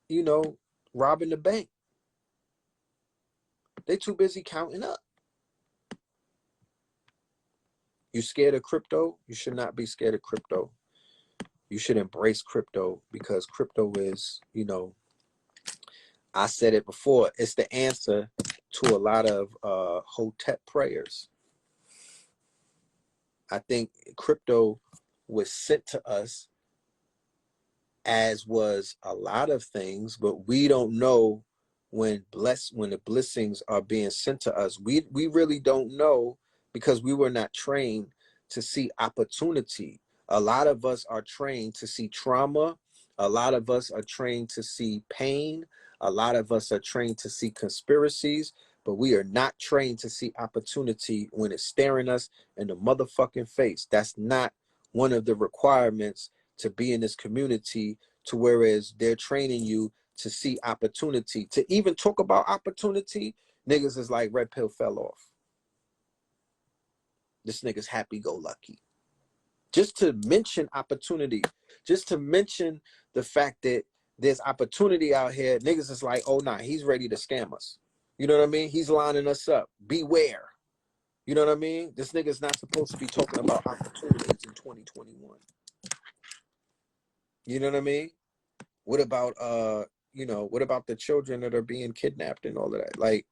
you know, robbing the bank. They too busy counting up. You scared of crypto? You should not be scared of crypto. You should embrace crypto, because crypto is, you know, I said it before, it's the answer to a lot of Hotep prayers. I think crypto was sent to us, as was a lot of things, but we don't know when the blessings are being sent to us. We really don't know, because we were not trained to see opportunity. A lot of us are trained to see trauma. A lot of us are trained to see pain. A lot of us are trained to see conspiracies, but we are not trained to see opportunity when it's staring us in the motherfucking face. That's not one of the requirements to be in this community, to whereas they're training you to see opportunity. To even talk about opportunity, niggas is like red pill fell off. This nigga's happy-go-lucky. Just to mention opportunity, just to mention the fact that there's opportunity out here, niggas is like, oh nah, he's ready to scam us. You know what I mean? He's lining us up. Beware. You know what I mean? This nigga's not supposed to be talking about opportunities in 2021. You know what I mean? What about what about the children that are being kidnapped and all of that? Like,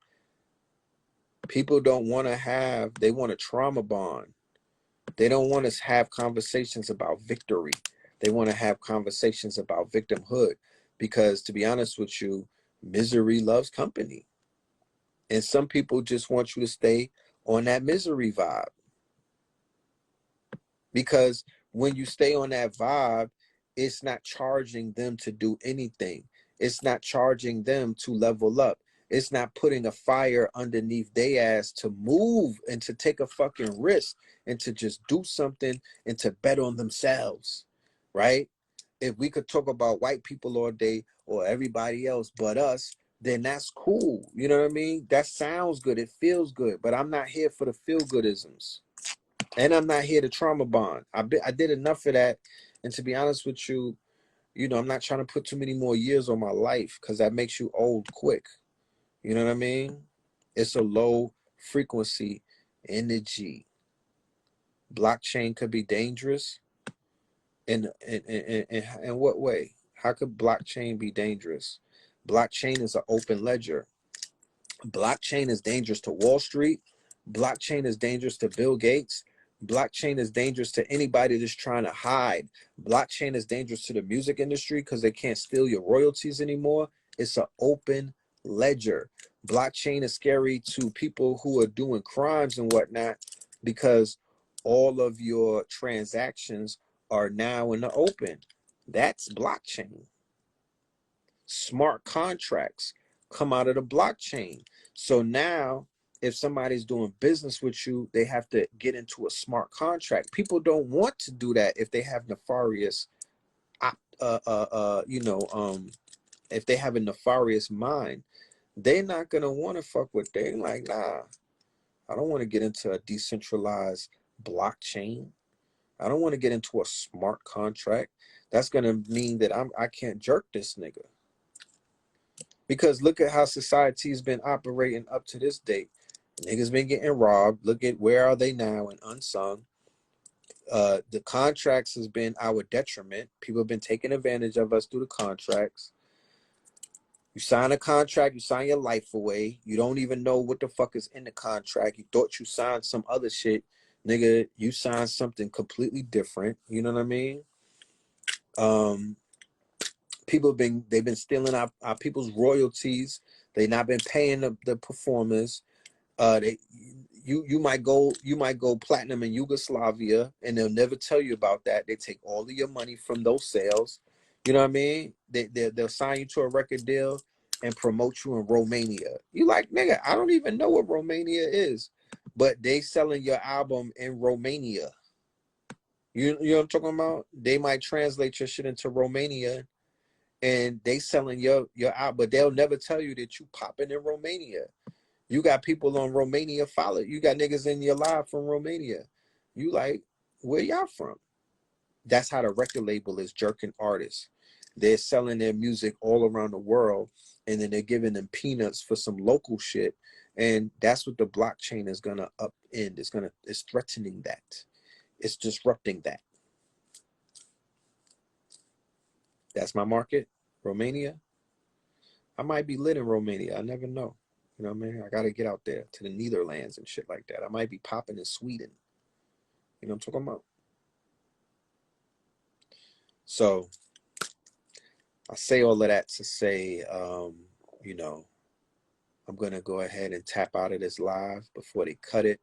people don't want to have, they want a trauma bond. They don't want to have conversations about victory. They want to have conversations about victimhood, because to be honest with you, misery loves company. And some people just want you to stay on that misery vibe, because when you stay on that vibe, it's not charging them to do anything. It's not charging them to level up. It's not putting a fire underneath their ass to move and to take a fucking risk and to just do something and to bet on themselves, right? If we could talk about white people all day or everybody else but us, then that's cool. You know what I mean? That sounds good. It feels good. But I'm not here for the feel-goodisms. And I'm not here to trauma bond. I did enough of that. And to be honest with you, I'm not trying to put too many more years on my life, because that makes you old quick. You know what I mean? It's a low frequency energy. Blockchain could be dangerous. In what way? How could blockchain be dangerous? Blockchain is an open ledger. Blockchain is dangerous to Wall Street. Blockchain is dangerous to Bill Gates. Blockchain is dangerous to anybody that's trying to hide. Blockchain is dangerous to the music industry because they can't steal your royalties anymore. It's an open ledger. Blockchain is scary to people who are doing crimes and whatnot, because all of your transactions are now in the open. That's blockchain. Smart contracts come out of the blockchain. So now, if somebody's doing business with you, they have to get into a smart contract. People don't want to do that if they have nefarious, if they have a nefarious mind. They're not gonna want to fuck with. They're like, nah, I don't want to get into a decentralized blockchain. I don't want to get into a smart contract. That's gonna mean that I can't jerk this nigga. Because look at how society's been operating up to this date. Niggas been getting robbed. Look at where are they now in unsung. The contracts has been our detriment. People have been taking advantage of us through the contracts. You sign a contract, you sign your life away. You don't even know what the fuck is in the contract. You thought you signed some other shit. Nigga, you signed something completely different. You know what I mean? People they've been stealing our people's royalties. They not been paying the performers. You might go platinum in Yugoslavia and they'll never tell you about that. They take all of your money from those sales. You know what I mean? They'll sign you to a record deal and promote you in Romania. You like, nigga, I don't even know what Romania is, but they selling your album in Romania. You know what I'm talking about? They might translate your shit into Romania and they selling your album, but they'll never tell you that you popping in Romania. You got people on Romania follow. You got niggas in your live from Romania. You like, where y'all from? That's how the record label is jerking artists. They're selling their music all around the world, and then they're giving them peanuts for some local shit. And that's what the blockchain is gonna upend. It's threatening that. It's disrupting that. That's my market, Romania. I might be lit in Romania. I never know. You know what I mean? I got to get out there to the Netherlands and shit like that. I might be popping in Sweden. You know what I'm talking about? So I say all of that to say, I'm going to go ahead and tap out of this live before they cut it.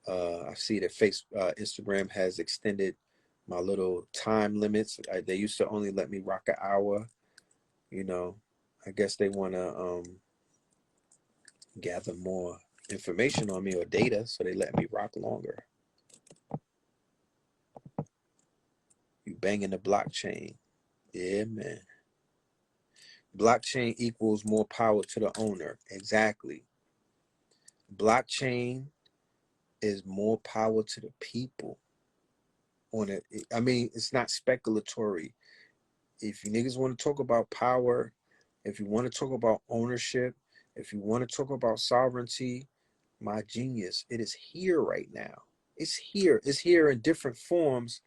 I see that Instagram has extended my little time limits. They used to only let me rock an hour. I guess they want to gather more information on me or data, so they let me rock longer. You banging the blockchain. Yeah, man. Blockchain equals more power to the owner. Exactly. Blockchain is more power to the people. On it, I mean, it's not speculatory. If you niggas want to talk about power, if you want to talk about ownership, if you want to talk about sovereignty, my genius, it is here right now. It's here. It's here in different forms.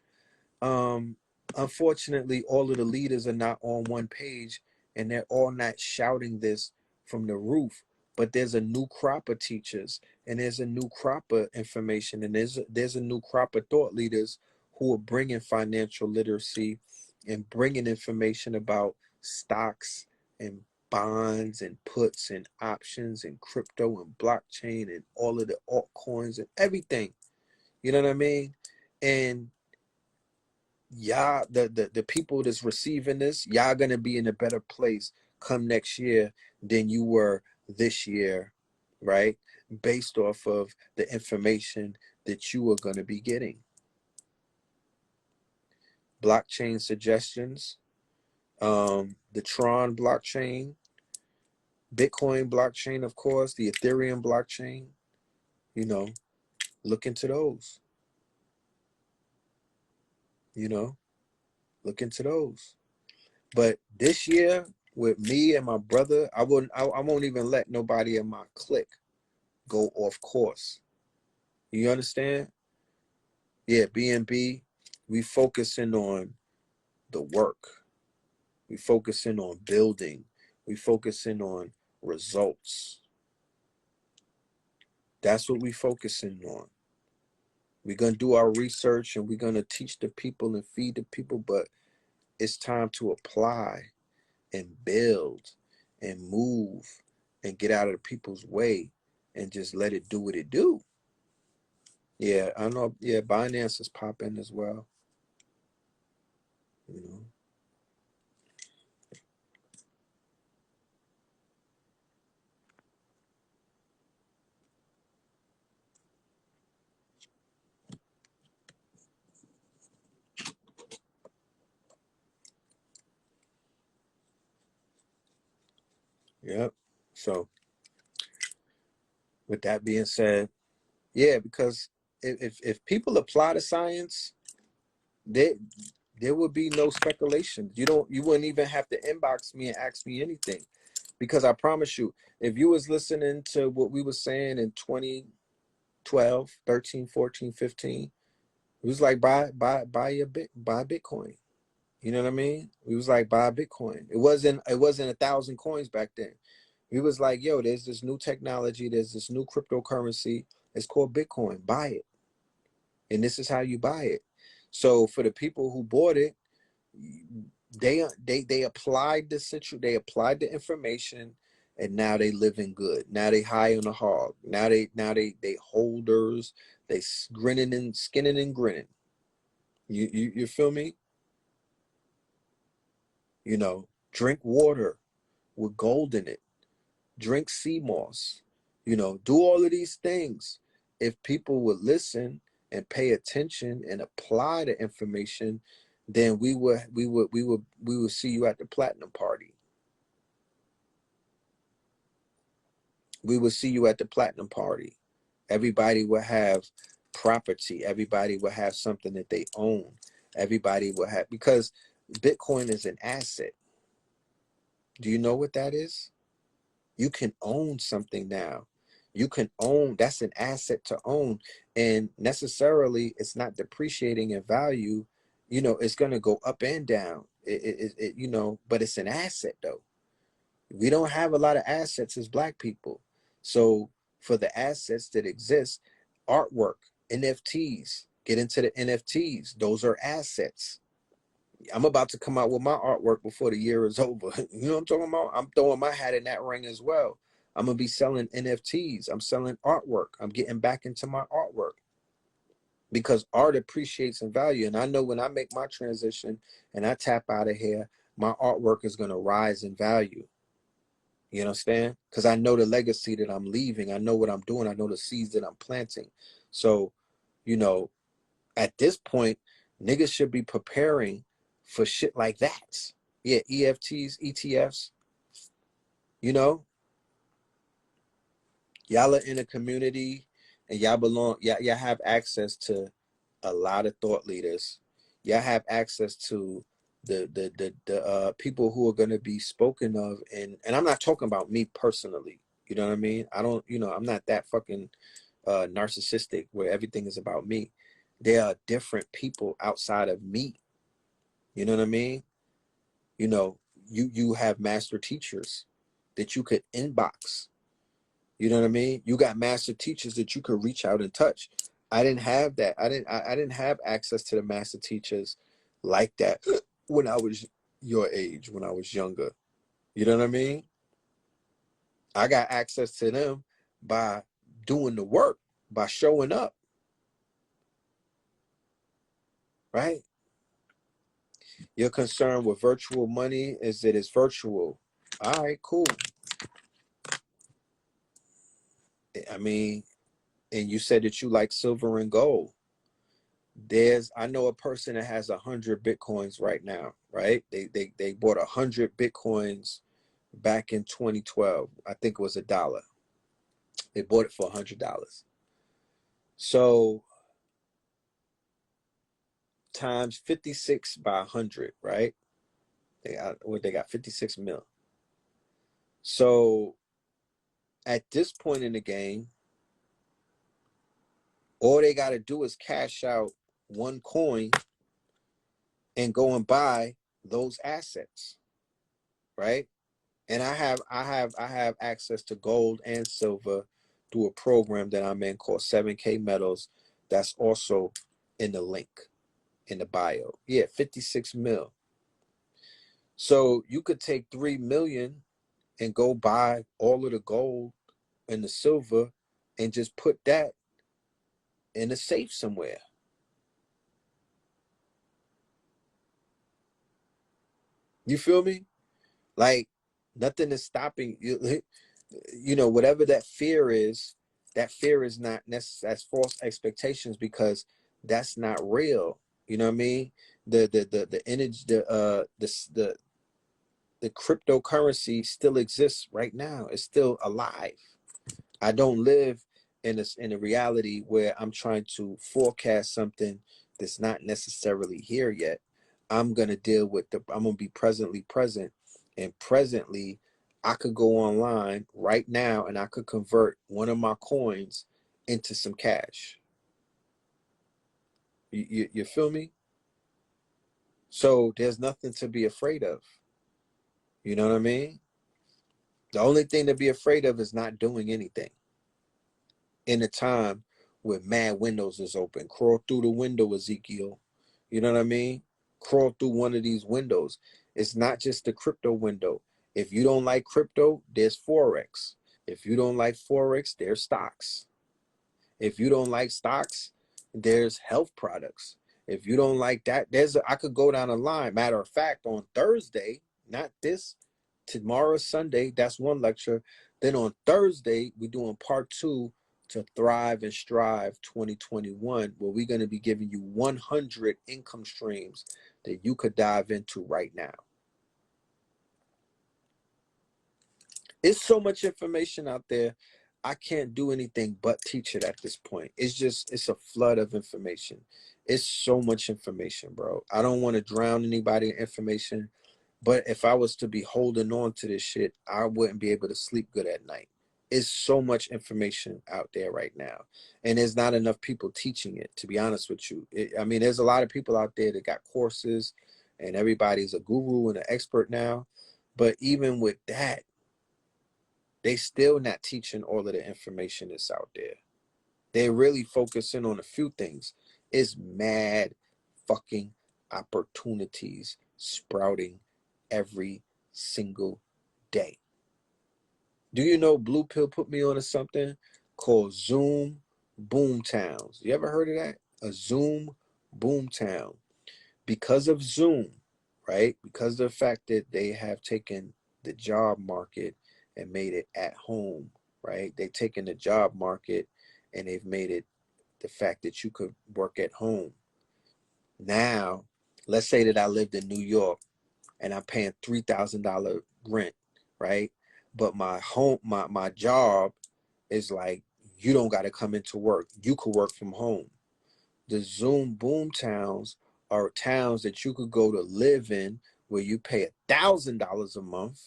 Um, Unfortunately, all of the leaders are not on one page, and they're all not shouting this from the roof. But there's a new crop of teachers, and there's a new crop of information, and there's a new crop of thought leaders who are bringing financial literacy and bringing information about stocks and bonds and puts and options and crypto and blockchain and all of the altcoins and everything. You know what I mean? And y'all, the people that's receiving this, y'all gonna be in a better place come next year than you were this year, right? Based off of the information that you are gonna be getting. Blockchain suggestions, the Tron blockchain, Bitcoin blockchain, of course, the Ethereum blockchain, you know, look into those, you know, look into those. But this year, with me and my brother, I won't even let nobody in my clique go off course. You understand? Yeah, B&B, we focusing on the work. We focusing on building. We focusing on results. That's what we focusing on. We're gonna do our research and we're gonna teach the people and feed the people, but it's time to apply and build and move and get out of the people's way and just let it do what it do. Yeah, I know. Yeah, Binance is popping as well. You know. Yep. So with that being said, yeah, because if people apply the science, there would be no speculation. You wouldn't even have to inbox me and ask me anything. Because I promise you, if you was listening to what we were saying in 2012, 13, 14, 15, it was like buy Bitcoin. You know what I mean? We was like buy Bitcoin. It wasn't 1,000 coins back then. We was like, yo, there's this new technology, there's this new cryptocurrency. It's called Bitcoin. Buy it. And this is how you buy it. So for the people who bought it, they applied they applied the information, and now they living good. Now they high on the hog. Now they holders. They grinning and skinning and grinning. You feel me? You know, drink water with gold in it. Drink sea moss. You know, do all of these things. If people would listen and pay attention and apply the information, then we would see you at the platinum party. We would see you at the platinum party. Everybody will have property. Everybody will have something that they own. Everybody will have, because Bitcoin is an asset. Do you know what that is? You can own something now. You can own, that's an asset to own. And necessarily it's not depreciating in value. You know, it's going to go up and down. You know, but it's an asset though. We don't have a lot of assets as Black people. So for the assets that exist, artwork, NFTs, get into the NFTs. Those are assets. I'm about to come out with my artwork before the year is over. You know what I'm talking about? I'm throwing my hat in that ring as well. I'm going to be selling NFTs. I'm selling artwork. I'm getting back into my artwork because art appreciates in value. And I know when I make my transition and I tap out of here, my artwork is going to rise in value. You understand? Because I know the legacy that I'm leaving. I know what I'm doing. I know the seeds that I'm planting. So, you know, at this point, niggas should be preparing for shit like that. Yeah, EFTs, ETFs. You know, y'all are in a community and y'all belong, y'all have access to a lot of thought leaders. Y'all have access to the people who are going to be spoken of, and I'm not talking about me personally. You know what I mean? I don't, I'm not that fucking narcissistic where everything is about me. There are different people outside of me. You know what I mean? You know, you have master teachers that you could inbox. You know what I mean? You got master teachers that you could reach out and touch. I didn't have that. I didn't have access to the master teachers like that when I was your age, when I was younger. You know what I mean? I got access to them by doing the work, by showing up, right? Your concern with virtual money is that it's virtual. All right, cool. I mean, and you said that you like silver and gold. I know a person that has 100 Bitcoins right now, right? They bought 100 Bitcoins back in 2012. I think it was $1. They bought it for $100. So times 56 by 100, right? They got 56 mil. So at this point in the game, all they got to do is cash out one coin and go and buy those assets, right? And I have access to gold and silver through a program that I'm in called 7K Metals. That's also in the link in the bio. Yeah, 56 mil. So you could take 3 million and go buy all of the gold and the silver and just put that in a safe somewhere. You feel me? Like nothing is stopping you. You know, whatever that fear is not necessary. That's false expectations, because that's not real. You know what I mean? The energy, the cryptocurrency still exists right now. It's still alive. I don't live in a reality where I'm trying to forecast something that's not necessarily here yet. I'm gonna I'm gonna be presently present, and presently I could go online right now and I could convert one of my coins into some cash. You feel me? So there's nothing to be afraid of. You know what I mean? The only thing to be afraid of is not doing anything in a time where mad windows is open. Crawl through the window, Ezekiel. You know what I mean? Crawl through one of these windows. It's not just the crypto window. If you don't like crypto, there's Forex. If you don't like Forex, there's stocks. If you don't like stocks, there's health products. If you don't like that, I could go down a line. Matter of fact, on Thursday, not this, tomorrow, Sunday, that's one lecture. Then on Thursday, we're doing part 2 to Thrive and Strive 2021, where we're going to be giving you 100 income streams that you could dive into right now. It's so much information out there. I can't do anything but teach it at this point. It's a flood of information. It's so much information, bro. I don't want to drown anybody in information, but if I was to be holding on to this shit, I wouldn't be able to sleep good at night. It's so much information out there right now, and there's not enough people teaching it, to be honest with you. I mean, there's a lot of people out there that got courses, and everybody's a guru and an expert now, but even with that, they still not teaching all of the information that's out there. They're really focusing on a few things. It's mad fucking opportunities sprouting every single day. Do you know Blue Pill put me on to something called Zoom Boomtowns? You ever heard of that? A Zoom Boomtown. Because of Zoom, right? Because of the fact that they have taken the job market and made it at home, right? They've taken the job market and they've made it the fact that you could work at home. Now, let's say that I lived in New York and I'm paying $3,000 rent, right? but my job is like, you don't got to come into work. You could work from home. The Zoom boom towns are towns that you could go to live in, where you pay $1,000 a month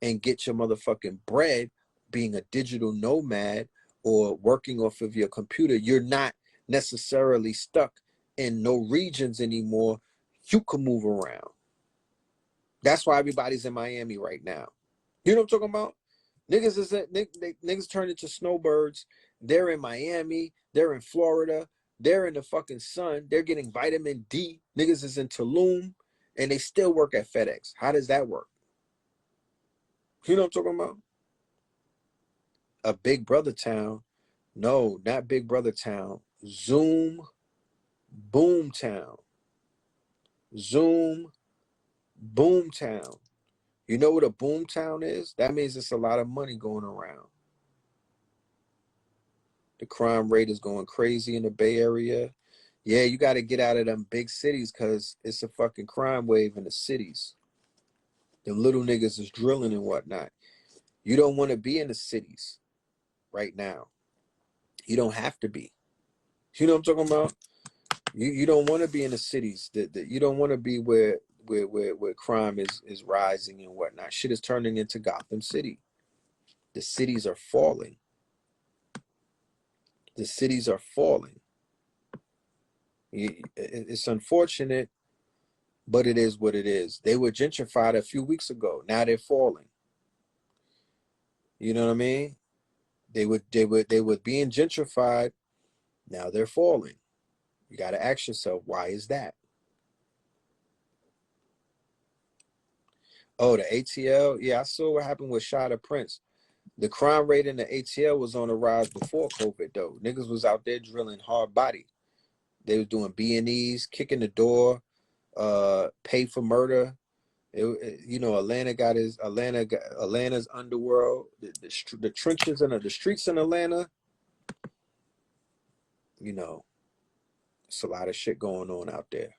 and get your motherfucking bread. Being a digital nomad or working off of your computer, you're not necessarily stuck in no regions anymore. You can move around. That's why everybody's in Miami right now. You know what I'm talking about? Niggas turn into snowbirds. They're in Miami. They're in Florida. They're in the fucking sun. They're getting vitamin D. Niggas is in Tulum, and they still work at FedEx. How does that work? You know what I'm talking about? A Big Brother town. No, not Big Brother town. Zoom boom town. Zoom boom town. You know what a boom town is? That means it's a lot of money going around. The crime rate is going crazy in the Bay Area. Yeah, you got to get out of them big cities because it's a fucking crime wave in the cities. Them little niggas is drilling and whatnot. You don't want to be in the cities right now. You don't have to be. You know what I'm talking about? You don't want to be in the cities. You don't want to be where crime is rising and whatnot. Shit is turning into Gotham City. The cities are falling. The cities are falling. It's unfortunate, but it is what it is. They were gentrified a few weeks ago. Now they're falling. You know what I mean? They were being gentrified. Now they're falling. You got to ask yourself, why is that? Oh, the ATL. Yeah, I saw what happened with Shada Prince. The crime rate in the ATL was on the rise before COVID, though. Niggas was out there drilling hard body. They was doing B&Es, kicking the door, pay for murder. You know, Atlanta's underworld, the trenches and the streets in Atlanta. You know, it's a lot of shit going on out there.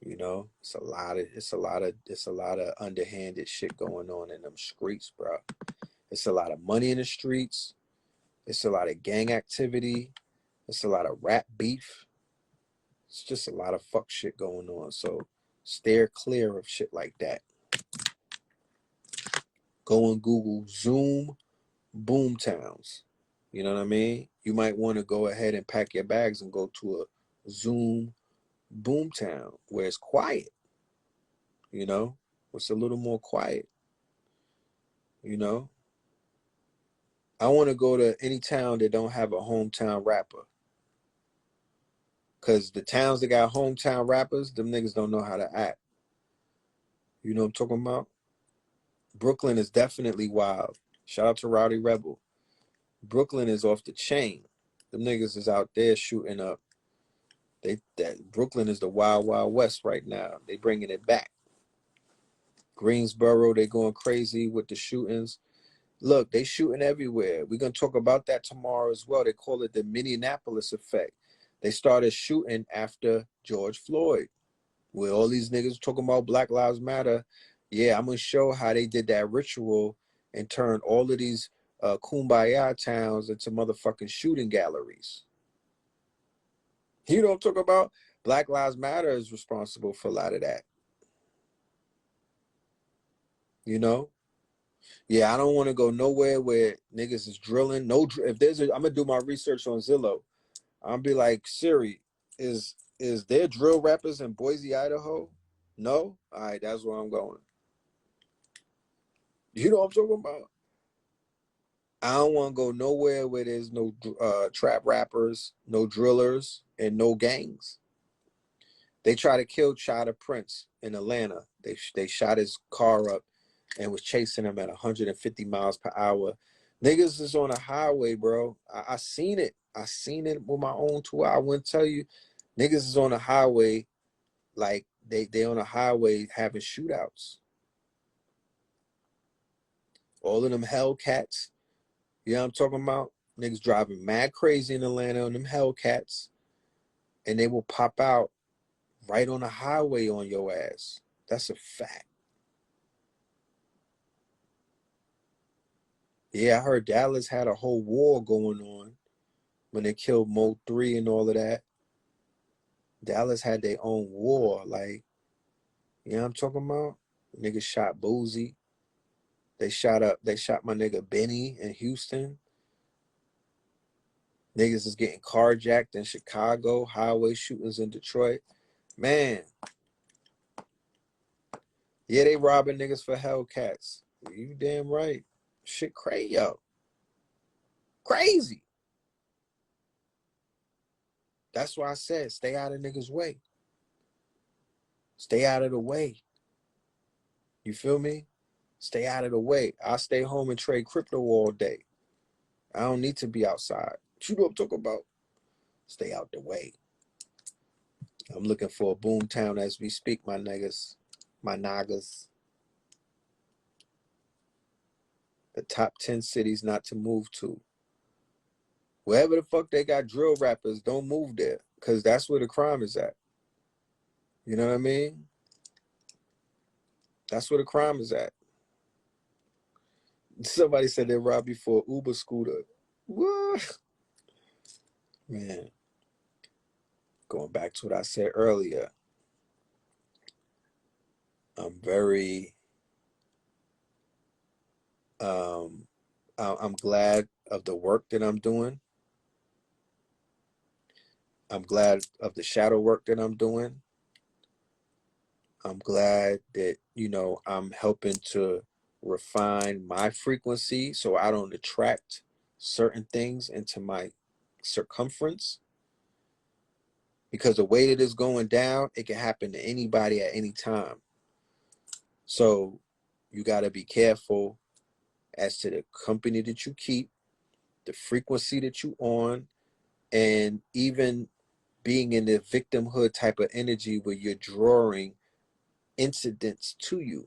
You know, it's a lot of underhanded shit going on in them streets, bro. It's a lot of money in the streets. It's a lot of gang activity. It's a lot of rap beef. It's just a lot of fuck shit going on. So steer clear of shit like that. Go and Google Zoom boom towns. You know what I mean? You might want to go ahead and pack your bags and go to a Zoom boom town where it's quiet. You know, it's a little more quiet. You know, I want to go to any town that don't have a hometown rapper. Because the towns that got hometown rappers, them niggas don't know how to act. You know what I'm talking about? Brooklyn is definitely wild. Shout out to Rowdy Rebel. Brooklyn is off the chain. Them niggas is out there shooting up. Brooklyn is the wild, wild west right now. They bringing it back. Greensboro, they going crazy with the shootings. Look, they shooting everywhere. We're going to talk about that tomorrow as well. They call it the Minneapolis effect. They started shooting after George Floyd. Where all these niggas talking about Black Lives Matter. Yeah, I'm going to show how they did that ritual and turned all of these kumbaya towns into motherfucking shooting galleries. You know what I'm talking about? Black Lives Matter is responsible for a lot of that. You know? Yeah, I don't want to go nowhere where niggas is drilling. I'm gonna do my research on Zillow. I'll be like, Siri, is there drill rappers in Boise, Idaho? No? All right, that's where I'm going. You know what I'm talking about? I don't want to go nowhere where there's no trap rappers, no drillers, and no gangs. They tried to kill Chada Prince in Atlanta. They shot his car up and was chasing him at 150 miles per hour. Niggas is on a highway, bro. I seen it. I seen it with my own two eyes. I wouldn't tell you. Niggas is on a highway, like they on a highway having shootouts. All of them Hellcats. You know what I'm talking about? Niggas driving mad crazy in Atlanta on them Hellcats. And they will pop out right on the highway on your ass. That's a fact. Yeah, I heard Dallas had a whole war going on when they killed Mo 3 and all of that. Dallas had their own war. Like, you know what I'm talking about? Niggas shot Boozy. They shot my nigga Benny in Houston. Niggas is getting carjacked in Chicago. Highway shootings in Detroit. Man. Yeah, they robbing niggas for Hellcats. You damn right. Shit crazy, yo. Crazy. That's why I said stay out of niggas' way. Stay out of the way. You feel me? Stay out of the way. I stay home and trade crypto all day. I don't need to be outside. You know what I'm talking about? Stay out the way. I'm looking for a boom town as we speak, my niggas. My nagas. The top 10 cities not to move to. Wherever the fuck they got drill rappers, don't move there. Because that's where the crime is at. You know what I mean? That's where the crime is at. Somebody said they robbed you for an Uber scooter. What? Man. Going back to what I said earlier. I'm very I'm glad of the work that I'm doing. I'm glad of the shadow work that I'm doing. I'm glad that, you know, I'm helping to refine my frequency so I don't attract certain things into my circumference. Because the way that it's going down, it can happen to anybody at any time. So you got to be careful as to the company that you keep, the frequency that you on, and even being in the victimhood type of energy where you're drawing incidents to you.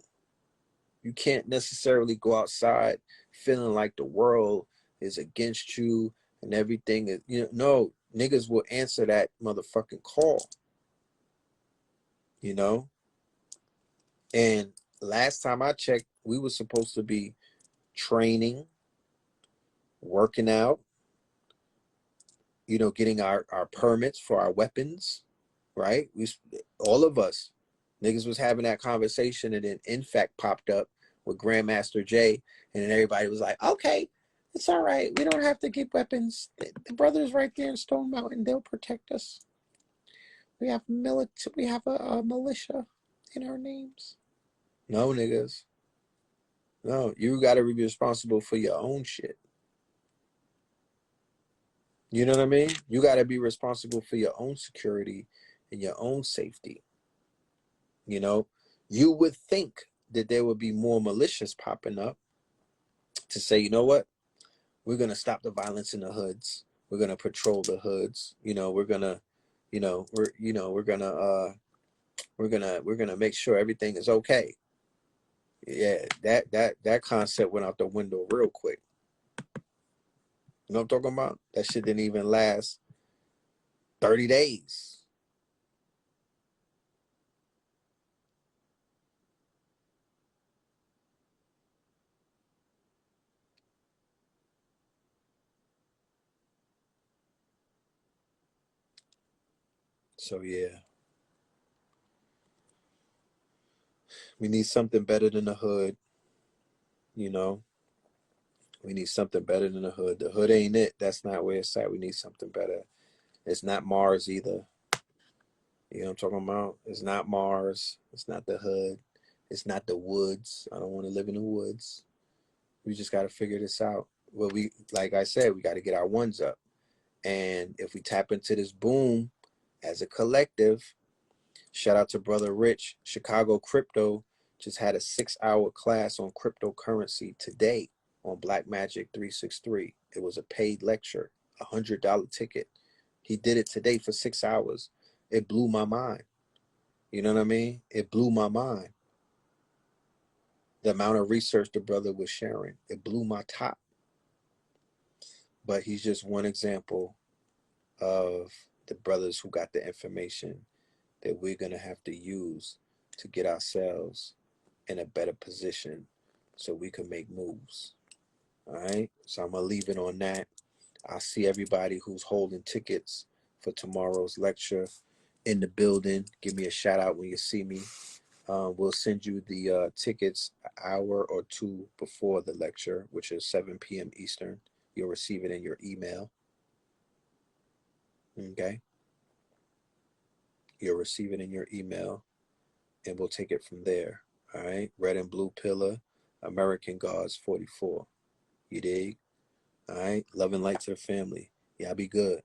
You can't necessarily go outside feeling like the world is against you and everything is, you know, no, niggas will answer that motherfucking call, you know? And last time I checked, we were supposed to be training, working out, you know, getting our permits for our weapons, right? All of us niggas was having that conversation, and then In Fact popped up with Grandmaster Jay, and then everybody was like, okay, it's all right. We don't have to get weapons. The brothers right there in Stone Mountain, they'll protect us. We have we have a militia in our names. No, niggas. No, you gotta be responsible for your own shit. You know what I mean? You gotta be responsible for your own security and your own safety. You know, you would think that there would be more militias popping up to say, you know what, we're gonna stop the violence in the hoods. We're gonna patrol the hoods. You know, we're gonna, we're gonna make sure everything is okay. Yeah, that concept went out the window real quick. You know what I'm talking about? That shit didn't even last 30 days. So yeah, we need something better than the hood. You know, we need something better than the hood. The hood ain't it. That's not where it's at. We need something better. It's not Mars either. You know what I'm talking about? It's not Mars. It's not the hood. It's not the woods. I don't want to live in the woods. We just got to figure this out. Well, like I said, we got to get our ones up. And if we tap into this boom as a collective, shout out to Brother Rich, Chicago Crypto just had a 6-hour class on cryptocurrency today on Black Magic 363. It was a paid lecture, $100 ticket. He did it today for 6 hours. It blew my mind. You know what I mean? It blew my mind. The amount of research the brother was sharing, it blew my top. But he's just one example of the brothers who got the information that we're going to have to use to get ourselves in a better position so we can make moves. All right. So I'm going to leave it on that. I'll see everybody who's holding tickets for tomorrow's lecture in the building. Give me a shout out when you see me. We'll send you the tickets an hour or two before the lecture, which is 7 p.m. Eastern. You'll receive it in your email. Okay. You'll receive it in your email, and we'll take it from there. All right. Red and Blue Pillar, American Gods 44. You dig? All right. Love and light to the family. Y'all be good.